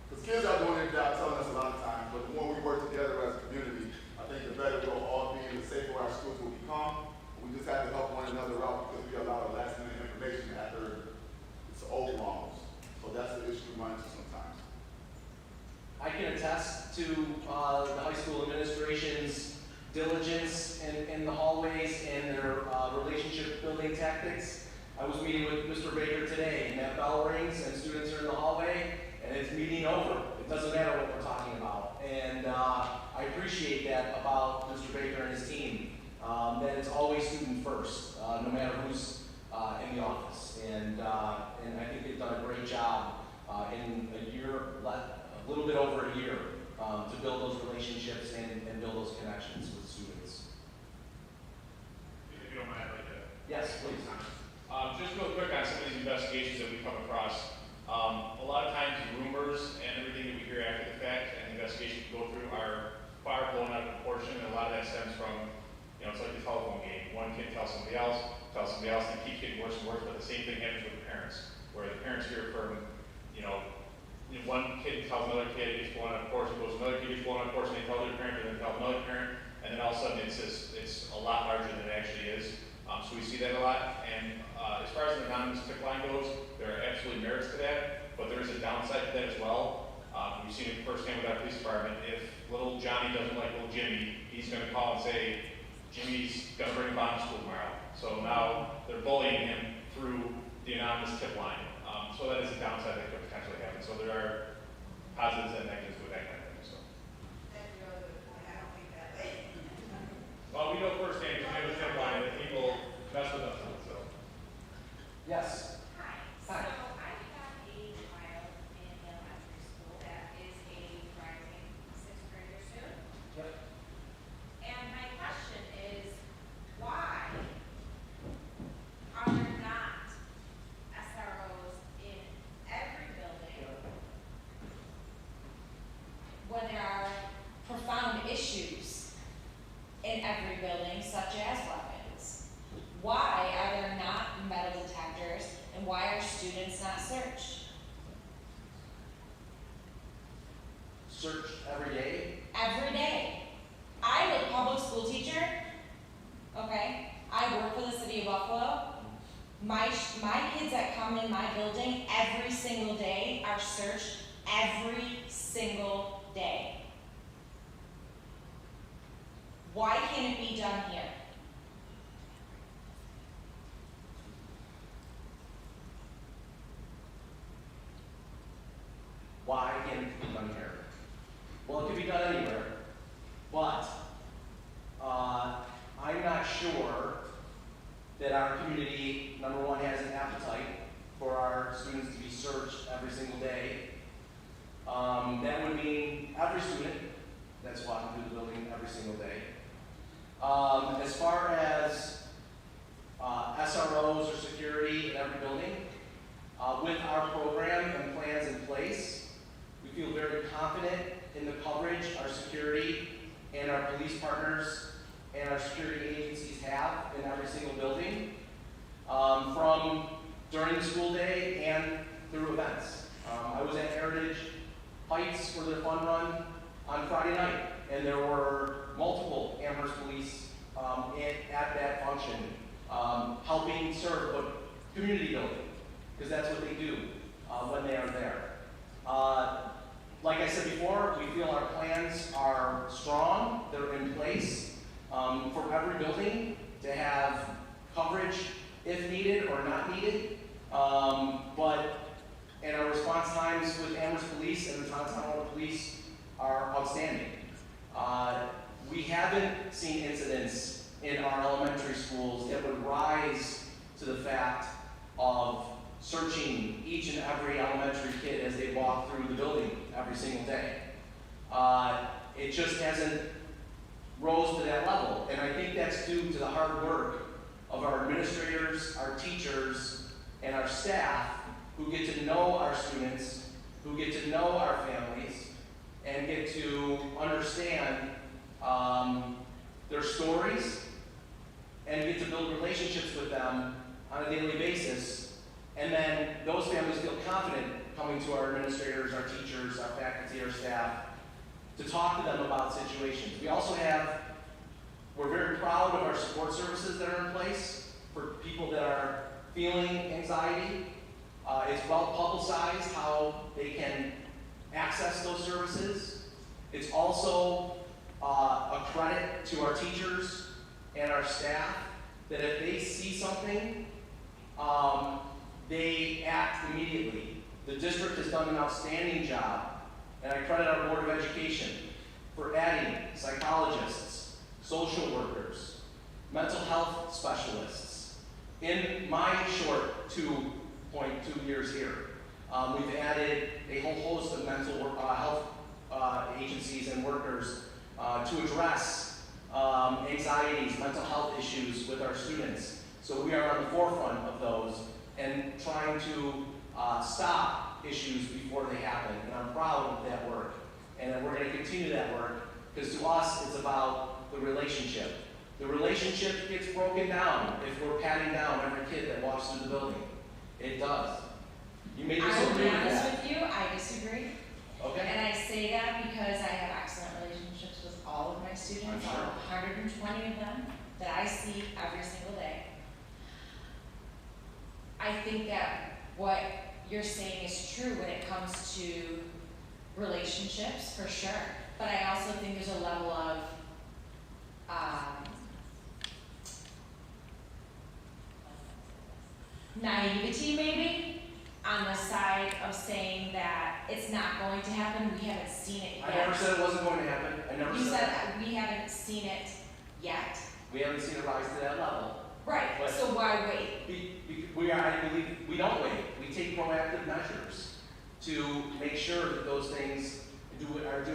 because kids are doing their job telling us a lot of times, but the more we work together as a community, I think the better we'll all be and the safer our schools will become. We just have to help one another out because we allow last-minute information after it's old wrongs. So that's the issue we run into sometimes. I can attest to the high school administration's diligence in the hallways and their relationship building tactics. I was meeting with Mr. Baker today, and that bell rings and students are in the hallway and it's meeting over. It doesn't matter what we're talking about. And I appreciate that about Mr. Baker and his team, that it's always student first, no matter who's in the office. And I think they've done a great job in a year, a little bit over a year, to build those relationships and build those connections with students. If you don't mind, I'd like to. Yes, please. Just real quick on some of these investigations that we come across. A lot of times rumors and everything that we hear after the fact and the investigation we go through are far blown out of proportion, and a lot of that stems from, it's like the telephone game. One kid tells somebody else, and it keeps getting worse and worse, but the same thing happens with the parents, where the parents hear from, one kid tells another kid, it gets blown out of proportion, goes another kid gets blown out of proportion, they tell their parent, and then tell another parent, and then all of a sudden it's a lot larger than it actually is. So we see that a lot, and as far as the anonymous tip line goes, there are absolutely merits to that, but there is a downside to that as well. We've seen it firsthand with our police department. If little Johnny doesn't like little Jimmy, he's going to call and say, Jimmy's going to bring a bomb to school tomorrow. So now they're bullying him through the anonymous tip line. So that is a downside that could potentially happen. So there are positives and negatives with that kind of thing. So. That's really good point. I don't think that way. Well, we know firsthand because we have a tip line that people mess with us on. So. Yes. Hi. Hi. So I have a child in elementary school that is a rising sixth grader soon. Yep. And my question is, why are there not SROs in every building when there are profound issues in every building, such as weapons? Why are there not metal detectors, and why are students not searched? Searched every day. Every day. I'm a public school teacher, okay? I work for the city of Buffalo. My kids that come in my building every single day are searched every single day. Why can't it be done here? Why can't it be done here? Well, it can be done anywhere, but I'm not sure that our community, number one, has an appetite for our students to be searched every single day. That would mean every student that's walking through the building every single day. As far as SROs or security in every building, with our program and plans in place, we police partners and our security agencies have in every single building, from during the school day and through events. I was at Heritage Heights for their fun run on Friday night, and there were multiple Amherst police at that function, helping serve, but community building, because that's what they do when they are there. Like I said before, we feel our plans are strong, they're in place for every building to have coverage if needed or not needed. And our response times with Amherst Police and the Tonawanda Police are outstanding. We haven't seen incidents in our elementary schools that would rise to the fact of searching each and every elementary kid as they walk through the building every single day. It just hasn't rose to that level, and I think that's due to the hard work of our administrators, our teachers, and our staff who get to know our students, who get to know our families, and get to understand their stories, and get to build relationships with them on a daily basis. And then those families feel confident coming to our administrators, our teachers, our faculty, our staff, to talk to them about situations. We also we're very proud of our support services that are in place for people that are feeling anxiety. It's well publicized how they can access those services. It's also a credit to our teachers and our staff that if they see something, they act immediately. The district has done an outstanding job, and I credit our Board of Education for adding psychologists, social workers, mental health specialists. In my short 2.2 years here, we've added a whole host of mental health agencies and workers to address anxieties, mental health issues with our students. So we are on the forefront of those and trying to stop issues before they happen. And I'm proud of that work. And we're going to continue that work because to us it's about the relationship. The relationship gets broken down if we're patting down every kid that walks through the building. It does. You may I will disagree be with honest that. with you, I disagree. Okay. And I say that because I have excellent relationships with all of my students, I'm sure. all 120 of them that I see every single day. I think that what you're saying is true when it comes to relationships, for sure. But I also think there's a level of naivety maybe on the side of saying that it's not going to happen, we haven't seen it yet. I never said it wasn't going to happen. I never You said said that. that we haven't seen it yet. We haven't seen it rise to that level. Right, But- so why wait? I believe we don't wait. We take proactive measures to make sure that those things do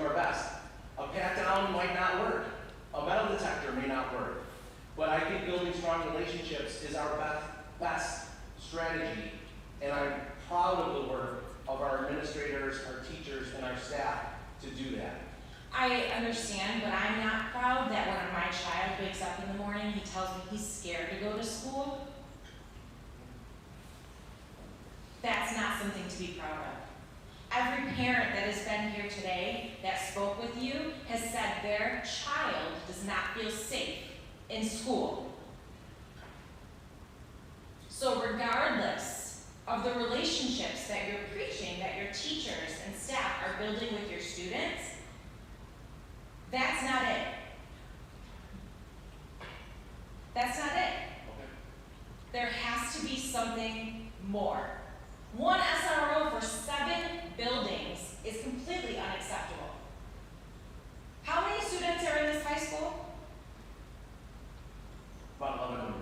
our best. A pat down might not work. A metal detector may not work. But I think building strong relationships is our best strategy. And I'm proud of the work of our administrators, our teachers, and our staff to do that. I understand, but I'm not proud that when my child wakes up in the morning, he tells me he's scared to go to school. That's not something to be proud of. Every parent that has been here today that spoke with you has said their child does not feel safe in school. So regardless of the relationships that you're preaching, that your teachers and staff are building with your students, that's not it. That's not it. There has to be something more. One SRO for 7 buildings is completely unacceptable. How many students are in this high school? About 1,100.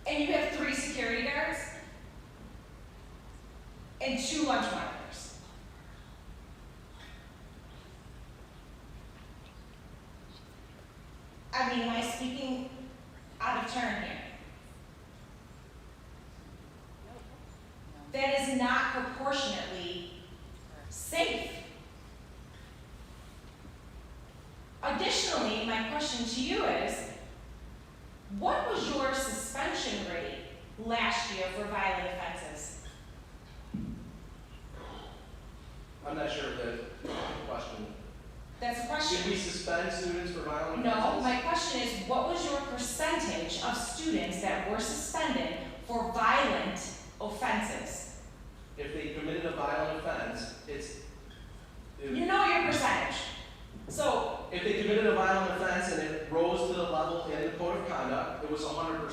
And you have 3 security guards? And 2 lunch monitors. I mean, am I speaking out of turn here? That is not proportionately safe. Additionally, additionally, my question to you is, what was your suspension rate last year for violent offenses? I'm not sure of the question. That's a question. Should we suspend students for violent No, offenses? my question is, what was your percentage of students that were suspended for violent offenses? If they committed a violent offense, You know your percentage. So, if they committed a violent offense and it rose to the level in the code of conduct, it was 100%.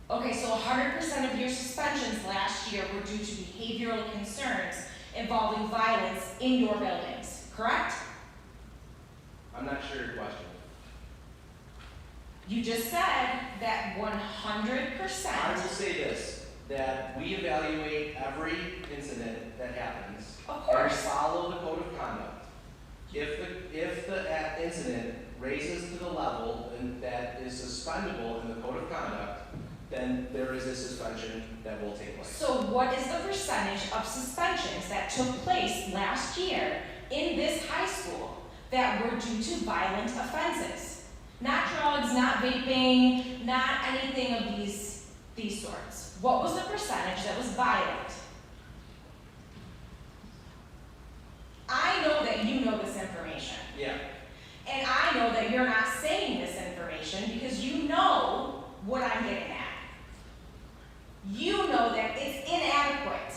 okay, so 100% of your suspensions last year were due to behavioral concerns involving violence in your buildings, correct? I'm not sure your question. You just said that 100%. I will say this, that we evaluate every incident that happens. Of course. And we follow the code of conduct. If the incident raises to the level and that is suspendable in the code of conduct, then there is a suspension that will take place. So what is the percentage of suspensions that took place last year in this high school that were due to violent offenses? Not drugs, not vaping, not anything of these sorts. What was the percentage that was violent? I know that you know this information. Yeah. And I know that you're not saying this information because you know what I'm getting at. You know that it's inadequate.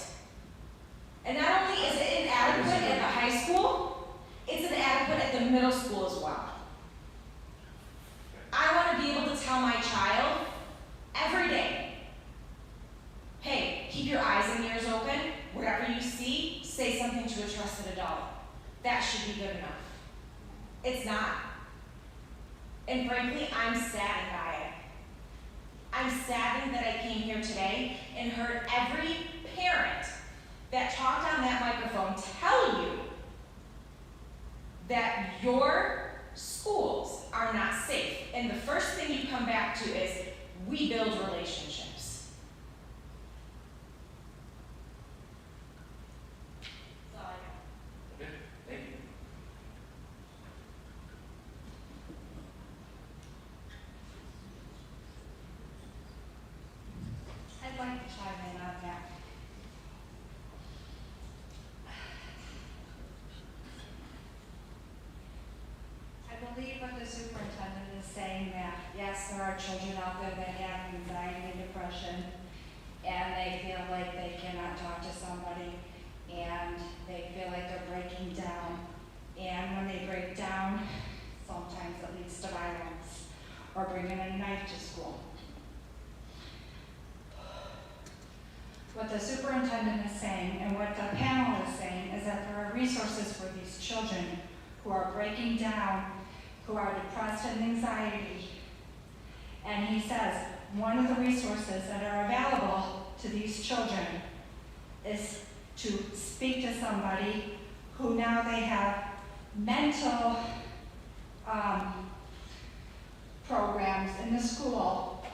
And not only is it inadequate at the high school, it's inadequate at the middle school as well. I want to be able to tell my child every day, hey, keep your eyes and ears open. Whatever you see, say something to a trusted adult. That should be good enough. It's not. And frankly, I'm saddened by it. I'm saddened that I came here today and heard every parent that talked on that microphone tell you that your schools are not safe. And the first thing you come back to is, we build relationships. That's all I got. Okay, thank you. I'd like to chime in on that. I believe what the superintendent is saying, that yes, there are children out there that have anxiety and depression, and they feel like they cannot talk to somebody, and they feel like they're breaking down. And when they break down, sometimes it leads to violence, or bringing a knife to school. What the superintendent is saying and what the panel is saying is that there are resources for these children who are breaking down, who are depressed and anxiety. And he says one of the resources that are available to these children is to speak to somebody who now they have mental programs in the school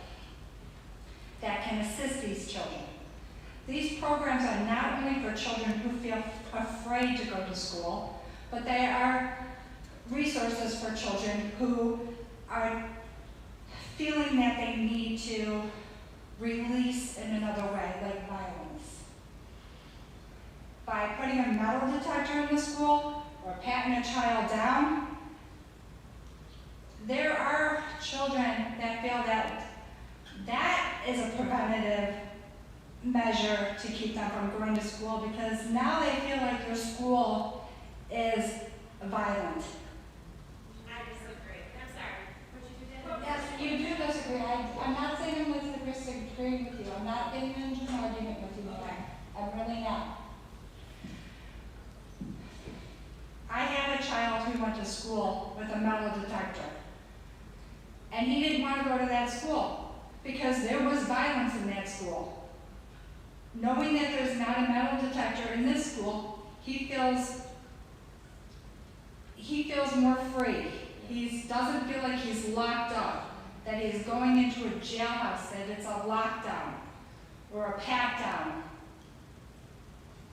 that can assist these children. These programs are not only for children who feel afraid to go to school, but they are resources for children who are feeling that they need to release in another way, like violence. By putting a metal detector in the school or patting a child down, there are children that feel that that is a preventative measure to keep them from going to school, because now they feel like their school is violent. I disagree. I'm sorry. What you did? Yes, you do disagree. I'm not saying I'm disagreeing with you. I'm not getting into an argument with you tonight. I'm really not. I had a child who went to school with a metal detector. And he didn't want to go to that school because there was violence in that school. Knowing that there's not a metal detector in this school, he feels more free. He doesn't feel like he's locked up, that he's going into a jailhouse, that it's a lockdown or a pat down.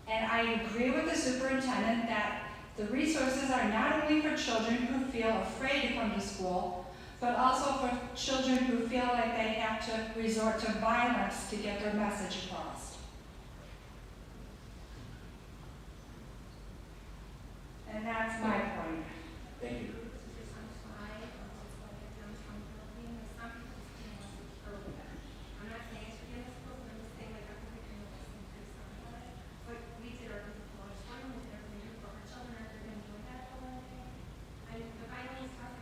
And I agree with the superintendent that The resources are not only for children who feel afraid to come to school, but also for children who feel like they have to resort to violence to get their message across. And that's my point. Thank you. I'm not saying it's for the schools, I'm just saying like I'm thinking of listening to some of it. But we did our physical education, we did our thing for our children, are they gonna enjoy that for one day? I mean, the violence stuff,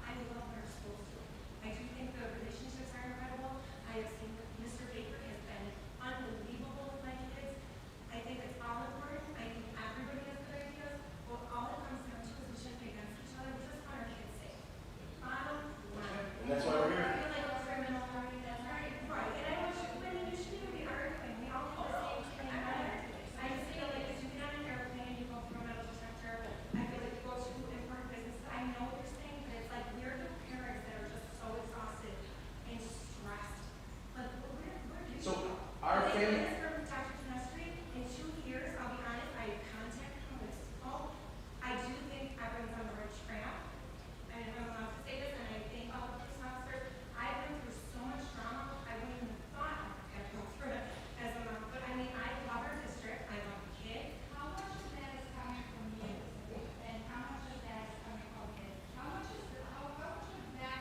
I love our schools too. I do think the relationships are incredible. I have seen that Mr. Baker has been unbelievable with my kids. I think it's all important. I think everybody has good ideas. Well, all it comes down to is we shouldn't be against each other. We just want our kids safe. Bottom line. And that's why we're here. I feel like a criminal, that's right. Right, and I want you, I mean, you shouldn't even be arguing. We all have the same thing. I just feel like if you get on an airplane, you go through a metal detector, I feel like you go to important business. I know what you're saying, but it's like we're the parents that are just so exhausted and stressed. Like, where do you? So our family. From Dr. Tenestri, in 2 years, I'll be honest, I contacted him with school. I do think everyone's on the right track. And if I'm allowed to say this, and I thank all the police officers, I've been through so much drama, I wouldn't even have thought I would have gone through it as a mom. But I mean, I love our district, I love the kids. How much of that is coming from you? And how much of that is coming from kids? How much of that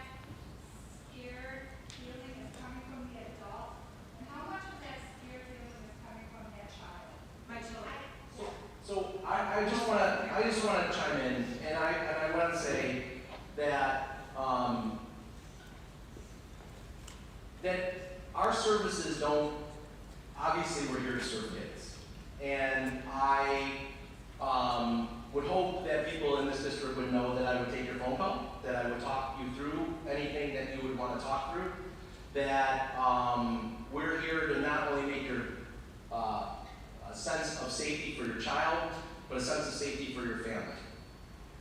scared feeling is coming from the adult? And how much of that scared feeling is coming from that child? My children. So I just wanna chime in, and I wanna say that that our services don't, obviously we're here to serve kids. And I would hope that people in this district would know that I would take your phone call, that I would talk you through anything that you would wanna talk through, that we're here to not only make your a sense of safety for your child, but a sense of safety for your family.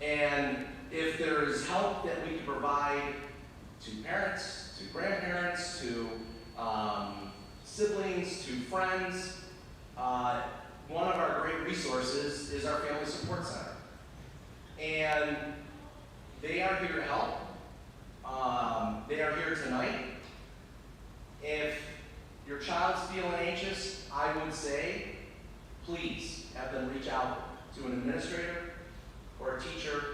And if there's help that we can provide to parents, to grandparents, to siblings, to friends, one of our great resources is our Family Support Center. And they are here to help. They are here tonight. If your child's feeling anxious, I would say, please have them reach out to an administrator or a teacher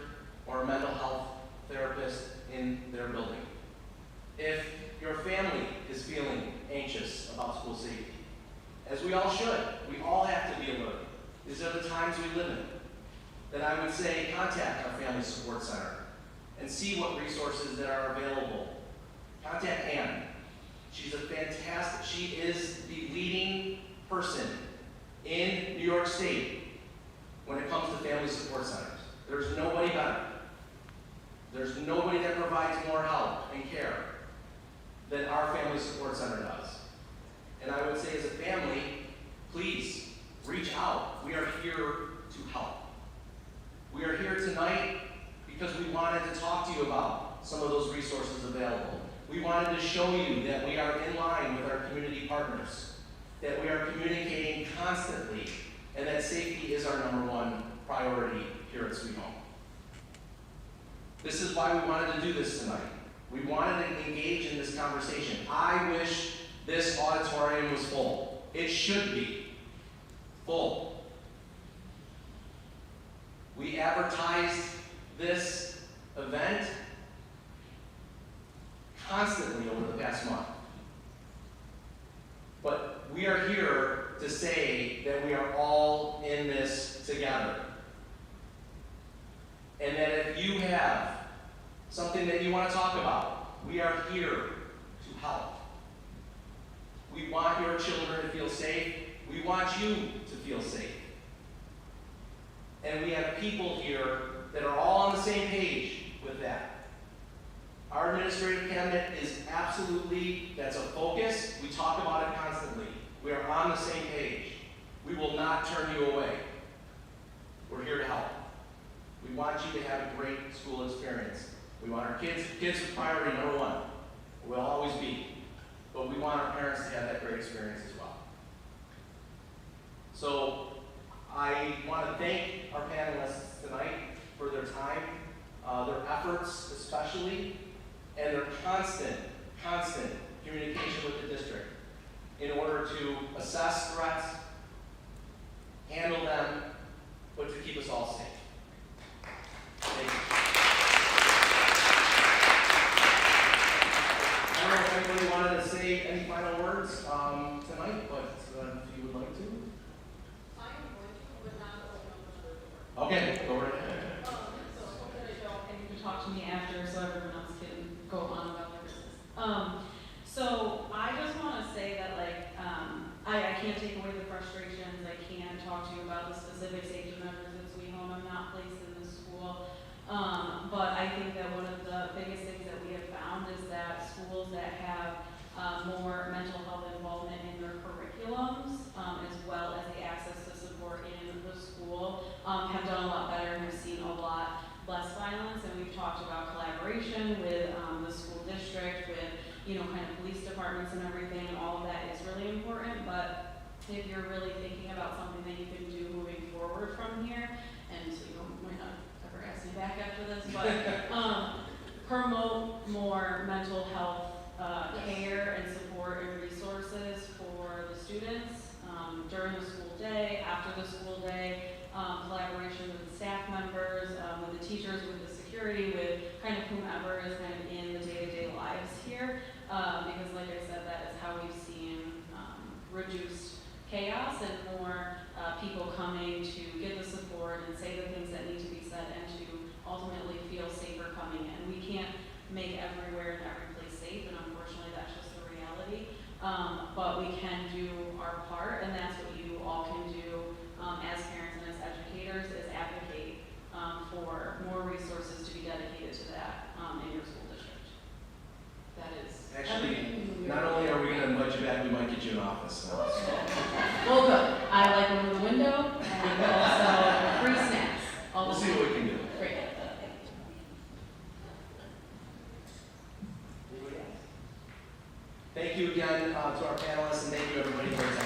or a mental health therapist in their building. If your family is feeling anxious about school safety, as we all should, we all have to be alert. These are the times we live in. Then I would say contact our Family Support Center and see what resources that are available. Contact Ann. She's a fantastic, she is the leading person in New York State when it comes to family support centers. There's nobody better. There's nobody that provides more help and care than our Family Support Center does. And I would say as a family, please reach out. We are here to help. We are here tonight because we wanted to talk to you about some of those resources available. We wanted to show you that we are in line with our community partners, that we are communicating constantly, and that safety is our #1 priority here at Sweet Home. This is why we wanted to do this tonight. We wanted to engage in this conversation. I wish this auditorium was full. It should be full. We advertised this event constantly over the past month. But we are here to say that we are all in this together. And that if you have something that you want to talk about, we are here to help. We want your children to feel safe. We want you to feel safe. And we have people here that are all on the same page with that. Our administrative cabinet is absolutely, that's a focus. We talk about it constantly. We are on the same page. We will not turn you away. We're here to help. We want you to have a great school experience. We want our kids are priority #1. We'll always be. But we want our parents to have that great experience as well. So I want to thank our panelists tonight for their time, their efforts especially, and their constant communication with the district in order to assess threats, handle them, but to keep us all safe. Thank you. I don't know if anybody wanted to say any final words tonight, but if you would like to. Okay, go right ahead. And you can talk to me after so everyone else can go on about their business. So I just want to say that I can't take away the frustrations. I can't talk to you about the specific safety measures at Sweet Home. I'm not placed in the school. But I think that one of the biggest things that we have found is that schools that have more mental health involvement in their curriculums, as well as the access to support in the school, have done a lot better and have seen a lot less violence. And we've talked about collaboration with the school district, with kind of police departments and everything, and all of that is really important. But if you're really thinking about something that you can do moving forward from here, and so you might not ever ask me back after this, but promote more mental health care and support and resources for the students during the school day, after the school day, collaboration with the staff members, with the teachers, with the security, with kind of whomever is kind of in the day-to-day lives here. Because like I said, that is how we've seen reduced chaos and more people coming to get the support and say the things that need to be said and to ultimately feel safer coming in. We can't make everywhere and every place safe, and unfortunately that's just the reality. But we can do our part, and that's what you all can do as parents and as educators, is advocate for more resources to be dedicated to that in your school district. That is Actually, not only are we going to invite you back, we might get you an office. So. Well, good. I like one in the window, and also free snacks. We'll see what we can do. Great. Thank you again to our panelists, and thank you everybody for attending.